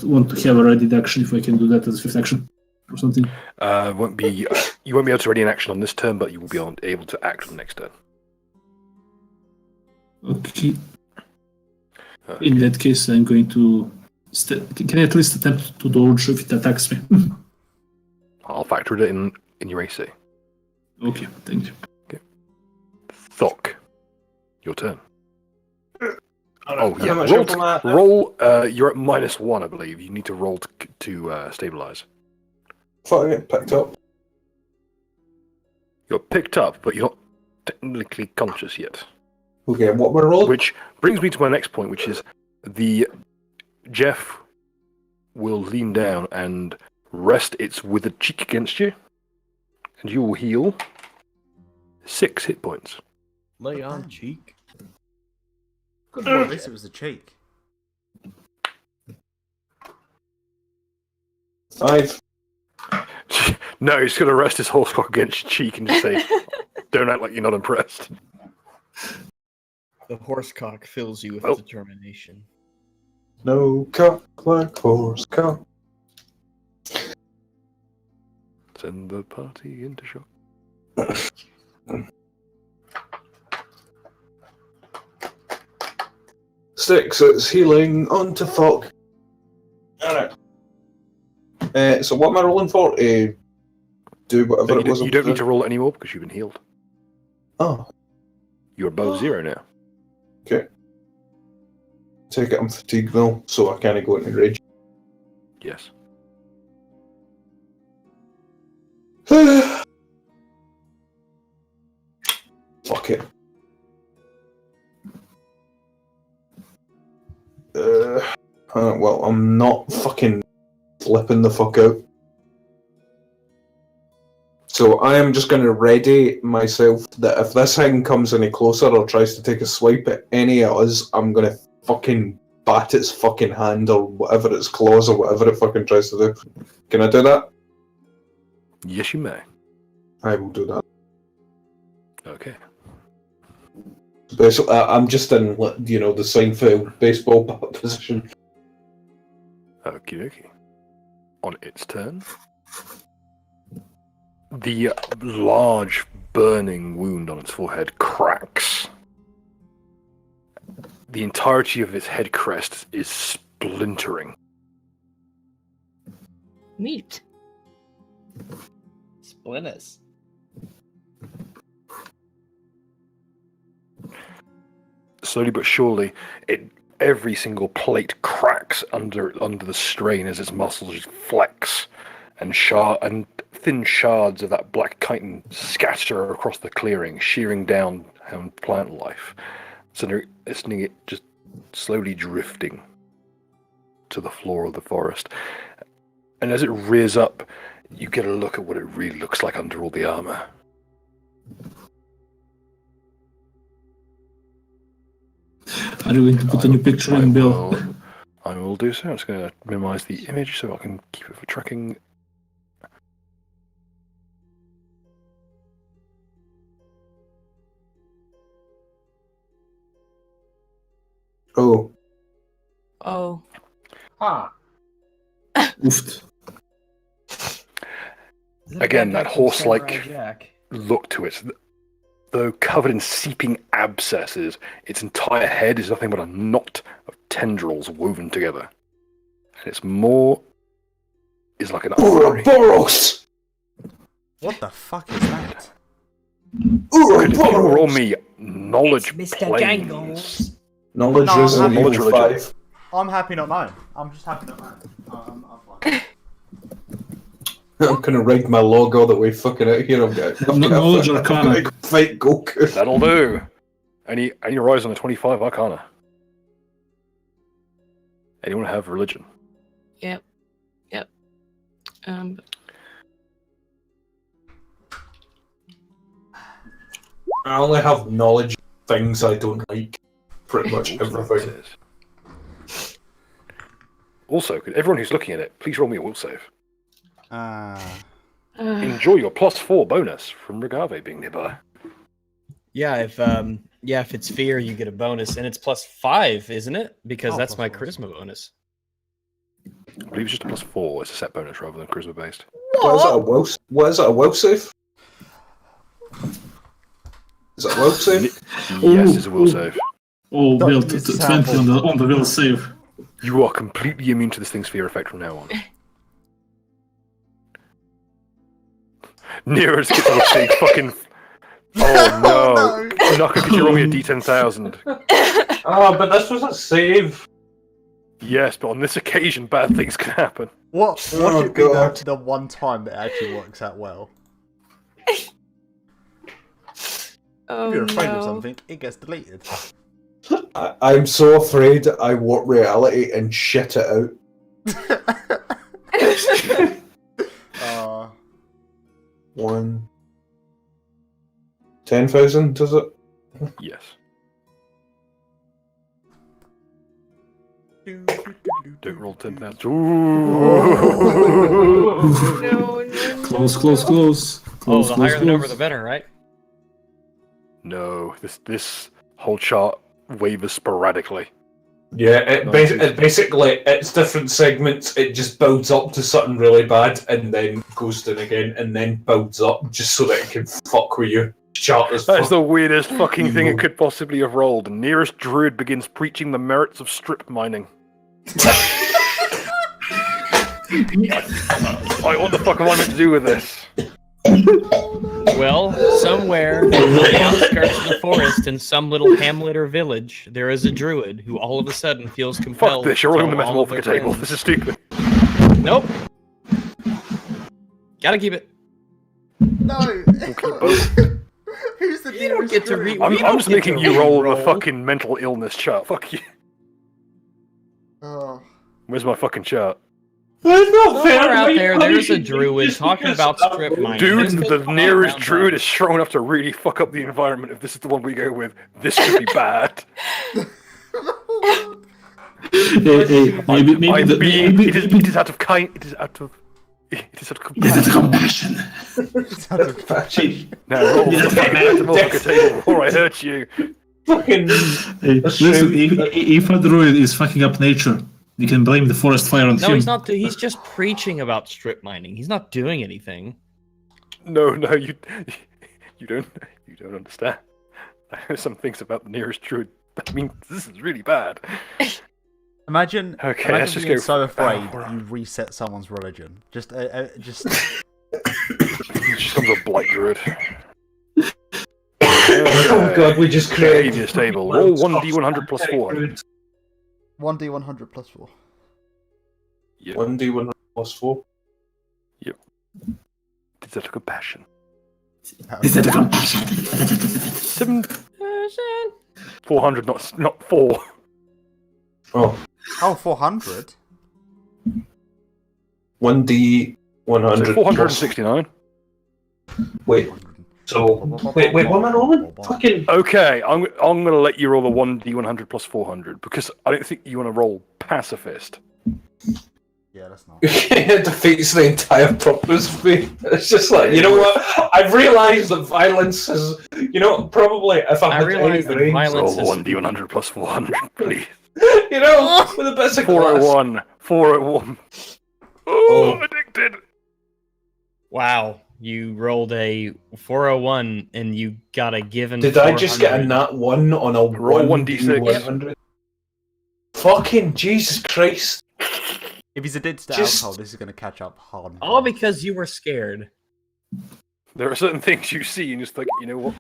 want to have a ready action. If I can do that as a fifth action or something. You won't be able to ready an action on this turn, but you will be able to act on the next turn. Okay. In that case, I'm going to. Can I at least attempt to dodge if it attacks me? I'll factor it in your AC. Okay, thank you. Okay. Thok, your turn. Oh yeah, roll. You're at -1, I believe. You need to roll to stabilize. Thought I get picked up. You're picked up, but you're not technically conscious yet. Okay, what we're rolling? Which brings me to my next point, which is Jeff will lean down and rest its withered cheek against you, and you will heal 6 hit points. Lay on cheek. Good boy, at least it was the cheek. 5. No, he's going to rest his horse cock against your cheek and just say, "Don't act like you're not impressed." The horse cock fills you with determination. No cock like horse cock. Send the party into shock. Six, it's healing onto Thok. Alright. So what am I rolling for? Do whatever it was. You don't need to roll it anymore because you've been healed. Oh. You're above 0 now. Okay. Take it on fatigue though, so I can't go into rage. Yes. Fuck it. Well, I'm not fucking flipping the fuck out. So I am just going to ready myself that if this thing comes any closer or tries to take a swipe at any of us, I'm going to fucking bat its fucking hand or whatever, its claws or whatever it fucking tries to do. Can I do that? Yes, you may. I will do that. Okay. Basically, I'm just in, the Seinfeld baseball bat position. Okie dokie. On its turn, the large burning wound on its forehead cracks. The entirety of its head crest is splintering. Neat. Splinters. Slowly but surely, every single plate cracks under the strain as its muscles just flex, and thin shards of that black chitin scatter across the clearing, shearing down plant life, sending it just slowly drifting to the floor of the forest. And as it rears up, you get a look at what it really looks like under all the armor. Are you going to put a new picture in, Bill? I will do so. I'm just going to minimize the image so I can keep it for tracking. Oh. Oh. Huh. Oofed. Again, that horse-like Jack. look to it. Though covered in seeping abscesses, its entire head is nothing but a knot of tendrils woven together. And it's more... is like an artery. Ouroboros! What the fuck is that? Could you roll me knowledge It's Mr. planes? Jangles. Knowledge No, Resident knowledge Evil religion. 5. I'm happy not knowing. I'm just happy not knowing. I'm fine. I'm gonna write my logo that way fucking out here. Knowledge Arcana. Fight Goku. That'll do. Any rise on a 25 Arcana? Anyone have religion? Yep. I only have knowledge of things I don't like. Pretty much Also, everything. it says. Also, could everyone who's looking at it, please roll me a will save. Enjoy your +4 bonus from Regave being nearby. Yeah, if it's fear, you get a bonus, and it's +5, isn't it? Because that's my +4. charisma bonus. I believe it's just a +4. It's a set bonus rather than charisma based. What is that, a will save? Is that a will save? Yes, it's a will save. Oh, Don't Bill, use 20 sample. on the will save. You are completely immune to this thing's fear effect from now on. Nero's gets a big fucking... Oh no! Naka, could you roll me a D10,000? Oh, but this was a save. Yes, but on this occasion, bad things can happen. What Oh, should be God. the one time that actually works out well? Oh If you're afraid of no. something, it gets deleted. I'm so afraid I warp reality and shit it out. Uh, 10,000, does it? Yes. Don't roll 10,000. No. Close. Oh, the higher the number, the better, right? No, this whole chart wavers sporadically. Yeah, basically, it's different segments. It just builds up to something really bad and then goes down again and then builds up just so that it can fuck with your chart as That is fuck. the weirdest fucking thing it could possibly have rolled. Nearest druid begins preaching the merits of strip mining. What the fuck am I meant to do with this? Well, somewhere on the outskirts of the forest in some little hamlet or village, there is a druid who all of a sudden feels Fuck compelled this, you're to rolling the tell all of metamorphica their table. friends. This is stupid. Nope. Gotta keep it. no! Who's the You don't get to read. I'm We don't just get making to you roll the re-roll. fucking mental illness chart. Fuck you. Oh. Where's my fucking chart? Somewhere out there's a druid talking about strip mining. Dude, It's the full nearest around druid that. is strong enough to really fuck up the environment. If this is the one we go with, this could be bad. Maybe It is out of kind. It is out of compassion. No, roll the fucking metamorphica table before I hurt you. Fucking. Listen, if a druid is fucking up nature, you can blame the forest fire on No, him. he's not. He's just preaching about strip mining. He's not doing anything. No, you don't understand. I know some things about the nearest druid. I mean, this is really bad. Imagine, Okay, let's imagine just being go. so afraid you reset someone's religion. Just. It just comes a blight druid. Oh god, we just created Behavior stable. Roll 1d100 plus 400. 1d100 plus 4. Yep. 1d100 plus 4. Yep. Is that a compassion? Is that a compassion? 400, not 4. Oh. Oh, 400? 1d100 So 469. Wait. So wait, what am I rolling? Fucking. Okay, I'm gonna let you roll the 1d100 plus 400 because I don't think you want to roll pacifist. Yeah, that's not. It defeats the entire purpose of me. It's just like, you know what? I've realised that violence is, probably if I'm I realize that violence Roll is. 1d100 plus 400, please. You know, with a bit of glass. 401. 401. Oh, addicted. Wow, you rolled a 401 and you got a given. Did I just get a 400. nat 1 on a Roll 1d6? 100? Fucking Jesus Christ. If he's addicted to Just- alcohol, this is going to catch up hard. and All fast. because you were scared. There are certain things you see and just think, you know what?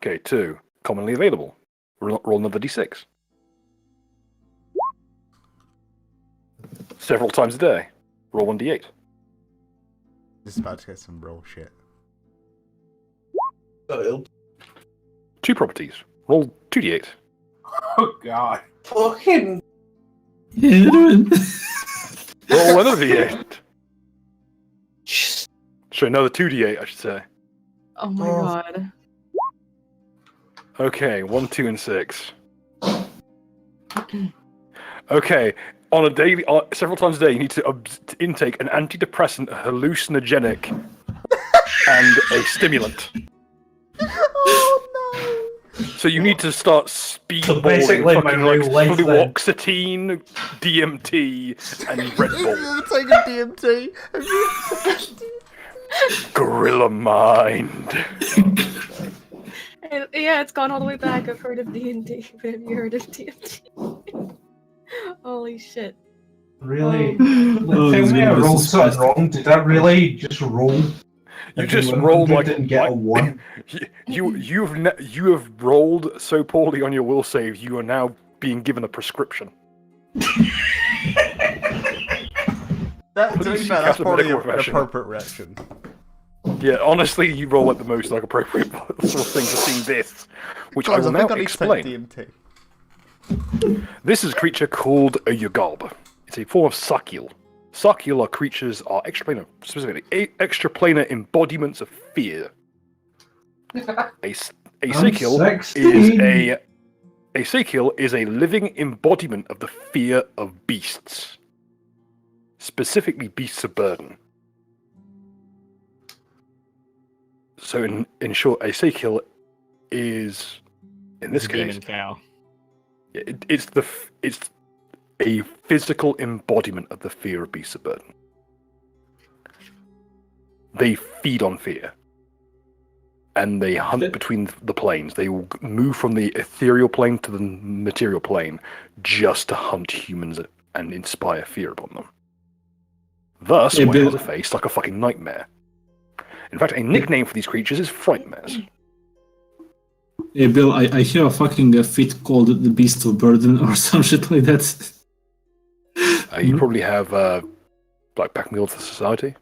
Okay, 2. Commonly available. Roll another d6. Several times a day. Roll 1d8. This is about to get some real shit. 2 properties. Roll 2d8. Oh god. Fucking. Roll another d8. Just- Sorry, another 2d8, I should say. Oh my Oh. god. Okay, 1, 2, and 6. Okay, on a daily, several times a day, you need to intake an antidepressant, a hallucinogenic, and a stimulant. Oh So you need to start speedballing So basically my fucking real life then. fluoxetine, DMT, and Red no! Bull. You're taking DMT. Have you... Gorilla Mind. Yeah, it's gone all the way back. I've heard of D&D. Have you heard of DMT? Holy shit. Really? Oh, Tell it's me I gonna be rolled something disgusting. wrong. Did I really just roll? You just rolled like and get a 1. you have rolled so poorly on your will save. You are now being given a prescription. That, to be Please fair, that's cast a probably medical an professional. appropriate reaction. Yeah, honestly, you roll like the most like appropriate sort of thing to see this, which Guys, I will now think I need to take explain. DMT. This is a creature called a Yugob. It's a form of Sakil. Sakil are creatures are extraplanar, specifically extraplanar embodiments of fear. A Sakil is a living embodiment of the fear of beasts, specifically beasts of burden. So, in short, a Sakil is, in this case, Demon cow. it's a physical embodiment of the fear of beasts of burden. They feed on fear. And they hunt between the planes. They will move from the ethereal plane to the material plane just to hunt humans and inspire fear upon them. Thus, Yeah, why it Bill- has a face like a fucking nightmare. In fact, a nickname for these creatures is Frightmares. Hey Bill, I have a fucking feat called the Beast of Burden or some shit like that. You probably have, like, Pack Meal to Society.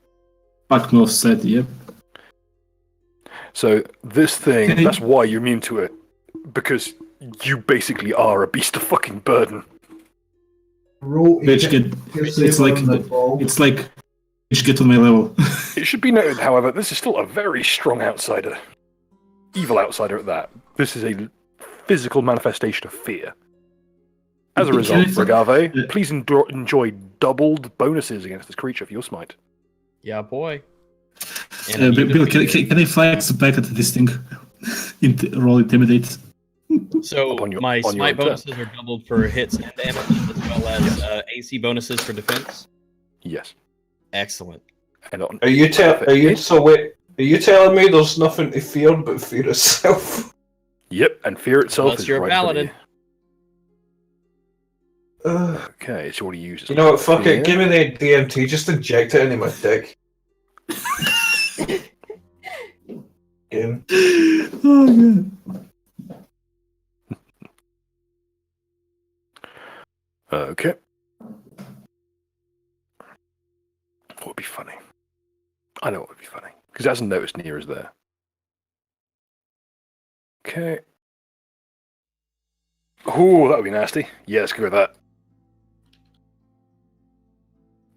Pack me off set, yep. So this thing, that's why you're immune to it. Because you basically are a beast of fucking burden. Roll. Bitch, it's like bitch, get on my level. It should be noted, however, this is still a very strong outsider. Evil outsider at that. This is a physical manifestation of fear. As a result, Brigave, please enjoy doubled bonuses against this creature for your smite. Yeah, boy. Bill, can I flex back at this thing? Roll Intimidate. So my on your smite turn. bonuses are doubled for hits and damage, as well as AC bonuses for defense. Yes. Excellent. And on, Are you telling me there's nothing to fear but fear itself? Yep, and fear itself Unless is you're a right paladin. Okay, it's already used. You know what? Fuck Fear. it. Give me the DMT. Just inject it into my dick. Again. Oh god. Okay. What would be funny? I know what would be funny. Because it hasn't noticed near is there. Okay. Ooh, that would be nasty. Yeah, let's go with that.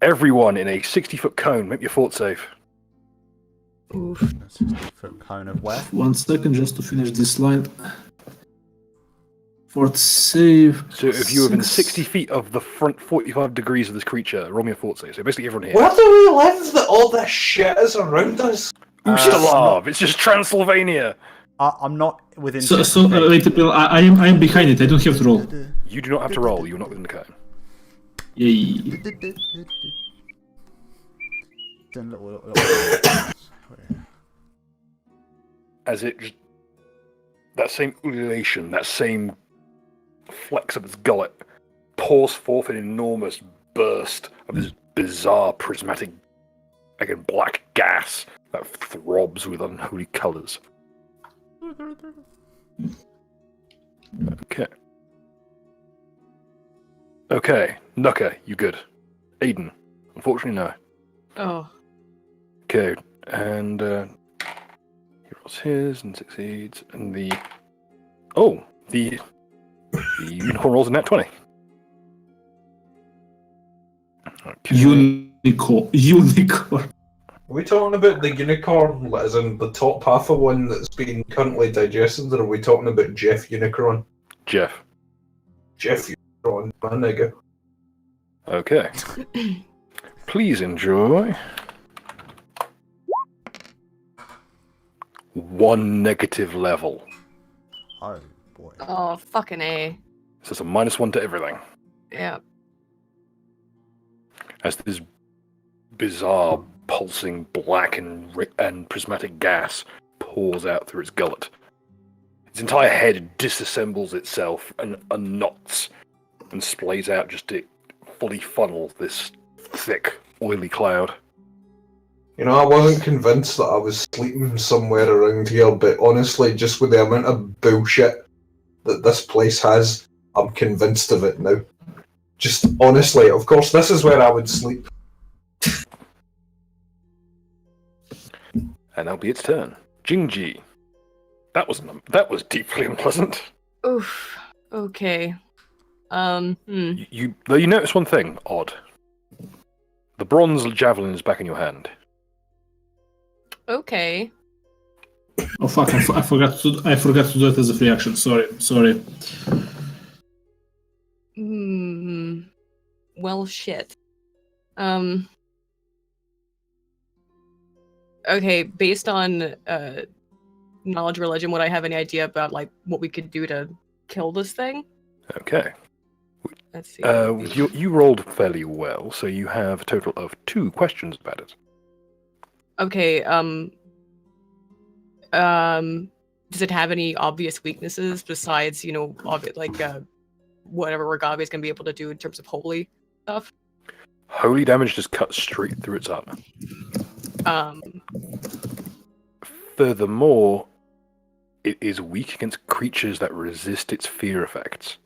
Everyone in a 60-foot cone, make your fort safe. Oof. That's just a foot cone of where? 1 second just to finish this line. Fort save. So if you're within 6. 60 feet of the front 45 degrees of this creature, roll me a fort save. So basically everyone here. Where do we live that all this shit is around us? Ustalav! It's just Transylvania! I'm not within. So 60 feet. wait, Bill, I am behind it. I don't have to roll. You do not have to roll. You're not within the cone. Yay. Done little As it just, that same ululation, that same flex of its gullet, pours forth an enormous burst of this bizarre prismatic, again, black gas that throbs with unholy colours. Okay. Okay, Nuka, you good. Aiden, unfortunately, no. Oh. Okay, and he rolls his and succeeds, and the unicorn rolls a nat 20. Okay. Unicorn. Are we talking about the unicorn, as in the top half of one that's being currently digested, or are we talking about Jeff Unicron? Jeff. Jeff Unicron, my nigga. Okay. Please enjoy. 1 negative level. Oh boy. Oh, fucking A. So it's a -1 to everything. Yeah. As this bizarre, pulsing black and prismatic gas pours out through its gullet. Its entire head disassembles itself and unknots and splays out just to fully funnel this thick, oily cloud. You know, I wasn't convinced that I was sleeping somewhere around here, but honestly, just with the amount of bullshit that this place has, I'm convinced of it now. Just honestly, of course, this is where I would sleep. And that'll be its turn. Jingji. That was deeply unpleasant. Oof. Okay. You notice one thing odd. The bronze javelin is back in your hand. Okay. Oh fuck! I forgot to do it as a free action. Sorry. Well, shit. Okay, based on knowledge religion, would I have any idea about like what we could do to kill this thing? Okay. Let's see. You rolled fairly well, so you have a total of 2 questions about it. Okay. Does it have any obvious weaknesses besides, whatever Ragavi is gonna be able to do in terms of holy stuff? Holy damage just cuts straight through its armor. Furthermore, it is weak against creatures that resist its fear effects.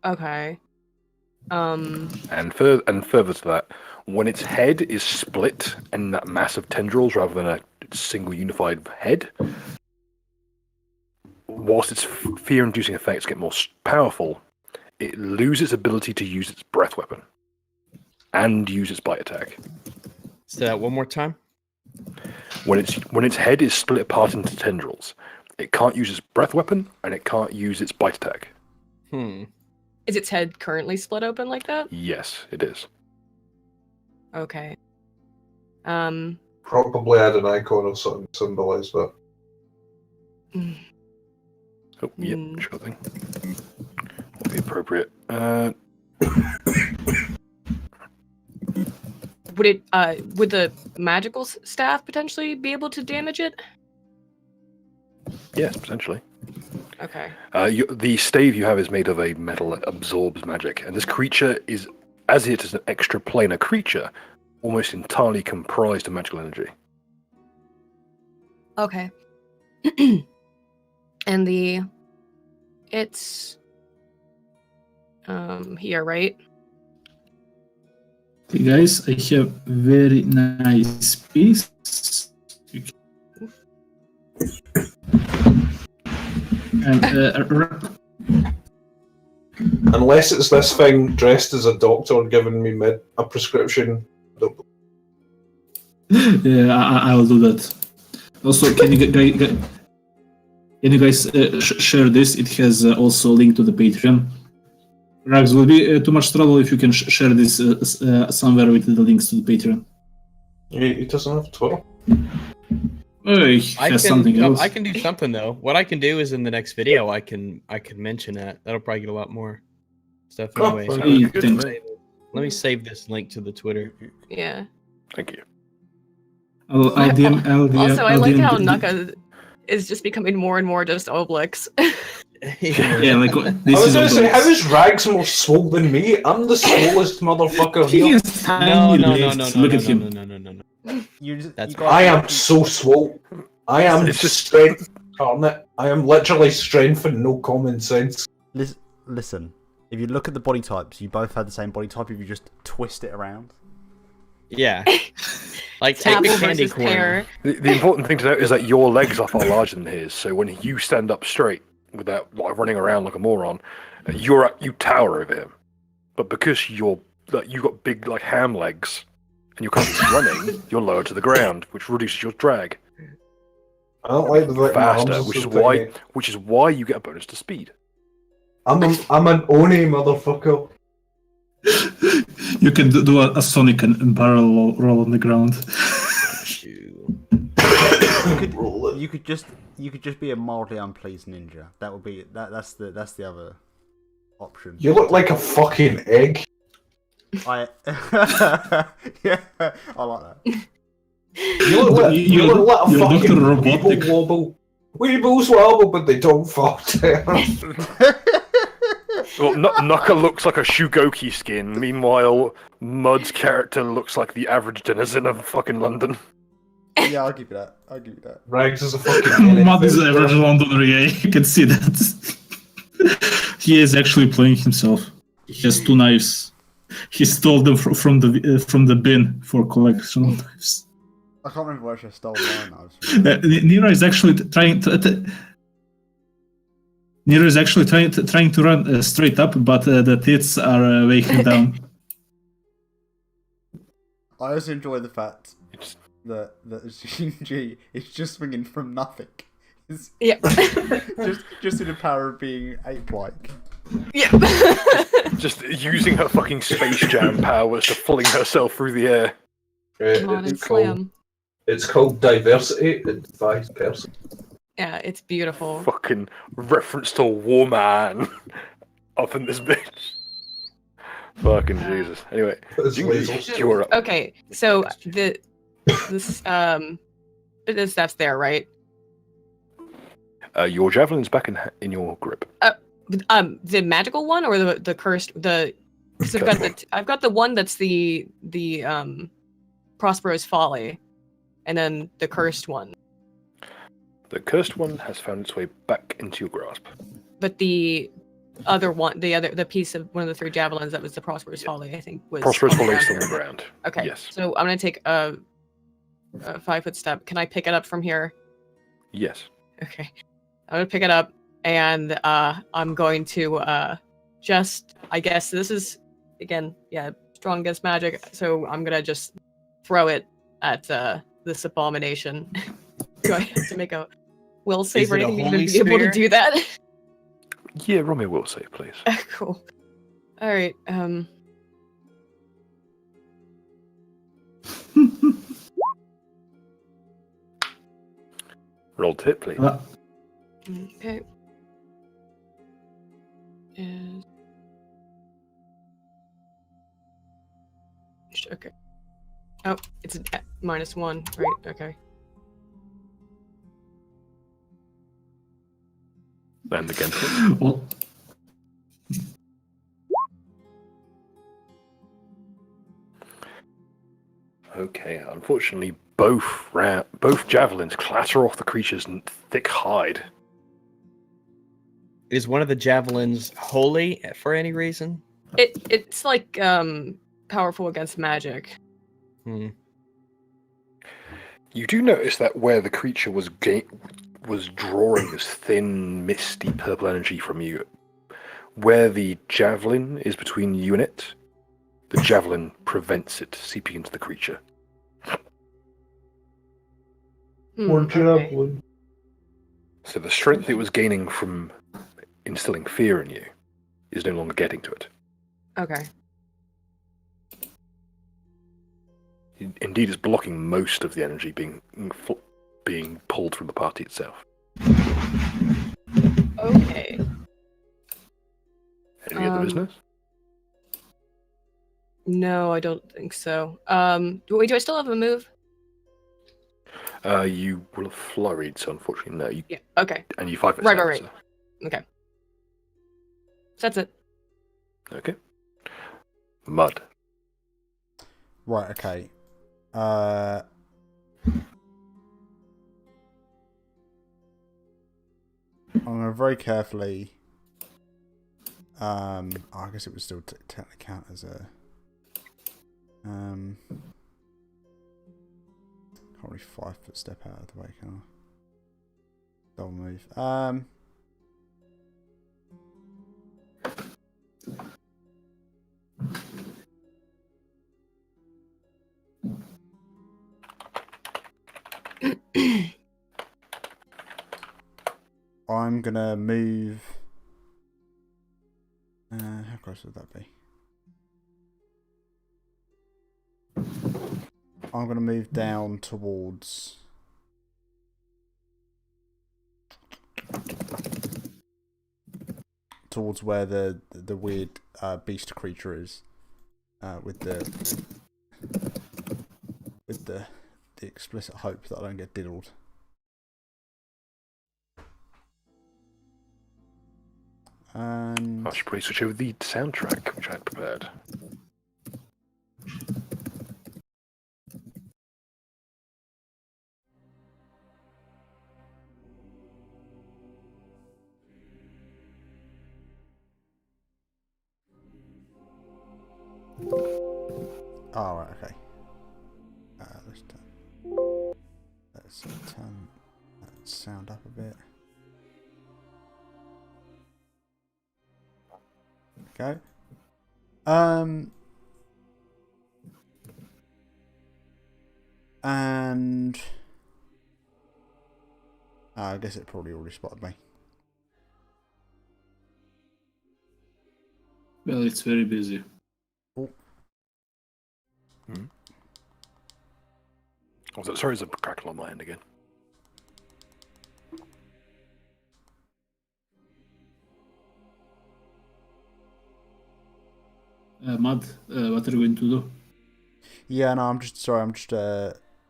Okay. And further to that, when its head is split in that mass of tendrils rather than a single unified head, whilst its fear-inducing effects get more powerful, it loses ability to use its breath weapon and use its bite attack. Say that one more time. When its head is split apart into tendrils, it can't use its breath weapon and it can't use its bite attack. Is its head currently split open like that? Yes, it is. Okay. Probably add an icon or something to symbolise that. Oh, yep, sure thing. Would be appropriate. Would the magical staff potentially be able to damage it? Yes, potentially. Okay. The stave you have is made of a metal that absorbs magic, and this creature is, as it is an extraplanar creature, almost entirely comprised of magical energy. Okay. And it's here, right? Okay, guys, I have very nice piece. And unless it's this thing dressed as a doctor giving me a prescription. Yeah, I will do that. Also, can you guys share this? It has also a link to the Patreon. Rags, will be too much trouble if you can share this somewhere with the links to the Patreon. He doesn't have Twitter. Oh, he has something else. I can do something though. What I can do is in the next video, I can mention that. That'll probably get a lot more stuff Oh, anyway. well, So He Good to thinks- me. let me save this link to the Twitter. Yeah. Thank you. Also, I like how DM Naka is just becoming more and more just Obelix. Yeah, like I this was is gonna say, how Obelix. is Rags more swole than me? I'm the slowest motherfucker He here. has tiny legs. Look at him. No. You just, That's you guys I am actually- so swole. I am It's just- strength incarnate. I am literally strength and no common sense. Listen, if you look at the body types, you both have the same body type if you just twist it around. Yeah. Like take the Apple candy versus corn. pear. The important thing to note is that your legs are far larger than his. So when you stand up straight without like running around like a moron, you tower over him. But because you got big like ham legs and you're constantly running, you're lower to the ground, which reduces your drag I don't like the fact my arms faster, are which so is tiny. why you get a bonus to speed. I'm an Oni motherfucker. You can do a Sonic and barrel roll on the ground. You could just be a mildly unpleased ninja. That would be that's the other option. You look like a fucking egg. I yeah, I like that. You look like You're a fucking Dr. Robotic. weeble wobble. Weebles wobble, but they don't fall down. Well, Nuka looks like a Shugoki skin. Meanwhile, Mud's character looks like the average denizen of fucking London. Yeah, I'll give you that. Rags is a fucking Mud is average Londoner, yeah, you can see that. He is actually playing himself. He has 2 knives. He stole them from the bin for collection of knives. I can't remember where I stole my knives. Nero is actually trying to run straight up, but the tits are weighing him down. I also enjoy the fact that Shinji is just swinging from nothing. Yeah. just in the power of being ape-like. Yeah. Just using her fucking Space Jam powers to fling herself through the air. Come on and slam. It's called diversity in 5 person. Yeah, it's beautiful. Fucking reference to Warman up in this bitch. Fucking Jesus. Anyway, you're up. Okay, so that's there, right? Your javelin's back in your grip. The magical one or the cursed Cause I've got the one that's the prosperous folly, and then the cursed one. The cursed one has found its way back into your grasp. But the other one, the piece of one of the 3 javelins that was the prosperous folly, I think was Prosperous on the folly is ground on the here. ground. Okay. Yes. So I'm gonna take a 5-foot step. Can I pick it up from here? Yes. Okay. I'm gonna pick it up, and I'm going to just. I guess this is again, strong against magic. So I'm gonna just throw it at this abomination. Do I have to make a will save or it a anything to holy even be able to spear? do that? Yeah, roll me a will save, please. Cool. All right. Roll to hit, please. Okay. Is... Okay. Oh, it's a -1, right? Okay. And against it. Well, Okay, unfortunately, both javelins clatter off the creature's thick hide. Is one of the javelins holy for any reason? It's like powerful against magic. Hmm. You do notice that where the creature was drawing this thin, misty purple energy from you, where the javelin is between you and it, the javelin prevents it seeping into the creature. Or Okay. javelin. So the strength it was gaining from instilling fear in you is no longer getting to it. Okay. Indeed, it's blocking most of the energy being pulled from the party itself. Okay. Any other business? No, I don't think so. Wait, do I still have a move? You will have flurried, so unfortunately no. Yeah. Okay. And you 5 foot Right, step, right. Okay. So that's it. So. Okay. Mud. Right, okay. I'm going to very carefully... I guess it would still technically count as a... can't really 5 foot step out of the way, can I? Double move. I'm gonna move. How close would that be? I'm gonna move down towards. Towards where the weird beast creature is, with the explicit hope that I don't get diddled. And I should probably switch over the soundtrack, which I had prepared. oh right, okay. Let's turn that sound up a bit. Okay. And I guess it probably already spotted me. Well, it's very busy. Oh. Mm-hmm. Oh, sorry, there's a crackle on my end again. Mud, what are you going to do? Yeah, no, I'm just sorry.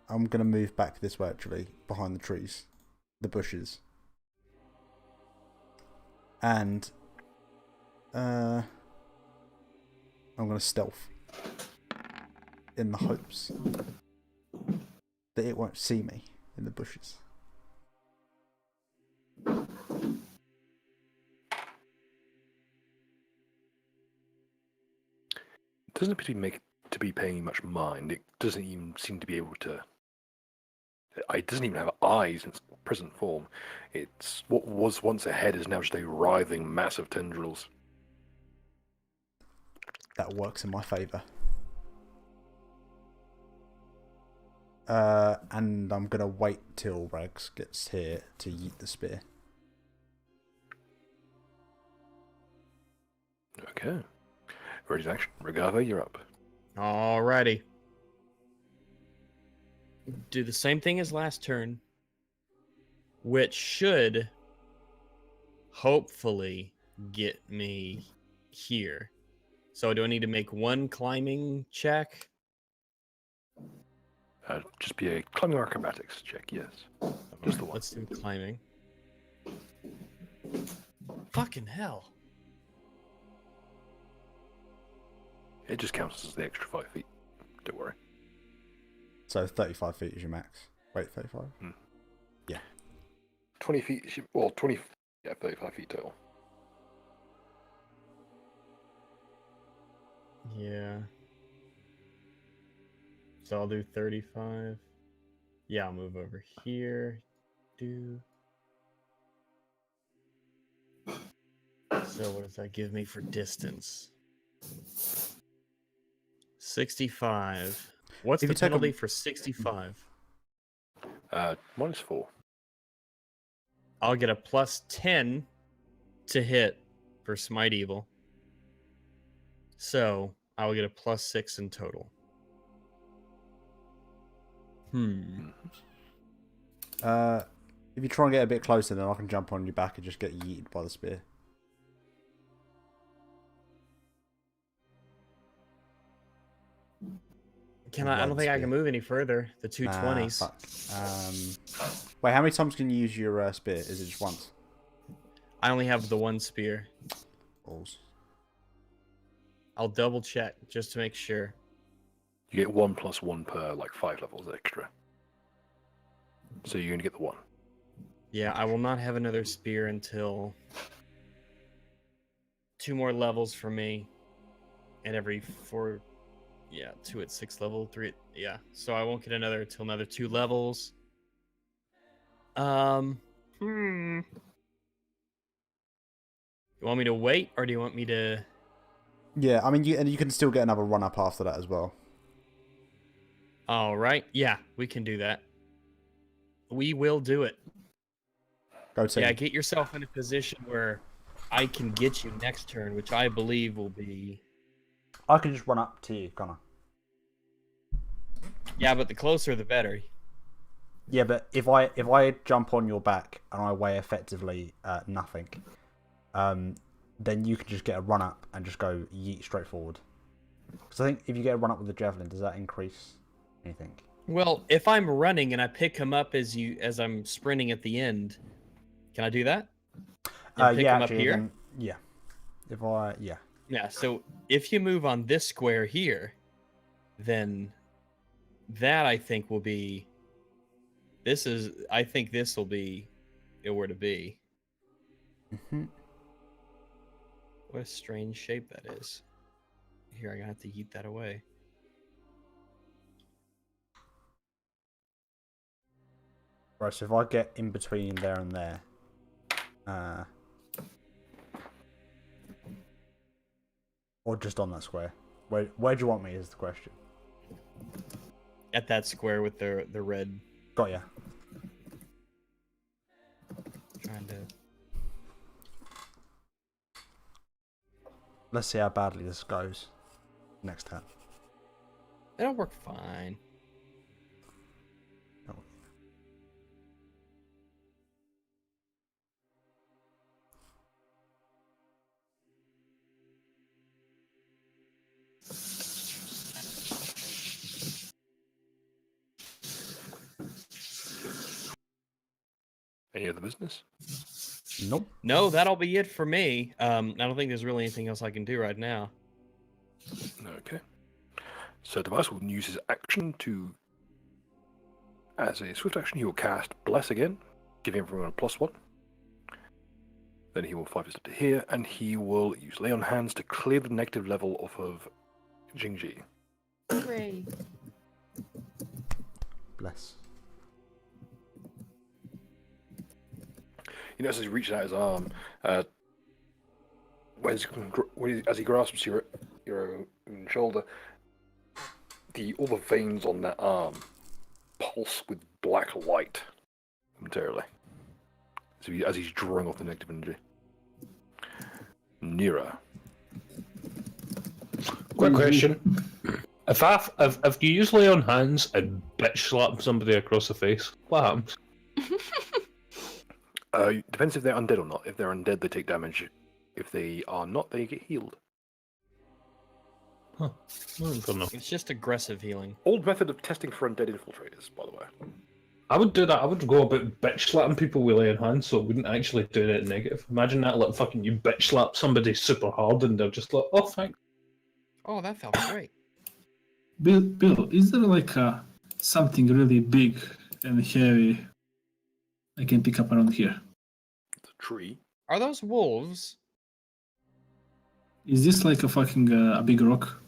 I'm gonna move back this way actually, behind the trees, the bushes, and I'm gonna stealth in the hopes that it won't see me in the bushes. It doesn't appear to be paying much mind. It doesn't even seem to be able to. It doesn't even have eyes in its present form. It's what was once a head is now just a writhing mass of tendrils. That works in my favour. And I'm gonna wait till Rags gets here to yeet the spear. Okay. Ready to action. Regava, you're up. Alrighty. Do the same thing as last turn, which should hopefully get me here. So do I need to make one climbing check? Just be a climbing or acrobatics check, yes. Just the one. Let's do climbing. Fucking hell. It just counts as the extra 5 feet. Don't worry. So 35 feet is your max. Wait, 35? Yeah. 20 feet, well, 20, yeah, 35 feet total. Yeah. So I'll do 35. Yeah, I'll move over here. So what does that give me for distance? 65. What's If the you take a- penalty for 65? -4. I'll get a +10 to hit for Smite Evil. So I will get a +6 in total. If you try and get a bit closer, then I can jump on your back and just get yeeted by the spear. Can I don't think I can move any further. The Nah, 220s. fuck. Wait, how many times can you use your spear? Is it just once? I only have the one spear. Balls. I'll double check just to make sure. You get 1+1 per like 5 levels extra. So you're gonna get the 1. Yeah, I will not have another spear until 2 more levels for me, and every 4. Yeah, 2 at 6 level, 3 at, yeah. So I won't get another till another 2 levels. You want me to wait, or do you want me to? Yeah, I mean, you can still get another run up after that as well. All right. Yeah, we can do that. We will do it. Go team. Yeah, get yourself in a position where I can get you next turn, which I believe will be. I can just run up to you, Connor. Yeah, but the closer the better. Yeah, but if I jump on your back and I weigh effectively nothing, then you can just get a run up and just go yeet straight forward. Because I think if you get a run up with the javelin, does that increase anything? Well, if I'm running and I pick him up as I'm sprinting at the end, can I do that? And pick Yeah, him actually, up here? then, yeah. Yeah, so if you move on this square here, then that I think will be. I think this will be where to be. Mm-hmm. What a strange shape that is. Here, I'm gonna have to yeet that away. Right, so if I get in between there and there, or just on that square, where do you want me is the question. At that square with the red. Got ya. Trying to. Let's see how badly this goes next turn. It'll work fine. Oh. Any other business? Nope. No, that'll be it for me. I don't think there's really anything else I can do right now. Okay. So Device will use his action to, as a swift action, he will cast Bless again, giving everyone a +1. Then he will 5 step to here, and he will use Lay on Hands to clear the negative level off of Jingji. Hooray. Bless. You notice as he reaches out his arm, as he grasps your shoulder, all the veins on that arm pulse with black light momentarily as he's drawing off the negative energy. Nira. Quick question. If you use Lay on Hands and bitch slap somebody across the face, what happens? Depends if they're undead or not. If they're undead, they take damage. If they are not, they get healed. Huh. I don't know. It's just aggressive healing. Old method of testing for undead infiltrators, by the way. I would do that. I would go about bitch slapping people with Lay on Hands, so it wouldn't actually do it negative. Imagine that, like fucking you bitch slap somebody super hard, and they're just like, "Oh, thanks." Oh, that felt great. Bill, is there like something really big and heavy I can pick up around here? It's a tree. Are those wolves? Is this like a fucking a big rock?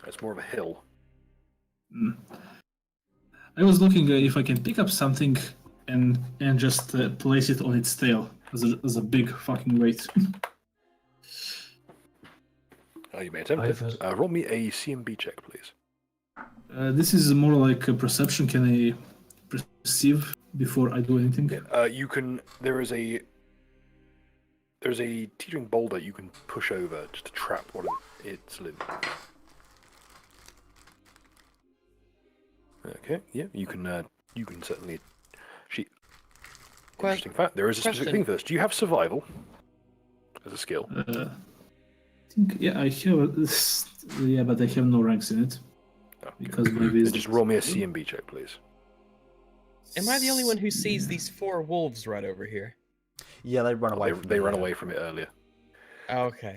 It's more of a hill. Mm. I was looking if I can pick up something and just place it on its tail as a big fucking weight. You may attempt it. Roll me a CMB check, please. This is more like a perception. Can I perceive before I do anything? You can. There's a teetering boulder you can push over just to trap one of its limbs. Okay, yeah, you can certainly. Interesting fact. There is a specific thing for this. Do you have survival as a skill? I think, yeah, I have this. Yeah, but I have no ranks in it. Okay. Because maybe Then just roll me a CMB check, please. Am I the only one who sees these 4 wolves right over here? Yeah, they run away. They ran away from it earlier. Okay.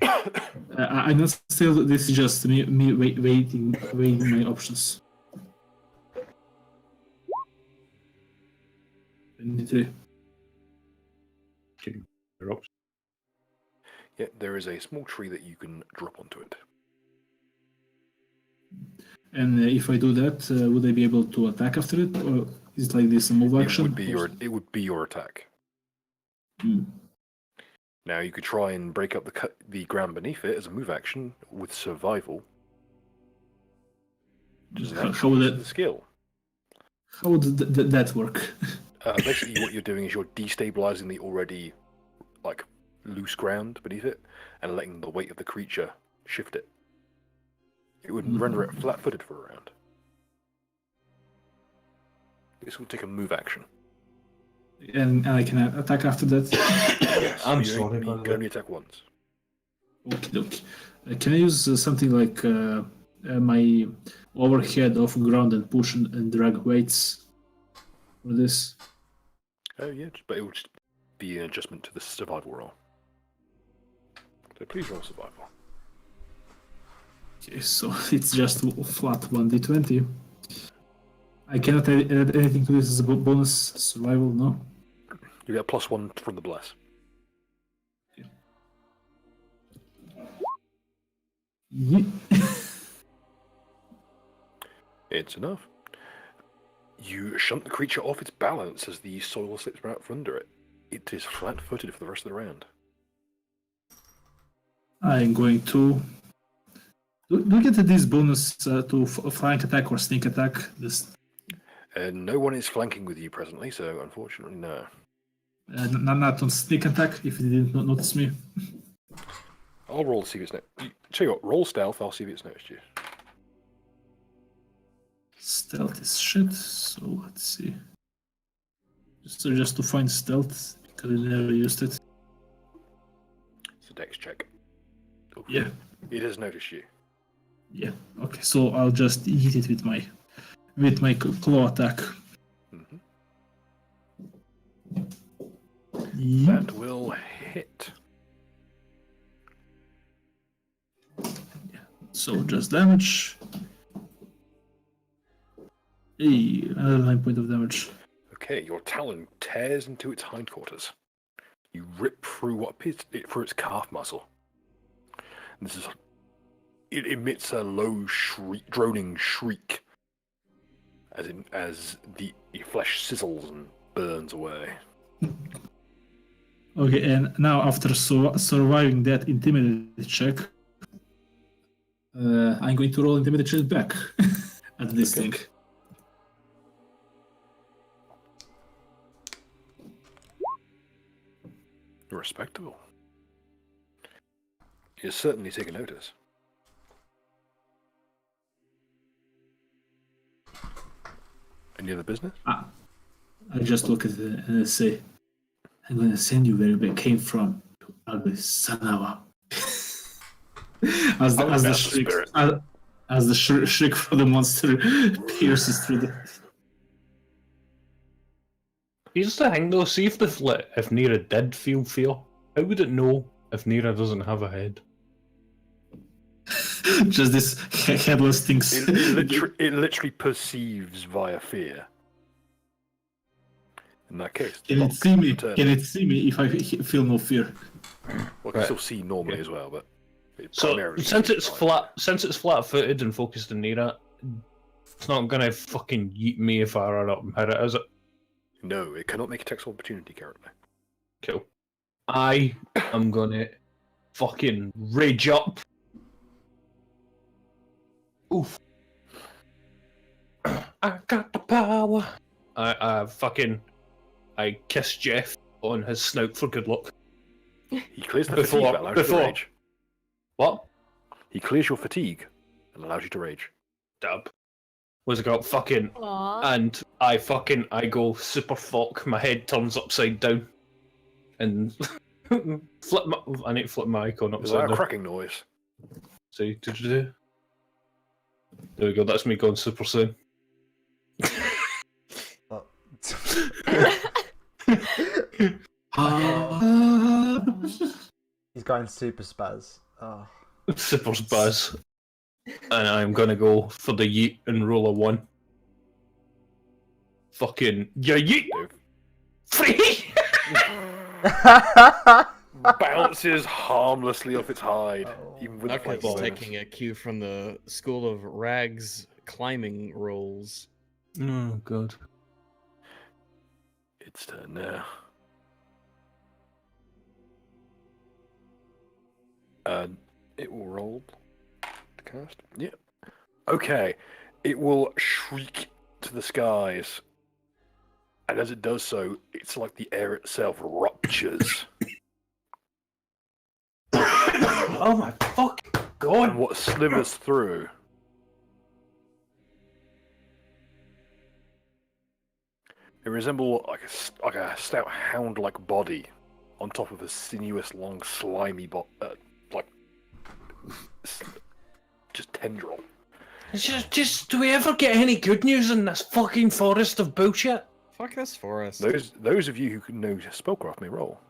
I'm not still. This is just me weighing my options. 23. Yeah, there is a small tree that you can drop onto it. And if I do that, would I be able to attack after it, or is it like this a move action? It would be your attack. Hmm. Now you could try and break up the ground beneath it as a move action with survival. How would the skill? How would that work? Basically, what you're doing is you're destabilizing the already loose ground beneath it and letting the weight of the creature shift it. It would render it flat-footed for a round. This will take a move action. And I can attack after that? Yes, I'm you sorry, You by the can way. only attack once. Okay. Can I use something like my overhead off ground and push and drag weights for this? Oh yeah, but it will just be an adjustment to the survival roll. So please roll survival. Okay, so it's just flat 1d20. I cannot add anything to this as a bonus survival, no? You get +1 from the bless. Yeah. It's enough. You shunt the creature off its balance as the soil slips out from under it. It is flat-footed for the rest of the round. I'm going to... Do you get this bonus to flank attack or sneak attack? This No one is flanking with you presently, so unfortunately, no. not on sneak attack, if you didn't notice me. I'll roll to see if it's noticed. Tell you what, roll stealth, I'll see if it's noticed you. Stealth is shit, so let's see. Just to find stealth, because I never used it. It's a dex check. Oof. Yeah. It has noticed you. Yeah. Okay, so I'll just eat it with my claw attack. Mm-hmm. Yeah. That will hit. So just damage. Hey, another 9 point of damage. Okay, your talon tears into its hindquarters. You rip through what appears through its calf muscle. And it emits a low shriek, droning shriek, as the flesh sizzles and burns away. Okay, and now after surviving that intimidate check, I'm going to roll intimidate check back at this thing. Respectable. You're certainly taking notice. Any other business? I just look at it and I say, I'm going to send you where you came from, you ugly son of a... as the shriek for the monster pierces through the... Here's the thing though, see if Nira did feel fear, how would it know if Nira doesn't have a head? Just this headless things. It literally perceives via fear. In that case, Can it see me? Can it see me if I feel no fear? Well, it can still see normally as well, but So since it's flat-footed and focused on Nira, it's not gonna fucking yeet me if I run up and hit it, is it? No, it cannot make a text opportunity currently. Cool. I am gonna fucking rage up. Oof. I got the power. I kiss Jeff on his snout for good luck. He clears the fatigue that allows you to rage. What? He clears your fatigue and allows you to rage. Dab. Was got fucking Aww. and I go super fuck. My head turns upside down, and I need to flip my icon Is upside that a down. cracking noise? See, there we go. That's me going super soon. Oh. He's going super spaz. Oh. Super spaz. And I'm gonna go for the yeet and roll a 1. Fucking yeah, yeet! Free! Bounces harmlessly off its hide, even with the Naka's fight bonus. taking a cue from the School of Rags climbing rolls. Oh god. Its turn now. It will roll to cast. Yeah. Okay. It will shriek to the skies. And as it does so, it's like the air itself ruptures. Oh my fuck god! And what slivers through it resembles like a stout hound-like body on top of a sinuous, long, slimy just tendril. Just do we ever get any good news in this fucking forest of bullshit? Fuck this forest. Those of you who can know spellcraft may roll.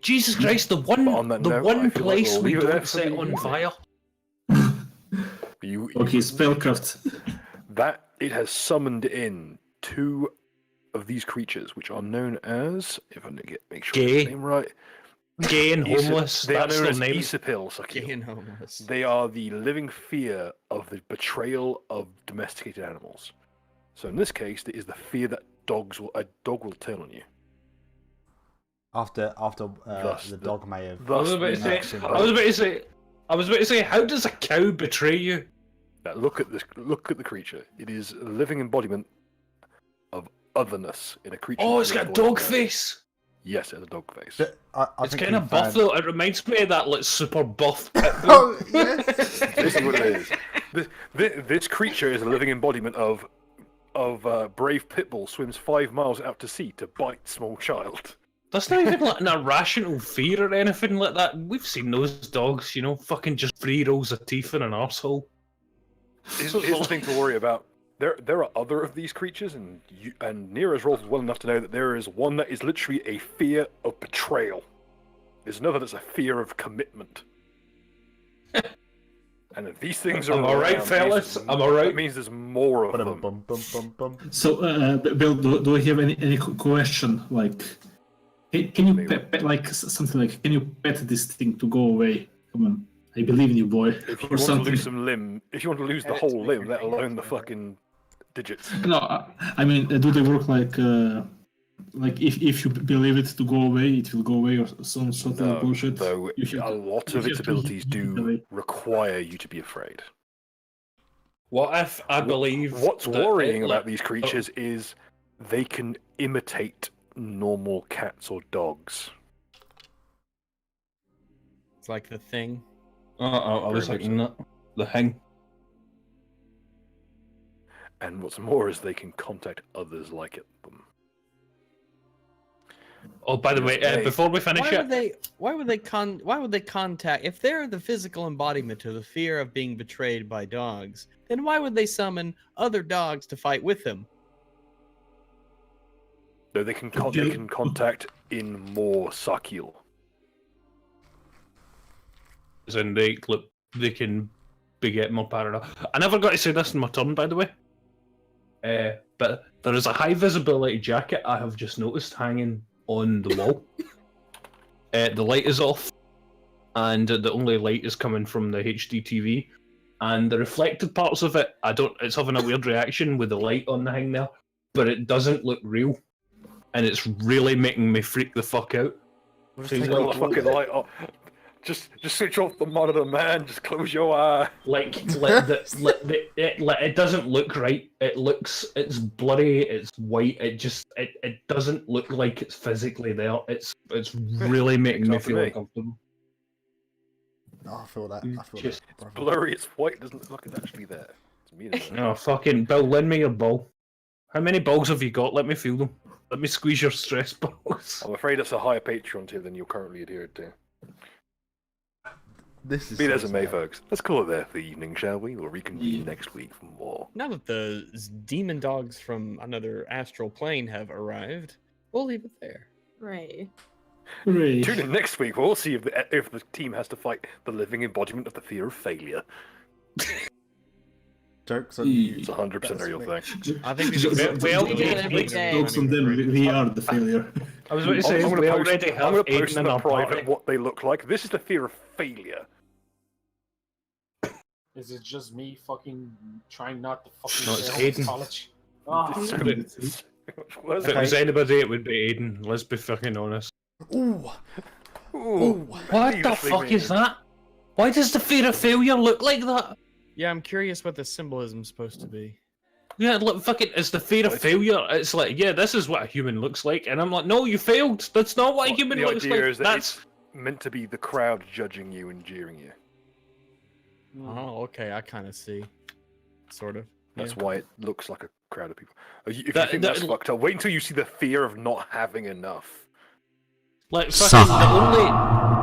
Jesus Christ, the one But on that note, I feel like place we'll we leave it there don't for set the on evening. fire. Okay, spellcraft. That it has summoned in 2 of these creatures, which are known as, if I make sure I get the name right, Gay and homeless. They are That's known their as name. Isapil, Gay Sakil. and homeless. They are the living fear of the betrayal of domesticated animals. So in this case, it is the fear that a dog will turn on you. After Thus the dog may have. Thus I the was maxim. about to say, how does a cow betray you? Now look at the creature. It is a living embodiment of otherness in a creature. Oh, that it's you got a avoid dog now. face. Yes, it has a dog face. I It's think kind of he buff found- though. It reminds me of that like super buff. Oh yes. This is what it is. This creature is a living embodiment of brave pitbull swims 5 miles out to sea to bite small child. That's not even like an irrational fear or anything like that. We've seen those dogs, you know, fucking just 3 rows of teeth in an arsehole. Here's the thing to worry about. There are other of these creatures, and Nira's rolled well enough to know that there is one that is literally a fear of betrayal. There's another that's a fear of commitment. And if these things are I'm alright, around, fellas. I'm alright. That means there's more of them. Bum, bum, bum, bum. So, Bill, do you have any question? Like, can you like something like, can you pet this thing to go away? Come on, I believe in you, boy. If you Or want something. to lose some limb, if you want to lose the whole limb, let alone the fucking digits. No, I mean, do they work like if you believe it to go away, it will go away, or some sort of bullshit? Though a lot of its abilities do require you to be afraid. What if I believe? What's that worrying it, about like- these creatures is they can imitate normal cats or dogs. It's like the thing. I was Very much thinking that. The thing. And what's more is they can contact others like them. Oh, by the way, before we finish Why would they contact if they're the physical embodiment of the fear of being betrayed by dogs? Then why would they summon other dogs to fight with them? No, they can contact in more Sakil. and they can beget more paranoia. I never got to say this in my turn, by the way. But there is a high visibility jacket I have just noticed hanging on the wall. The light is off, and the only light is coming from the HD TV. And the reflected parts of it, it's having a weird reaction with the light on the thing there, but it doesn't look real. And it's really making me freak the fuck out. Take the fucking light off. Just switch off the monitor, man. Just close your eye. It doesn't look right. It's blurry. It's white. It doesn't look like it's physically there. It's really making me feel uncomfortable. Oh, I feel that. It's blurry. It's white. It doesn't look like it's actually there. It's mean. Oh fucking Bill, lend me your ball. How many balls have you got? Let me feel them. Let me squeeze your stress balls. I'm afraid it's a higher Patreon tier than you're currently adhered to. This is Be it so as it may, sad. folks. Let's call it there for the evening, shall we? We'll reconvene next week for more. Now that the demon dogs from another astral plane have arrived, we'll leave it there. Right. Hooray. Tune in next week. We'll see if the team has to fight the living embodiment of the fear of failure. Jokes on you. It's 100% a real thing. I think Well, We do it every day. Jokes on them, we are the failure. I was about to say, I'm we gonna already have I'm going to post Aiden in in the our private party. what they look like. This is the fear of failure. Is it just me fucking trying not to fucking No, it's fail in Aiden. college? Ah, What is If it was it? anybody, it would be Aiden. Let's be fucking honest. Ooh. Ooh, What please the leave fuck me is in. that? Why does the fear of failure look like that? Yeah, I'm curious what the symbolism's supposed to be. Yeah, look, fucking, it's the fear of failure. It's like, yeah, this is what a human looks like, and I'm like, no, you failed. That's not what a human The looks idea like. is that That's it's meant to be the crowd judging you and jeering you. Oh, okay, I kind of see. Sort of. That's Yeah. why it looks like a crowd of people. If you That- think that- that's fucked up, wait until you see the fear of not having enough. like fucking the only.